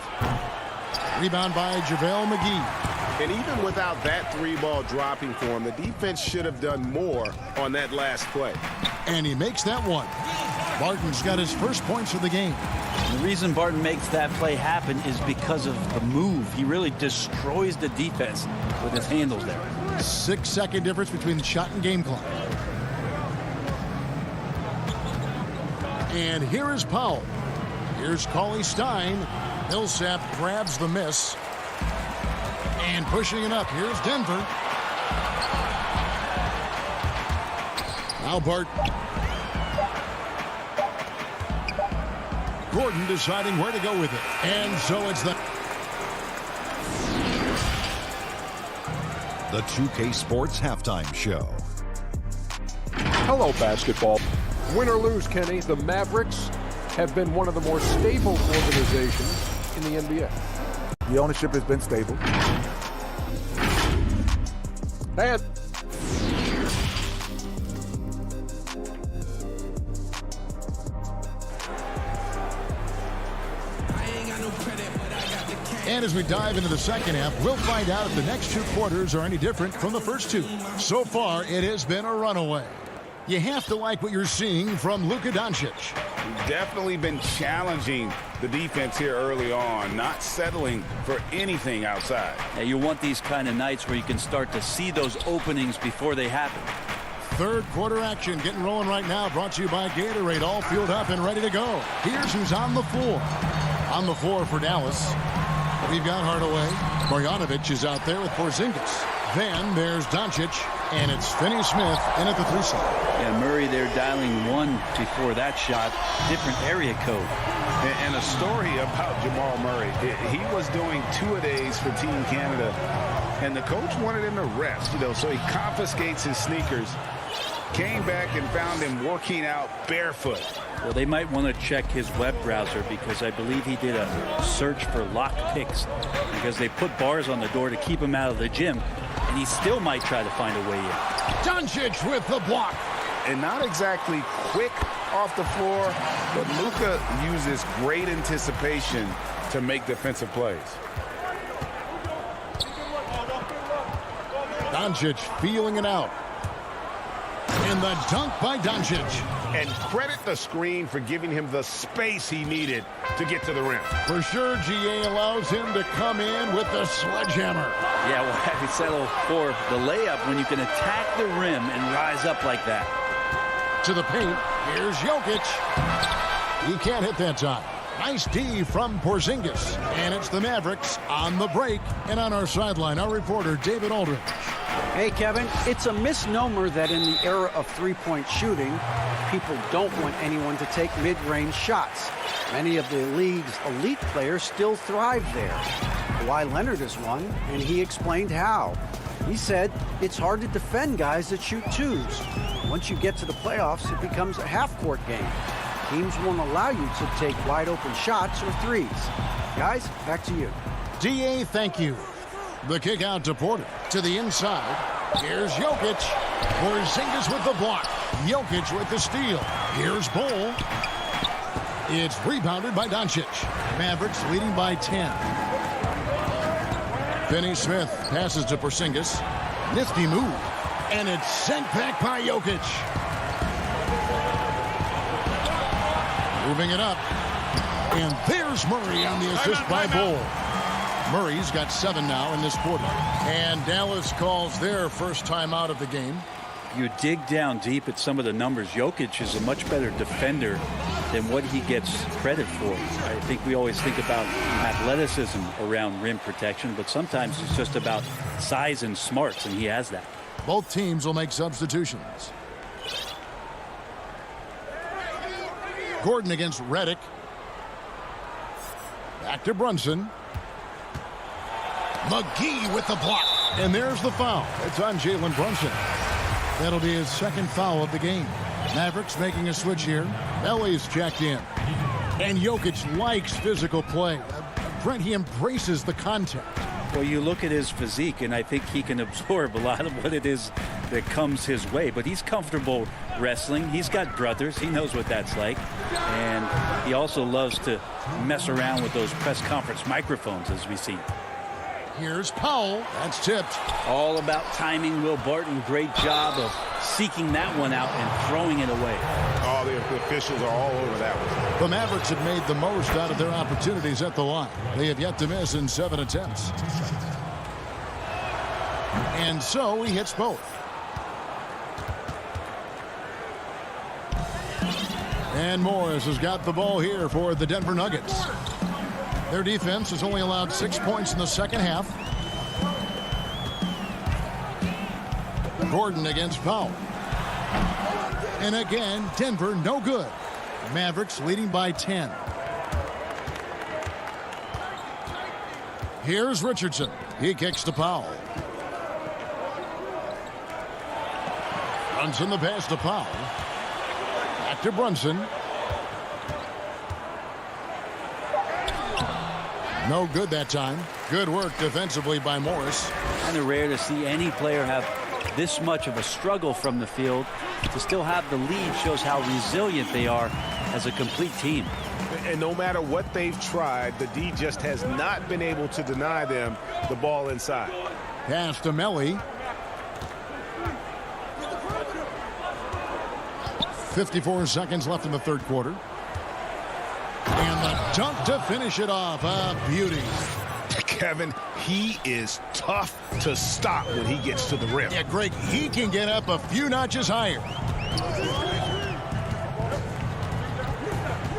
Rebound by JaVale McGee. And even without that 3-ball dropping for him, the defense should have done more on that last play. And he makes that one. Barton's got his first points of the game. The reason Barton makes that play happen is because of the move. He really destroys the defense with his handles there. 6-second difference between the shot and game clock. And here is Powell. Here's CLA Stein. Millsap grabs the miss. And pushing it up. Here's Denver. Now Bart. Gordon deciding where to go with it. And so it's the 2K Sports Halftime Show. Hello, basketball. Win or lose, Kenny, the Mavericks have been one of the more stable organizations in the NBA. The ownership has been stable. And And as we dive into the second half, we'll find out if the next 2 quarters are any different from the first 2. So far, it has been a runaway. You have to like what you're seeing from Luka Doncic. Definitely been challenging the defense here early on, not settling for anything outside. Yeah, you want these kind of nights where you can start to see those openings before they happen. Third quarter action getting rolling right now, brought to you by Gatorade, all fueled up and ready to go. Here's who's on the floor. On the floor for Dallas, we've got Hardaway. Marjanovic is out there with Porzingis. Then there's Doncic, and it's Finney-Smith in at the 3 side. Yeah, Murray there dialing 1 before that shot. Different area code. And a story about Jamal Murray. He was doing 2-a-days for Team Canada, and the coach wanted him to rest, so he confiscates his sneakers, came back and found him working out barefoot. Well, they might want to check his web browser because I believe he did a search for locked picks because they put bars on the door to keep him out of the gym, and he still might try to find a way in. Doncic with the block. And not exactly quick off the floor, but Luka uses great anticipation to make defensive plays. Doncic feeling it out. And the dunk by Doncic. And credit the screen for giving him the space he needed to get to the rim. For sure, GA allows him to come in with the sledgehammer. Yeah, well, have you settle for the layup when you can attack the rim and rise up like that? To the paint, here's Jokic. He can't hit that time. Nice D from Porzingis. And it's the Mavericks on the break. And on our sideline, our reporter, David Aldridge. Hey, Kevin, it's a misnomer that in the era of three-point shooting, people don't want anyone to take mid-range shots. Many of the league's elite players still thrive there. Kawhi Leonard is one, and he explained how. He said it's hard to defend guys that shoot twos. Once you get to the playoffs, it becomes a half-court game. Teams won't allow you to take wide-open shots or threes. Guys, back to you. DA, thank you. The kick out to Porter. To the inside. Here's Jokic. Porzingis with the block. Jokic with the steal. Here's Bull. It's rebounded by Doncic. Mavericks leading by 10. Finney-Smith passes to Porzingis. Nifty move. And it's sent back by Jokic. Moving it up. And there's Murray on the assist by Bull. Murray's got 7 now in this quarter. And Dallas calls their first time out of the game. You dig down deep at some of the numbers. Jokic is a much better defender than what he gets credit for. I think we always think about athleticism around rim protection, but sometimes it's just about size and smarts, and he has that. Both teams will make substitutions. Gordon against Redick. Back to Brunson. McGee with the block. And there's the foul. It's on Jalen Brunson. That'll be his second foul of the game. Mavericks making a switch here. Ellie's checked in. And Jokic likes physical play. Brent, he embraces the contact. Well, you look at his physique, and I think he can absorb a lot of what it is that comes his way. But he's comfortable wrestling. He's got brothers. He knows what that's like. And he also loves to mess around with those press conference microphones, as we see. Here's Powell. That's tipped. All about timing. Will Barton, great job of seeking that one out and throwing it away. Oh, the officials are all over that one. The Mavericks have made the most out of their opportunities at the line. They have yet to miss in 7 attempts. And so he hits both. And Morris has got the ball here for the Denver Nuggets. Their defense has only allowed 6 points in the second half. Gordon against Powell. And again, Denver no good. Mavericks leading by 10. Here's Richardson. He kicks to Powell. Brunson the pass to Powell. Back to Brunson. No good that time. Good work defensively by Morris. Kind of rare to see any player have this much of a struggle from the field. To still have the lead shows how resilient they are as a complete team. And no matter what they've tried, the D just has not been able to deny them the ball inside. Pass to Melly. 54 seconds left in the third quarter. And the dunk to finish it off. A beauty. Kevin, he is tough to stop when he gets to the rim. Yeah, Greg, he can get up a few notches higher.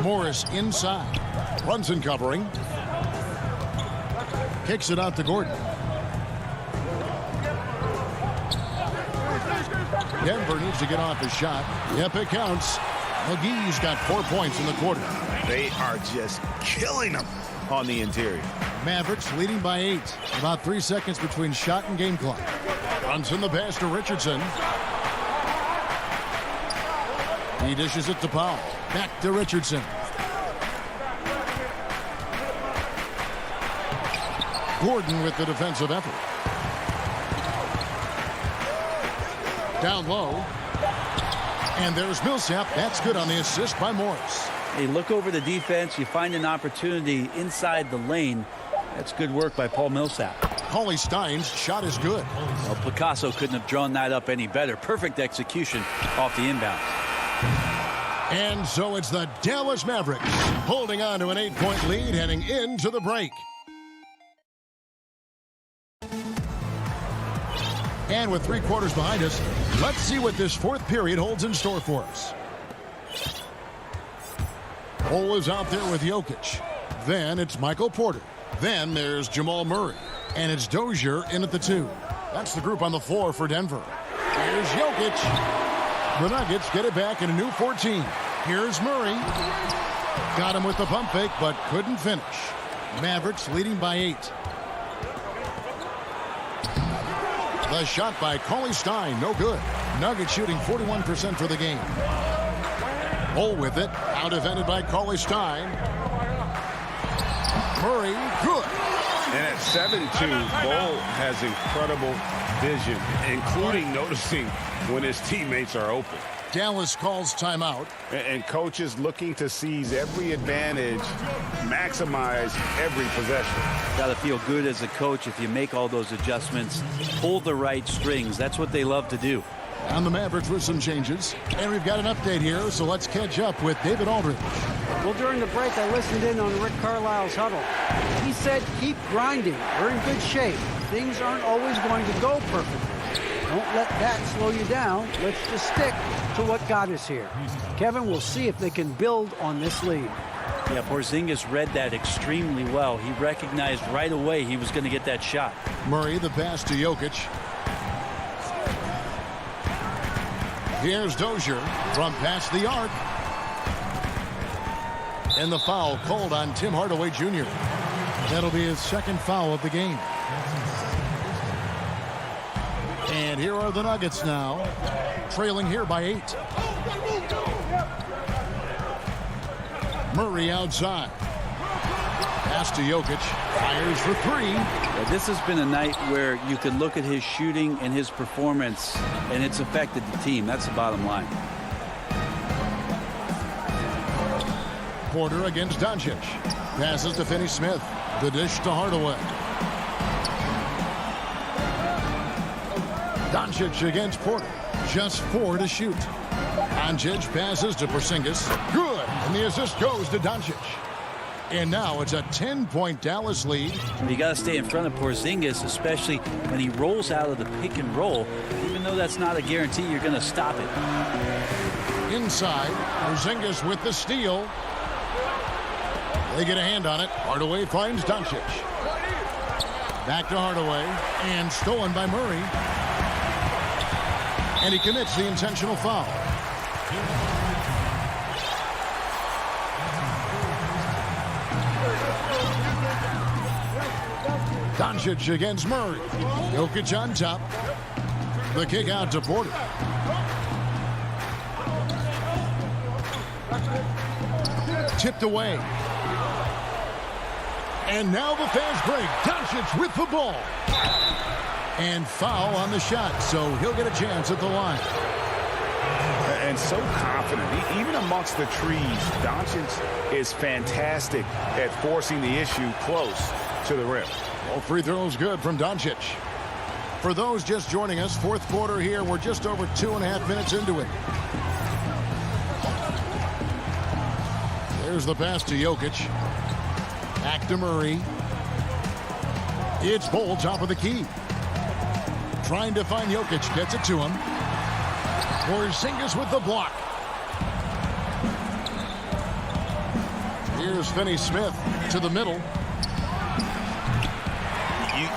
Morris inside. Brunson covering. Kicks it out to Gordon. Denver needs to get off his shot. Yep, it counts. McGee's got 4 points in the quarter. They are just killing them on the interior. Mavericks leading by 8. About 3 seconds between shot and game clock. Brunson the pass to Richardson. He dishes it to Powell. Back to Richardson. Gordon with the defensive effort. Down low. And there's Millsap. That's good on the assist by Morris. Hey, look over the defense. You find an opportunity inside the lane. That's good work by Paul Millsap. Cauley Stein's shot is good. Well, Picasso couldn't have drawn that up any better. Perfect execution off the inbound. And so it's the Dallas Mavericks holding on to an 8-point lead heading into the break. And with 3 quarters behind us, let's see what this fourth period holds in store for us. Cole is out there with Jokic. Then it's Michael Porter. Then there's Jamal Murray. And it's Dozier in at the 2. That's the group on the floor for Denver. Here's Jokic. The Nuggets get it back in a new 14. Here's Murray. Got him with the pump fake, but couldn't finish. Mavericks leading by 8. The shot by Cauley Stein, no good. Nuggets shooting 41% for the game. Cole with it, out defended by Cauley Stein. Murray, good. And at 7'2", Cole has incredible vision, including noticing when his teammates are open. Dallas calls timeout. And coaches looking to seize every advantage, maximize every possession. Got to feel good as a coach if you make all those adjustments, pull the right strings. That's what they love to do. On the Mavericks with some changes. And we've got an update here, so let's catch up with David Aldridge. Well, during the break, I listened in on Rick Carlisle's huddle. He said, keep grinding. We're in good shape. Things aren't always going to go perfectly. Don't let that slow you down. Let's just stick to what got us here. Kevin, we'll see if they can build on this lead. Yeah, Porzingis read that extremely well. He recognized right away he was going to get that shot. Murray, the pass to Jokic. Here's Dozier from past the arc. And the foul called on Tim Hardaway Jr. That'll be his second foul of the game. And here are the Nuggets now, trailing here by 8. Murray outside. Pass to Jokic. Fires for 3. Yeah, this has been a night where you can look at his shooting and his performance, and it's affected the team. That's the bottom line. Porter against Doncic. Passes to Finney-Smith. The dish to Hardaway. Doncic against Porter. Just 4 to shoot. Doncic passes to Porzingis. Good. And the assist goes to Doncic. And now it's a 10-point Dallas lead. You got to stay in front of Porzingis, especially when he rolls out of the pick and roll. Even though that's not a guarantee, you're going to stop it. Inside, Porzingis with the steal. They get a hand on it. Hardaway finds Doncic. Back to Hardaway. And stolen by Murray. And he commits the intentional foul. Doncic against Murray. Jokic on top. The kick out to Porter. Tipped away. And now the fast break. Doncic with the ball. And foul on the shot, so he'll get a chance at the line. And so confident, even amongst the trees. Doncic is fantastic at forcing the issue close to the rim. All free throws good from Doncic. For those just joining us, fourth quarter here. We're just over 2.5 minutes into it. There's the pass to Jokic. Back to Murray. It's Bull, top of the key. Trying to find Jokic. Gets it to him. Porzingis with the block. Here's Finney-Smith to the middle.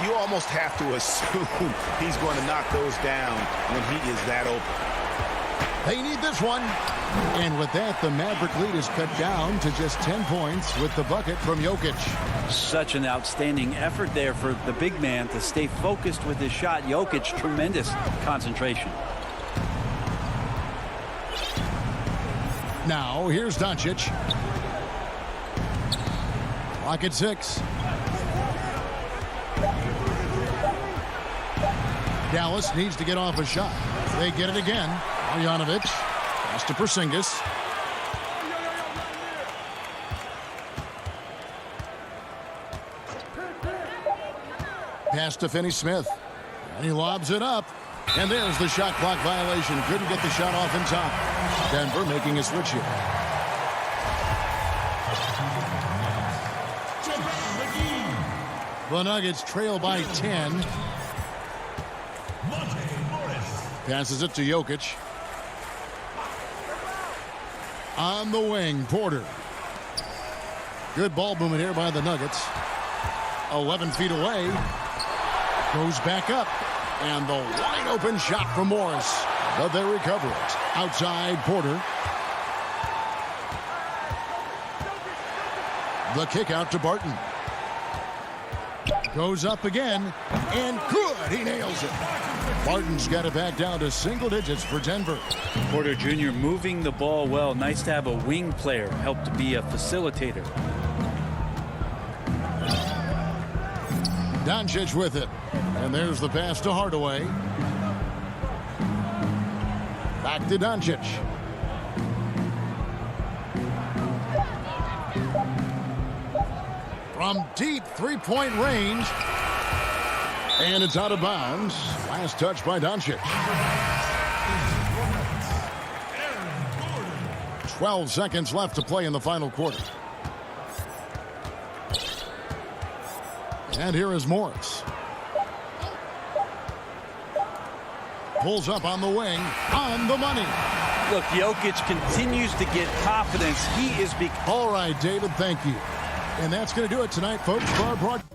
You almost have to assume he's going to knock those down when he is that open. They need this one. And with that, the Maverick lead is cut down to just 10 points with the bucket from Jokic. Such an outstanding effort there for the big man to stay focused with his shot. Jokic, tremendous concentration. Now, here's Doncic. Clock at 6. Dallas needs to get off a shot. They get it again. Marjanovic. Pass to Porzingis. Pass to Finney-Smith. And he lobs it up. And there's the shot clock violation. Couldn't get the shot off in time. Denver making a switch here. The Nuggets trail by 10. Passes it to Jokic. On the wing, Porter. Good ball movement here by the Nuggets. 11 feet away. Goes back up. And the wide open shot from Morris. But they recover it. Outside, Porter. The kick out to Barton. Goes up again. And good. He nails it. Barton's got it back down to single digits for Denver. Porter Jr. moving the ball well. Nice to have a wing player help to be a facilitator. Doncic with it. And there's the pass to Hardaway. Back to Doncic. From deep three-point range. And it's out of bounds. Last touch by Doncic. 12 seconds left to play in the final quarter. And here is Morris. Pulls up on the wing. On the money. Look, Jokic continues to get confidence. He is... All right, David, thank you. And that's going to do it tonight, folks, for our broadcast.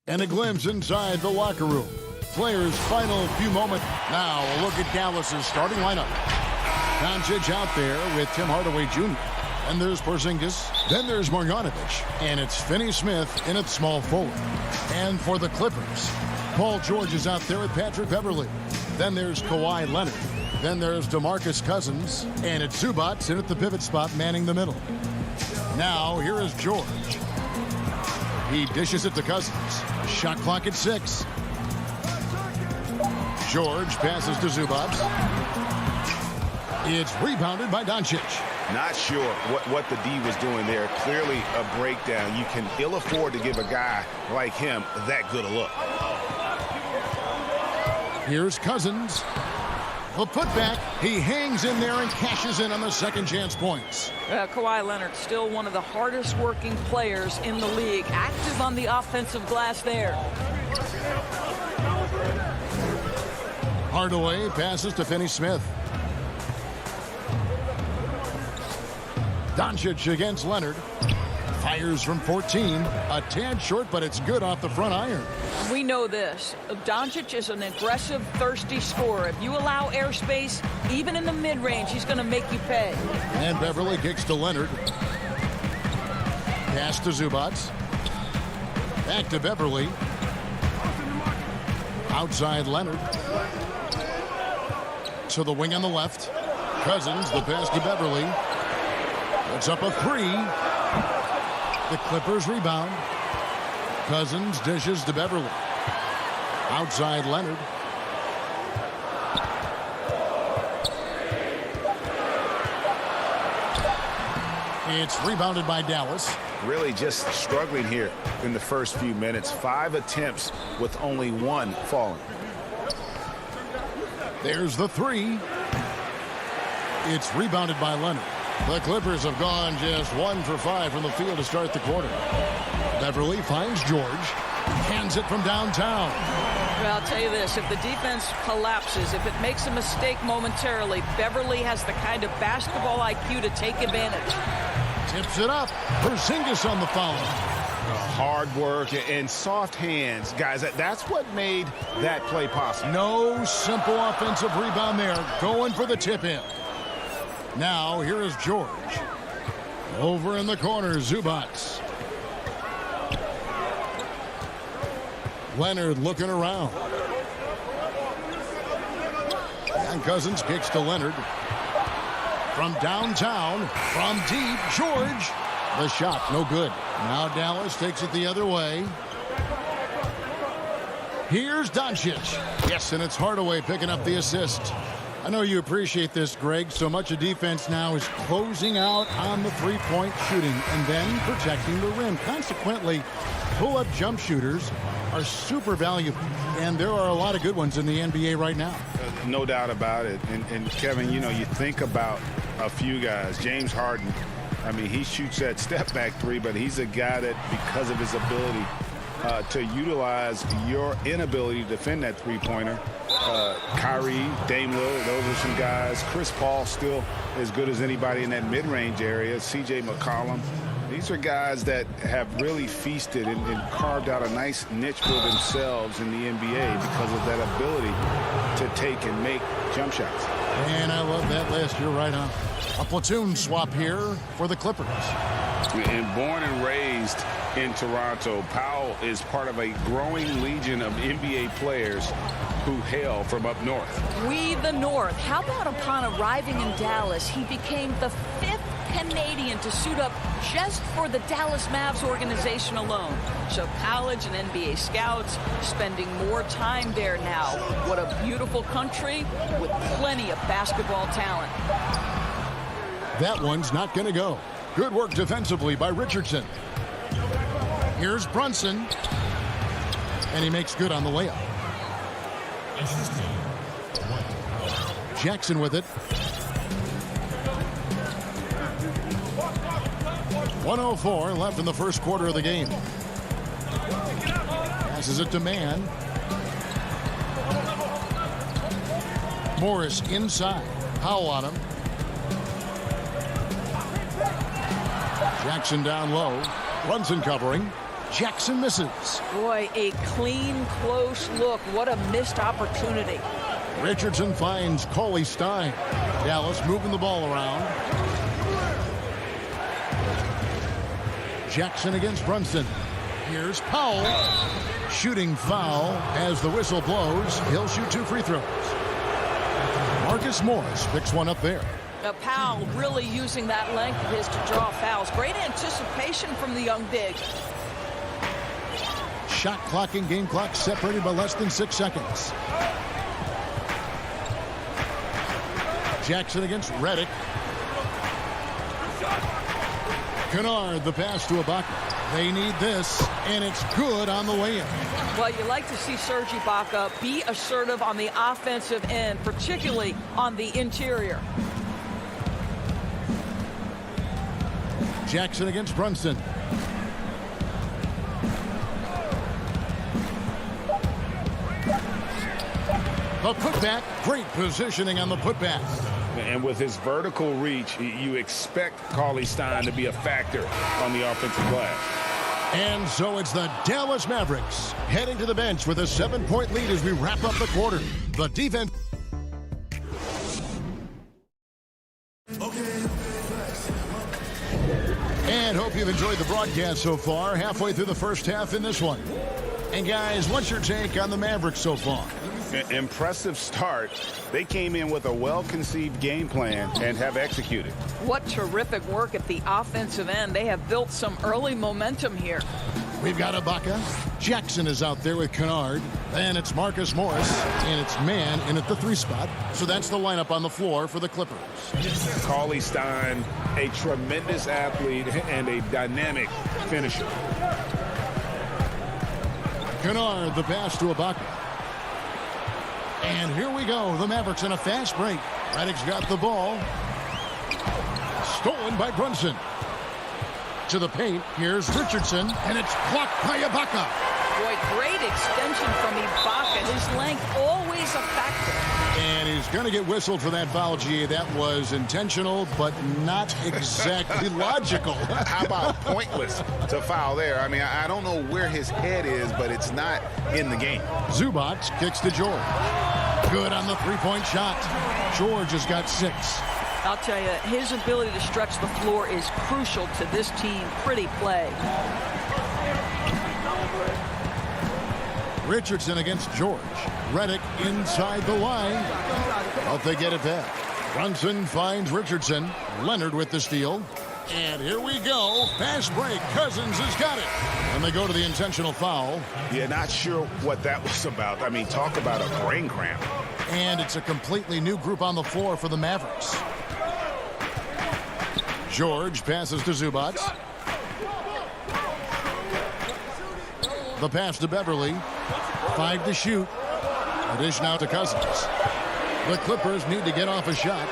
And a glimpse inside the locker room. Players' final few moments. Now a look at Dallas's starting lineup. Doncic out there with Tim Hardaway Jr. And there's Porzingis. Then there's Marjanovic. And it's Finney-Smith in at small forward. And for the Clippers, Paul George is out there with Patrick Beverley. Then there's Kawhi Leonard. Then there's DeMarcus Cousins. And it's Zubac in at the pivot spot manning the middle. Now here is George. He dishes it to Cousins. Shot clock at 6. George passes to Zubac. It's rebounded by Doncic. Not sure what the D was doing there. Clearly a breakdown. You can ill afford to give a guy like him that good a look. Here's Cousins. The putback. He hangs in there and cashes in on the second chance points. Kawhi Leonard, still one of the hardest working players in the league. Active on the offensive glass there. Hardaway passes to Finney-Smith. Doncic against Leonard. Fires from 14. A tad short, but it's good off the front iron. We know this. Doncic is an aggressive, thirsty scorer. If you allow airspace, even in the mid-range, he's going to make you pay. And Beverley kicks to Leonard. Pass to Zubac. Back to Beverley. Outside Leonard. To the wing on the left. Cousins, the pass to Beverley. It's up a 3. The Clippers rebound. Cousins dishes to Beverley. Outside Leonard. It's rebounded by Dallas. Really just struggling here in the first few minutes. 5 attempts with only 1 falling. There's the 3. It's rebounded by Leonard. The Clippers have gone just 1 for 5 from the field to start the quarter. Beverley finds George. Hands it from downtown. Well, I'll tell you this. If the defense collapses, if it makes a mistake momentarily, Beverley has the kind of basketball IQ to take advantage. Tips it up. Porzingis on the foul. Hard work and soft hands. Guys, that's what made that play possible. No simple offensive rebound there. Going for the tip-in. Now, here is George. Over in the corner, Zubac. Leonard looking around. And Cousins kicks to Leonard. From downtown, from deep, George. The shot, no good. Now Dallas takes it the other way. Here's Doncic. Yes, and it's Hardaway picking up the assist. I know you appreciate this, Greg. So much of defense now is closing out on the three-point shooting and then protecting the rim. Consequently, pull-up jump shooters are super valuable, and there are a lot of good ones in the NBA right now. No doubt about it. And Kevin, you know, you think about a few guys. James Harden, I mean, he shoots that step-back 3, but he's a guy that, because of his ability to utilize your inability to defend that three-pointer, Kyrie, Dame Lillard, those are some guys. Chris Paul still as good as anybody in that mid-range area. C.J. McCollum. These are guys that have really feasted and carved out a nice niche for themselves in the NBA because of that ability to take and make jump shots. And I love that list. You're right on. A platoon swap here for the Clippers. And born and raised in Toronto, Powell is part of a growing legion of NBA players who hail from up north. We the North. How about upon arriving in Dallas, he became the 5th Canadian to suit up just for the Dallas Mavs organization alone. So college and NBA scouts spending more time there now. What a beautiful country with plenty of basketball talent. That one's not going to go. Good work defensively by Richardson. Here's Brunson. And he makes good on the layup. Jackson with it. 1:04 left in the first quarter of the game. Passes it to Mann. Morris inside. Powell on him. Jackson down low. Brunson covering. Jackson misses. Boy, a clean, close look. What a missed opportunity. Richardson finds CLA Stein. Dallas moving the ball around. Jackson against Brunson. Here's Powell. Shooting foul as the whistle blows. He'll shoot 2 free throws. Marcus Morris picks one up there. Powell really using that length of his to draw fouls. Great anticipation from the young big. Shot clock and game clock separated by less than 6 seconds. Jackson against Redick. Kennard, the pass to Ibaka. They need this, and it's good on the way in. Well, you like to see Serge Ibaka be assertive on the offensive end, particularly on the interior. Jackson against Brunson. The putback, great positioning on the putback. And with his vertical reach, you expect CLA Stein to be a factor on the offensive glass. And so it's the Dallas Mavericks heading to the bench with a 7-point lead as we wrap up the quarter. The defense. And hope you've enjoyed the broadcast so far. Halfway through the first half in this one. And guys, what's your take on the Mavericks so far? Impressive start. They came in with a well-conceived game plan and have executed. What terrific work at the offensive end. They have built some early momentum here. We've got Ibaka. Jackson is out there with Kennard. Then it's Marcus Morris, and it's man in at the 3 spot. So that's the lineup on the floor for the Clippers. CLA Stein, a tremendous athlete and a dynamic finisher. Kennard, the pass to Ibaka. And here we go. The Mavericks in a fast break. Redick's got the ball. Stolen by Brunson. To the paint. Here's Richardson. And it's blocked by Ibaka. Boy, great extension from Ibaka. His length always a factor. And he's going to get whistled for that foul, G. That was intentional, but not exactly logical. How about pointless to foul there? I mean, I don't know where his head is, but it's not in the game. Zubac kicks to George. Good on the 3-point shot. George has got 6. I'll tell you, his ability to stretch the floor is crucial to this team. Pretty play. Richardson against George. Redick inside the line. But they get it back. Brunson finds Richardson. Leonard with the steal. And here we go. Fast break. Cousins has got it. And they go to the intentional foul. Yeah, not sure what that was about. I mean, talk about a brain cramp. And it's a completely new group on the floor for the Mavericks. George passes to Zubac. The pass to Beverly. 5 to shoot. Dish now to Cousins. The Clippers need to get off a shot.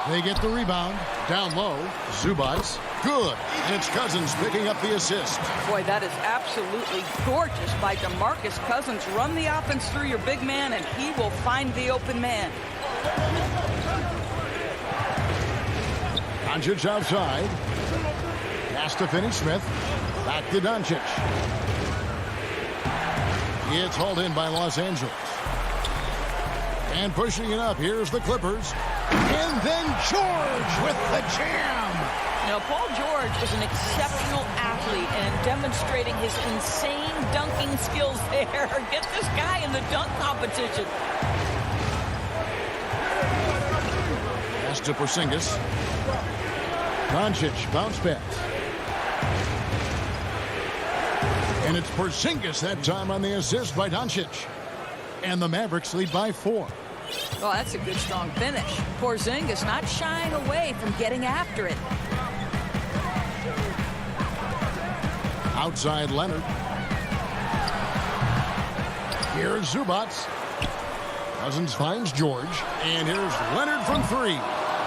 They get the rebound. Down low. Zubac. Good. And it's Cousins picking up the assist. Boy, that is absolutely gorgeous by DeMarcus Cousins. Run the offense through your big man, and he will find the open man. Doncic outside. Pass to Finney-Smith. Back to Doncic. It's hauled in by Los Angeles. And pushing it up, here's the Clippers. And then George with the jam. Now, Paul George is an exceptional athlete and demonstrating his insane dunking skills there. Get this guy in the dunk competition. Pass to Porzingis. Doncic, bounce pass. And it's Porzingis that time on the assist by Doncic. And the Mavericks lead by 4. Oh, that's a good, strong finish. Porzingis not shying away from getting after it. Outside Leonard. Here's Zubac. Cousins finds George. And here's Leonard from 3.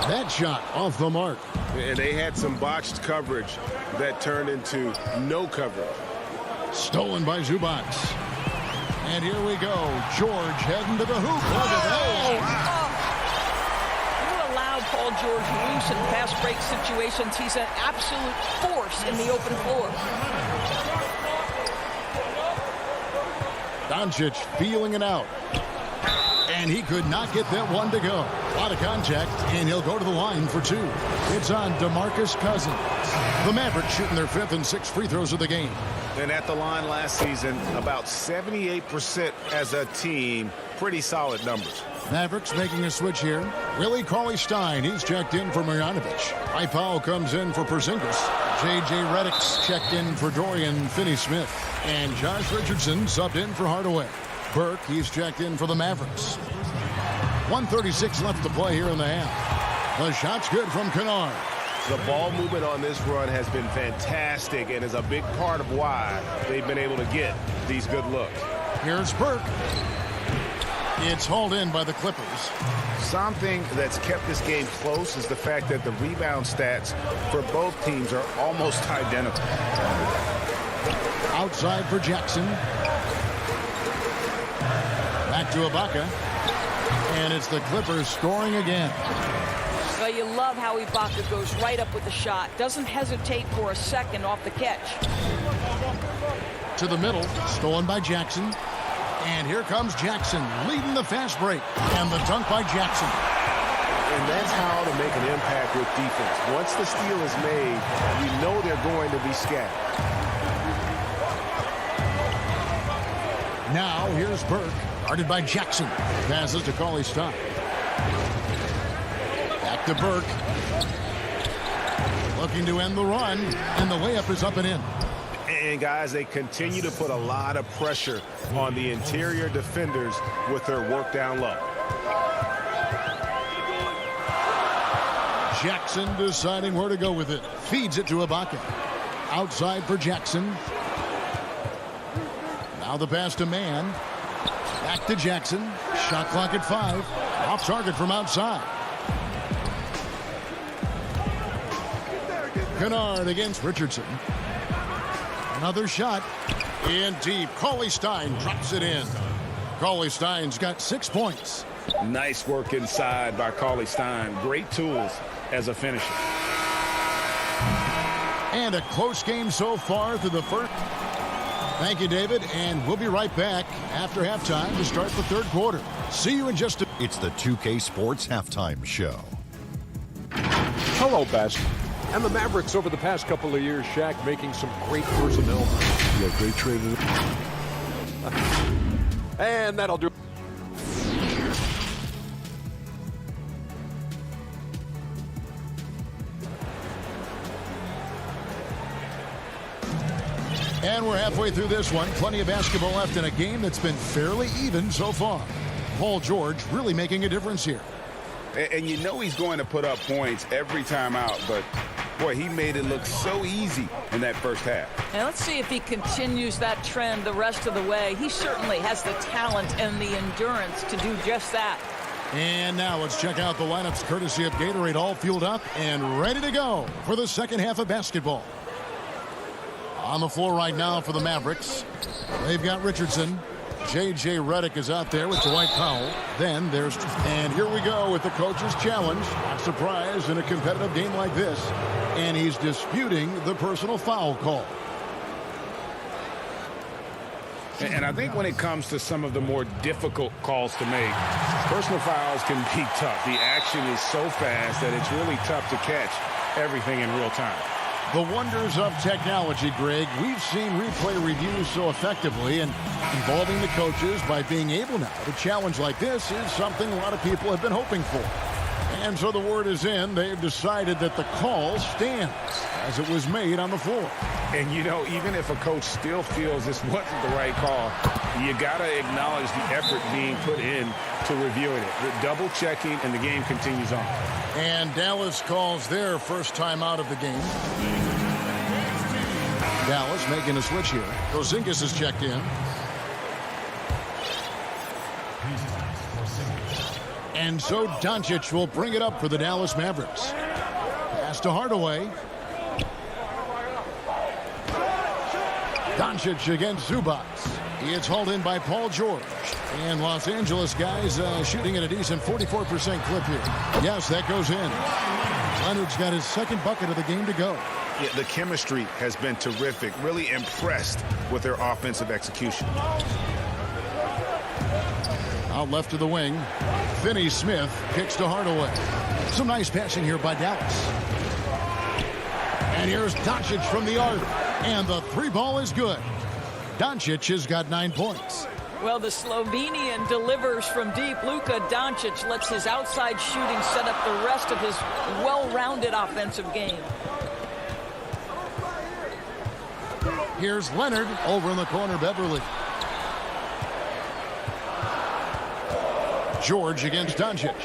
That shot off the mark. And they had some botched coverage that turned into no coverage. Stolen by Zubac. And here we go. George heading to the hoop. Look at that. You allowed Paul Paul George loose in pass break situations. He's an absolute force in the open floor. Doncic feeling it out. And he could not get that one to go. A lot of contact, and he'll go to the line for two. It's on DeMarcus Cousins. The Mavericks shooting their 5th and 6th free throws of the game. And at the line last season, about 78% as a team. Pretty solid numbers. Mavericks making a switch here. Willie Cauley-Stein, he's checked in for Marjanovic. Mike Powell comes in for Porzingis. J.J. Redick's checked in for Dorian Finney-Smith. And Josh Richardson subbed in for Hardaway. Burke, he's checked in for the Mavericks. 1:36 left to play here in the half. The shot's good from Kennard. The ball movement on this run has been fantastic and is a big part of why they've been able to get these good looks. Here's Burke. It's hauled in by the Clippers. Something that's kept this game close is the fact that the rebound stats for both teams are almost identical. Outside for Jackson. Back to Ibaka. And it's the Clippers scoring again. Well, you love how Ibaka goes right up with the shot. Doesn't hesitate for a second off the catch. To the middle. Stolen by Jackson. And here comes Jackson leading the fast break. And the dunk by Jackson. And that's how to make an impact with defense. Once the steal is made, you know they're going to be scattered. Now here's Burke, guarded by Jackson. Passes to Cauley-Stein. Back to Burke. Looking to end the run, and the layup is up and in. And guys, they continue to put a lot of pressure on the interior defenders with their work down low. Jackson deciding where to go with it. Feeds it to Ibaka. Outside for Jackson. Now the pass to Mann. Back to Jackson. Shot clock at 5. Off target from outside. Kennard against Richardson. Another shot. In deep. Cauley-Stein drops it in. Cauley-Stein's got 6 points. Nice work inside by Cauley-Stein. Great tools as a finisher. And a close game so far through the first. Thank you, David, and we'll be right back after halftime to start the third quarter. See you in just a... It's the 2K Sports Halftime Show. Hello, Best. And the Mavericks over the past couple of years, Shaq, making some great personnel. Yeah, great training. And that'll do. And we're halfway through this one. Plenty of basketball left in a game that's been fairly even so far. Paul George really making a difference here. And you know he's going to put up points every time out, but boy, he made it look so easy in that first half. Now let's see if he continues that trend the rest of the way. He certainly has the talent and the endurance to do just that. And now let's check out the lineups courtesy of Gatorade, all fueled up and ready to go for the second half of basketball. On the floor right now for the Mavericks, they've got Richardson. J.J. Redick is out there with Dwight Powell. Then there's... And here we go with the coach's challenge. Not surprised in a competitive game like this. And he's disputing the personal foul call. And I think when it comes to some of the more difficult calls to make, personal fouls can be tough. The action is so fast that it's really tough to catch everything in real time. The wonders of technology, Greg. We've seen replay reviews so effectively, and involving the coaches by being able now to challenge like this is something a lot of people have been hoping for. And so the word is in. They've decided that the call stands as it was made on the floor. And, you know, even if a coach still feels this wasn't the right call, you got to acknowledge the effort being put in to reviewing it. The double checking, and the game continues on. And Dallas calls their first time out of the game. Dallas making a switch here. Porzingis is checked in. And so Doncic will bring it up for the Dallas Mavericks. Pass to Hardaway. Doncic against Zubac. It's hauled in by Paul George. And Los Angeles guys shooting at a decent 44% clip here. Yes, that goes in. Leonard's got his second bucket of the game to go. Yeah, the chemistry has been terrific. Really impressed with their offensive execution. Out left to the wing. Finney-Smith kicks to Hardaway. Some nice passing here by Dallas. And here's Doncic from the arc. And the three ball is good. Doncic has got 9 points. Well, the Slovenian delivers from deep. Luka Doncic lets his outside shooting set up the rest of his well-rounded offensive game. Here's Leonard over in the corner, Beverly. George against Doncic.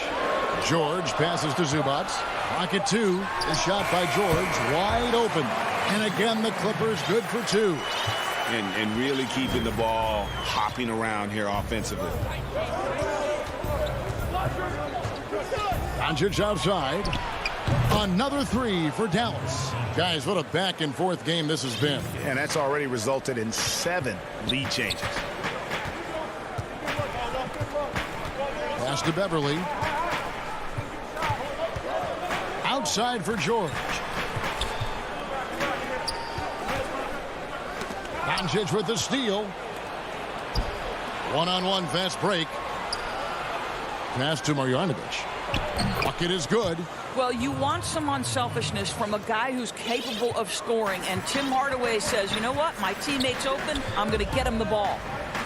George passes to Zubac. Pocket 2 is shot by George, wide open. And again, the Clippers good for 2. And really keeping the ball hopping around here offensively. Doncic outside. Another 3 for Dallas. Guys, what a back-and-forth game this has been. And that's already resulted in 7 lead changes. Pass to Beverly. Outside for George. Doncic with the steal. One-on-one fast break. Pass to Marjanovic. Bucket is good. Well, you want some unselfishness from a guy who's capable of scoring. And Tim Hardaway says, you know what? My teammate's open. I'm going to get him the ball.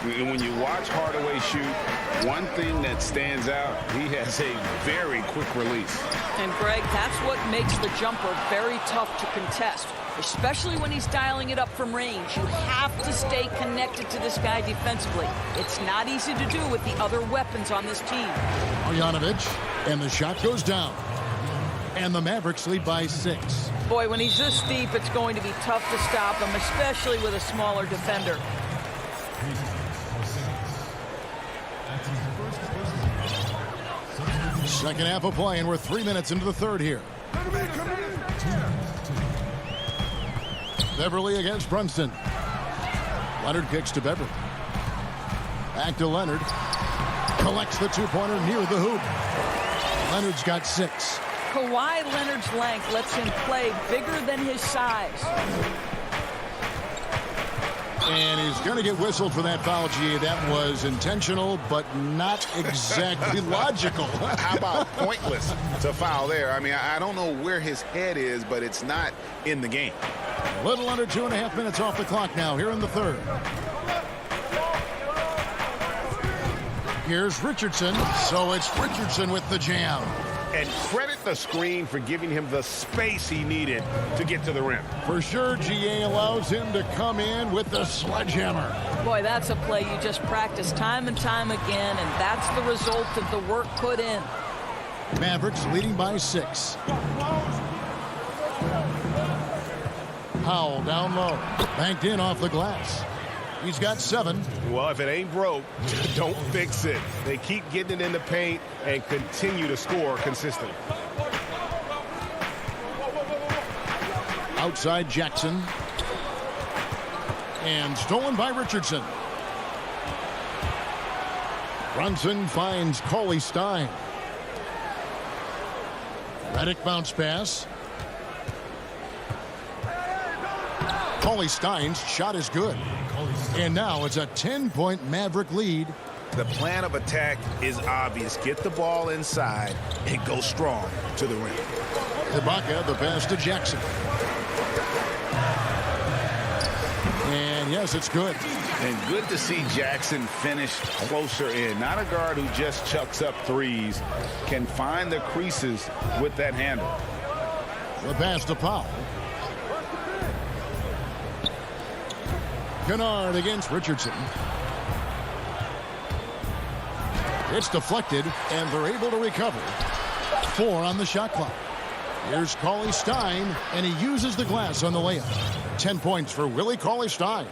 And when you watch Hardaway shoot, one thing that stands out, he has a very quick release. And, Greg, that's what makes the jumper very tough to contest, especially when he's dialing it up from range. You have to stay connected to this guy defensively. It's not easy to do with the other weapons on this team. Marjanovic, and the shot goes down. And the Mavericks lead by 6. Boy, when he's this deep, it's going to be tough to stop him, especially with a smaller defender. Second half of play, and we're 3 minutes into the third here. Beverly against Brunson. Leonard kicks to Beverly. Back to Leonard. Collects the two-pointer near the hoop. Leonard's got 6. Kawhi Leonard's length lets him play bigger than his size. And he's going to get whistled for that foul, G. That was intentional, but not exactly logical. How about pointless to foul there? I mean, I don't know where his head is, but it's not in the game. A little under 2.5 minutes off the clock now here in the third. Here's Richardson. So it's Richardson with the jam. And credit the screen for giving him the space he needed to get to the rim. For sure, GA allows him to come in with the sledgehammer. Boy, that's a play you just practice time and time again, and that's the result of the work put in. Mavericks leading by 6. Powell down low. Banked in off the glass. He's got 7. Well, if it ain't broke, don't fix it. They keep getting it in the paint and continue to score consistently. Outside Jackson. And stolen by Richardson. Brunson finds Cauley Stein. Redick bounce pass. Cauley Stein's shot is good. And now it's a 10-point Maverick lead. The plan of attack is obvious. Get the ball inside and go strong to the rim. Ibaka, the pass to Jackson. And yes, it's good. And good to see Jackson finish closer in. Not a guard who just chucks up threes. Can find the creases with that handle. The pass to Powell. Kennard against Richardson. It's deflected, and they're able to recover. 4 on the shot clock. Here's Cauley Stein, and he uses the glass on the layup. 10 points for Willie Cauley Stein.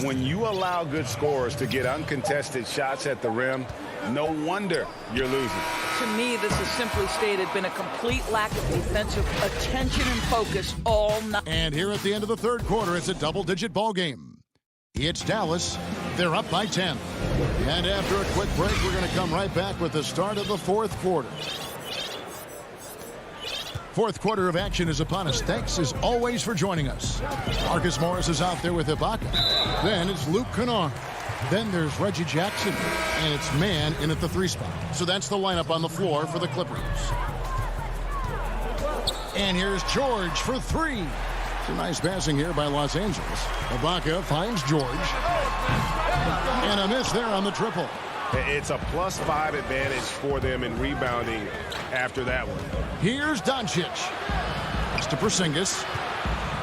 When you allow good scorers to get uncontested shots at the rim, no wonder you're losing. To me, this has simply stated been a complete lack of defensive attention and focus all night. And here at the end of the third quarter, it's a double-digit ball game. It's Dallas They're up by 10. And after a quick break, we're going to come right back with the start of the fourth quarter. Fourth quarter of action is upon us. Thanks, as always, for joining us. Marcus Morris is out there with Ibaka. Then it's Luke Kennard. Then there's Reggie Jackson. And it's man in at the 3 spot. So that's the lineup on the floor for the Clippers. And here's George for 3. Some nice passing here by Los Angeles. Ibaka finds George. And a miss there on the triple. It's a +5 advantage for them in rebounding after that one. Here's Doncic. Pass to Porzingis.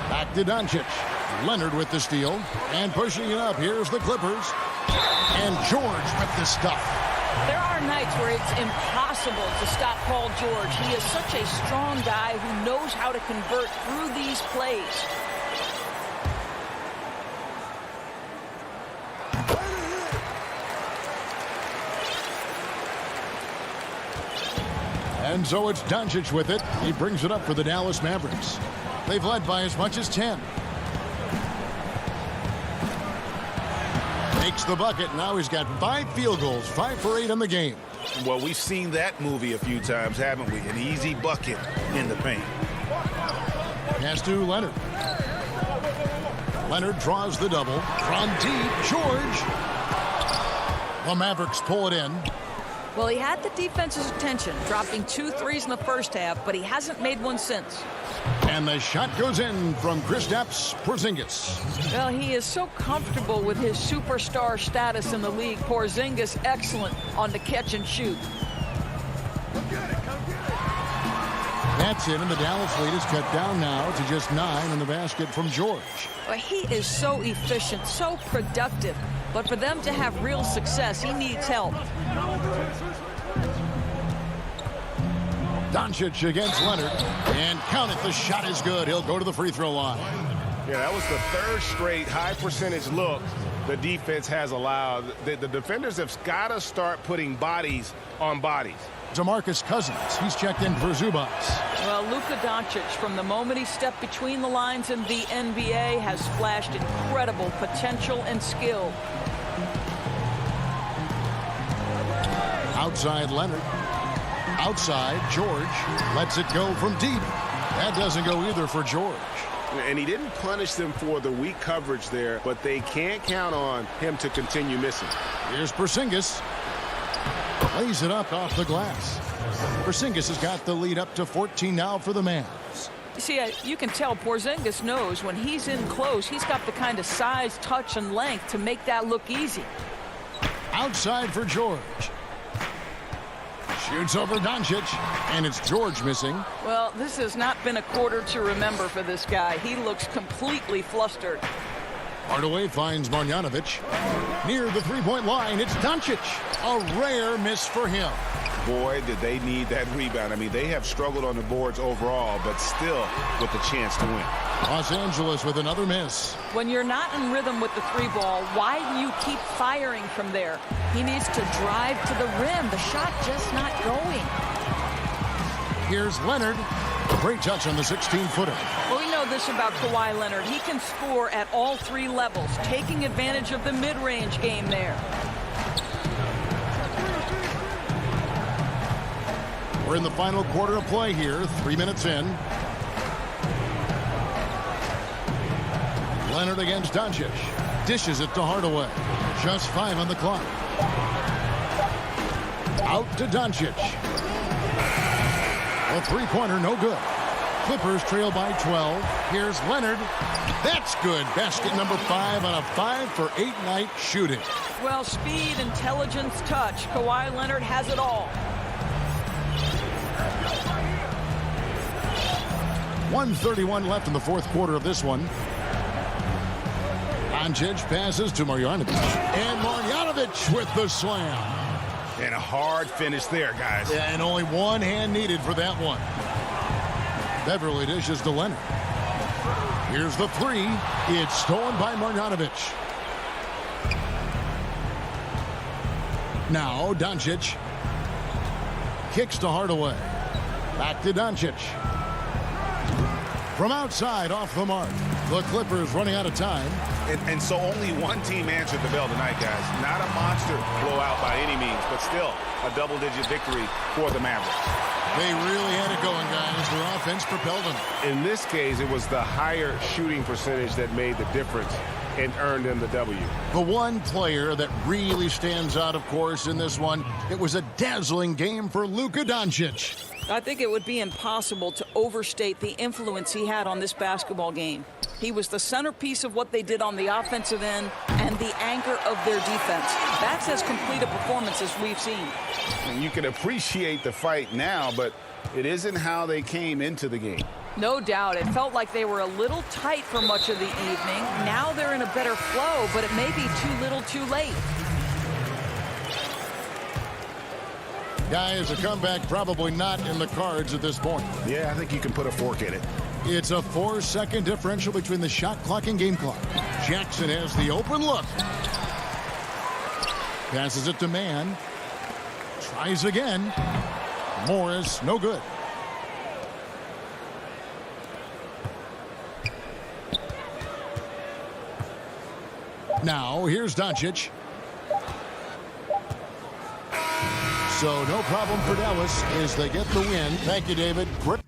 Back to Doncic. Leonard with the steal. And pushing it up. Here's the Clippers. And George with the stuff. There are nights where it's impossible to stop Paul George. He is such a strong guy who knows how to convert through these plays. And so it's Doncic with it. He brings it up for the Dallas Mavericks. They've led by as much as 10. Makes the bucket. Now he's got 5 field goals, 5 for 8 in the game. Well, we've seen that movie a few times, haven't we? An easy bucket in the paint. Pass to Leonard. Leonard draws the double. From deep, George. The Mavericks pull it in. Well, he had the defense's attention, dropping 2 threes in the first half, but he hasn't made one since. And the shot goes in from Kristaps Porzingis. Well, he is so comfortable with his superstar status in the league. Porzingis excellent on the catch and shoot. That's it, and the Dallas lead is cut down now to just 9 in the basket from George. Well, he is so efficient, so productive. But for them to have real success, he needs help. Doncic against Leonard. And count it, the shot is good. He'll go to the free throw line. Yeah, that was the 3rd straight high percentage look the defense has allowed. The defenders have got to start putting bodies on bodies. DeMarcus Cousins, he's checked in for Zubas. Well, Luka Doncic, from the moment he stepped between the lines in the NBA, has flashed incredible potential and skill. Outside Leonard. Outside George. Lets it go from deep. That doesn't go either for George. And he didn't punish them for the weak coverage there, but they can't count on him to continue missing. Here's Porzingis. Lays it up off the glass. Porzingis has got the lead up to 14 now for the Mavs. You see, you can tell Porzingis knows when he's in close, he's got the kind of size, touch, and length to make that look easy. Outside for George. Shoots over Doncic, and it's George missing. Well, this has not been a quarter to remember for this guy. He looks completely flustered. Hardaway finds Marjanovic. Near the three-point line, it's Doncic. A rare miss for him. Boy, did they need that rebound. I mean, they have struggled on the boards overall, but still with a chance to win. Los Angeles with another miss. When you're not in rhythm with the 3-ball, why do you keep firing from there? He needs to drive to the rim. The shot just not going. Here's Leonard. Great touch on the 16-footer. Well, we know this about Kawhi Leonard. He can score at all 3 levels, taking advantage of the mid-range game there. We're in the final quarter of play here, 3 minutes in. Leonard against Doncic. Dishes it to Hardaway. Just 5 on the clock. Out to Doncic. A three-pointer, no good. Clippers trail by 12. Here's Leonard. That's good. Basket number 5 on a 5-for-8 night shooting. Well, speed, intelligence, touch. Kawhi Leonard has it all. 1:31 left in the fourth quarter of this one. Doncic passes to Marjanovic. And Marjanovic with the slam. And a hard finish there, guys. Yeah, and only one hand needed for that one. Beverly dishes to Leonard. Here's the 3. It's stolen by Marjanovic. Now Doncic. Kicks to Hardaway. Back to Doncic. From outside, off the mark. The Clippers running out of time. And so only one team answered the bell tonight, guys. Not a monster blowout by any means, but still a double-digit victory for the Mavericks. They really had it going, guys. Their offense propelled them. In this case, it was the higher shooting percentage that made the difference and earned them the W. The one player that really stands out, of course, in this one, it was a dazzling game for Luka Doncic. I think it would be impossible to overstate the influence he had on this basketball game. He was the centerpiece of what they did on the offensive end and the anchor of their defense. That's as complete a performance as we've seen. And you can appreciate the fight now, but it isn't how they came into the game. No doubt. It felt like they were a little tight for much of the evening. Now they're in a better flow, but it may be too little too late. Guys, a comeback probably not in the cards at this point. Yeah, I think you can put a fork in it. It's a 4-second differential between the shot clock and game clock. Jackson has the open look. Passes it to Mann. Tries again. Morris, no good. Now, here's Doncic. So no problem for Dallas as they get the win. Thank you, David. Great.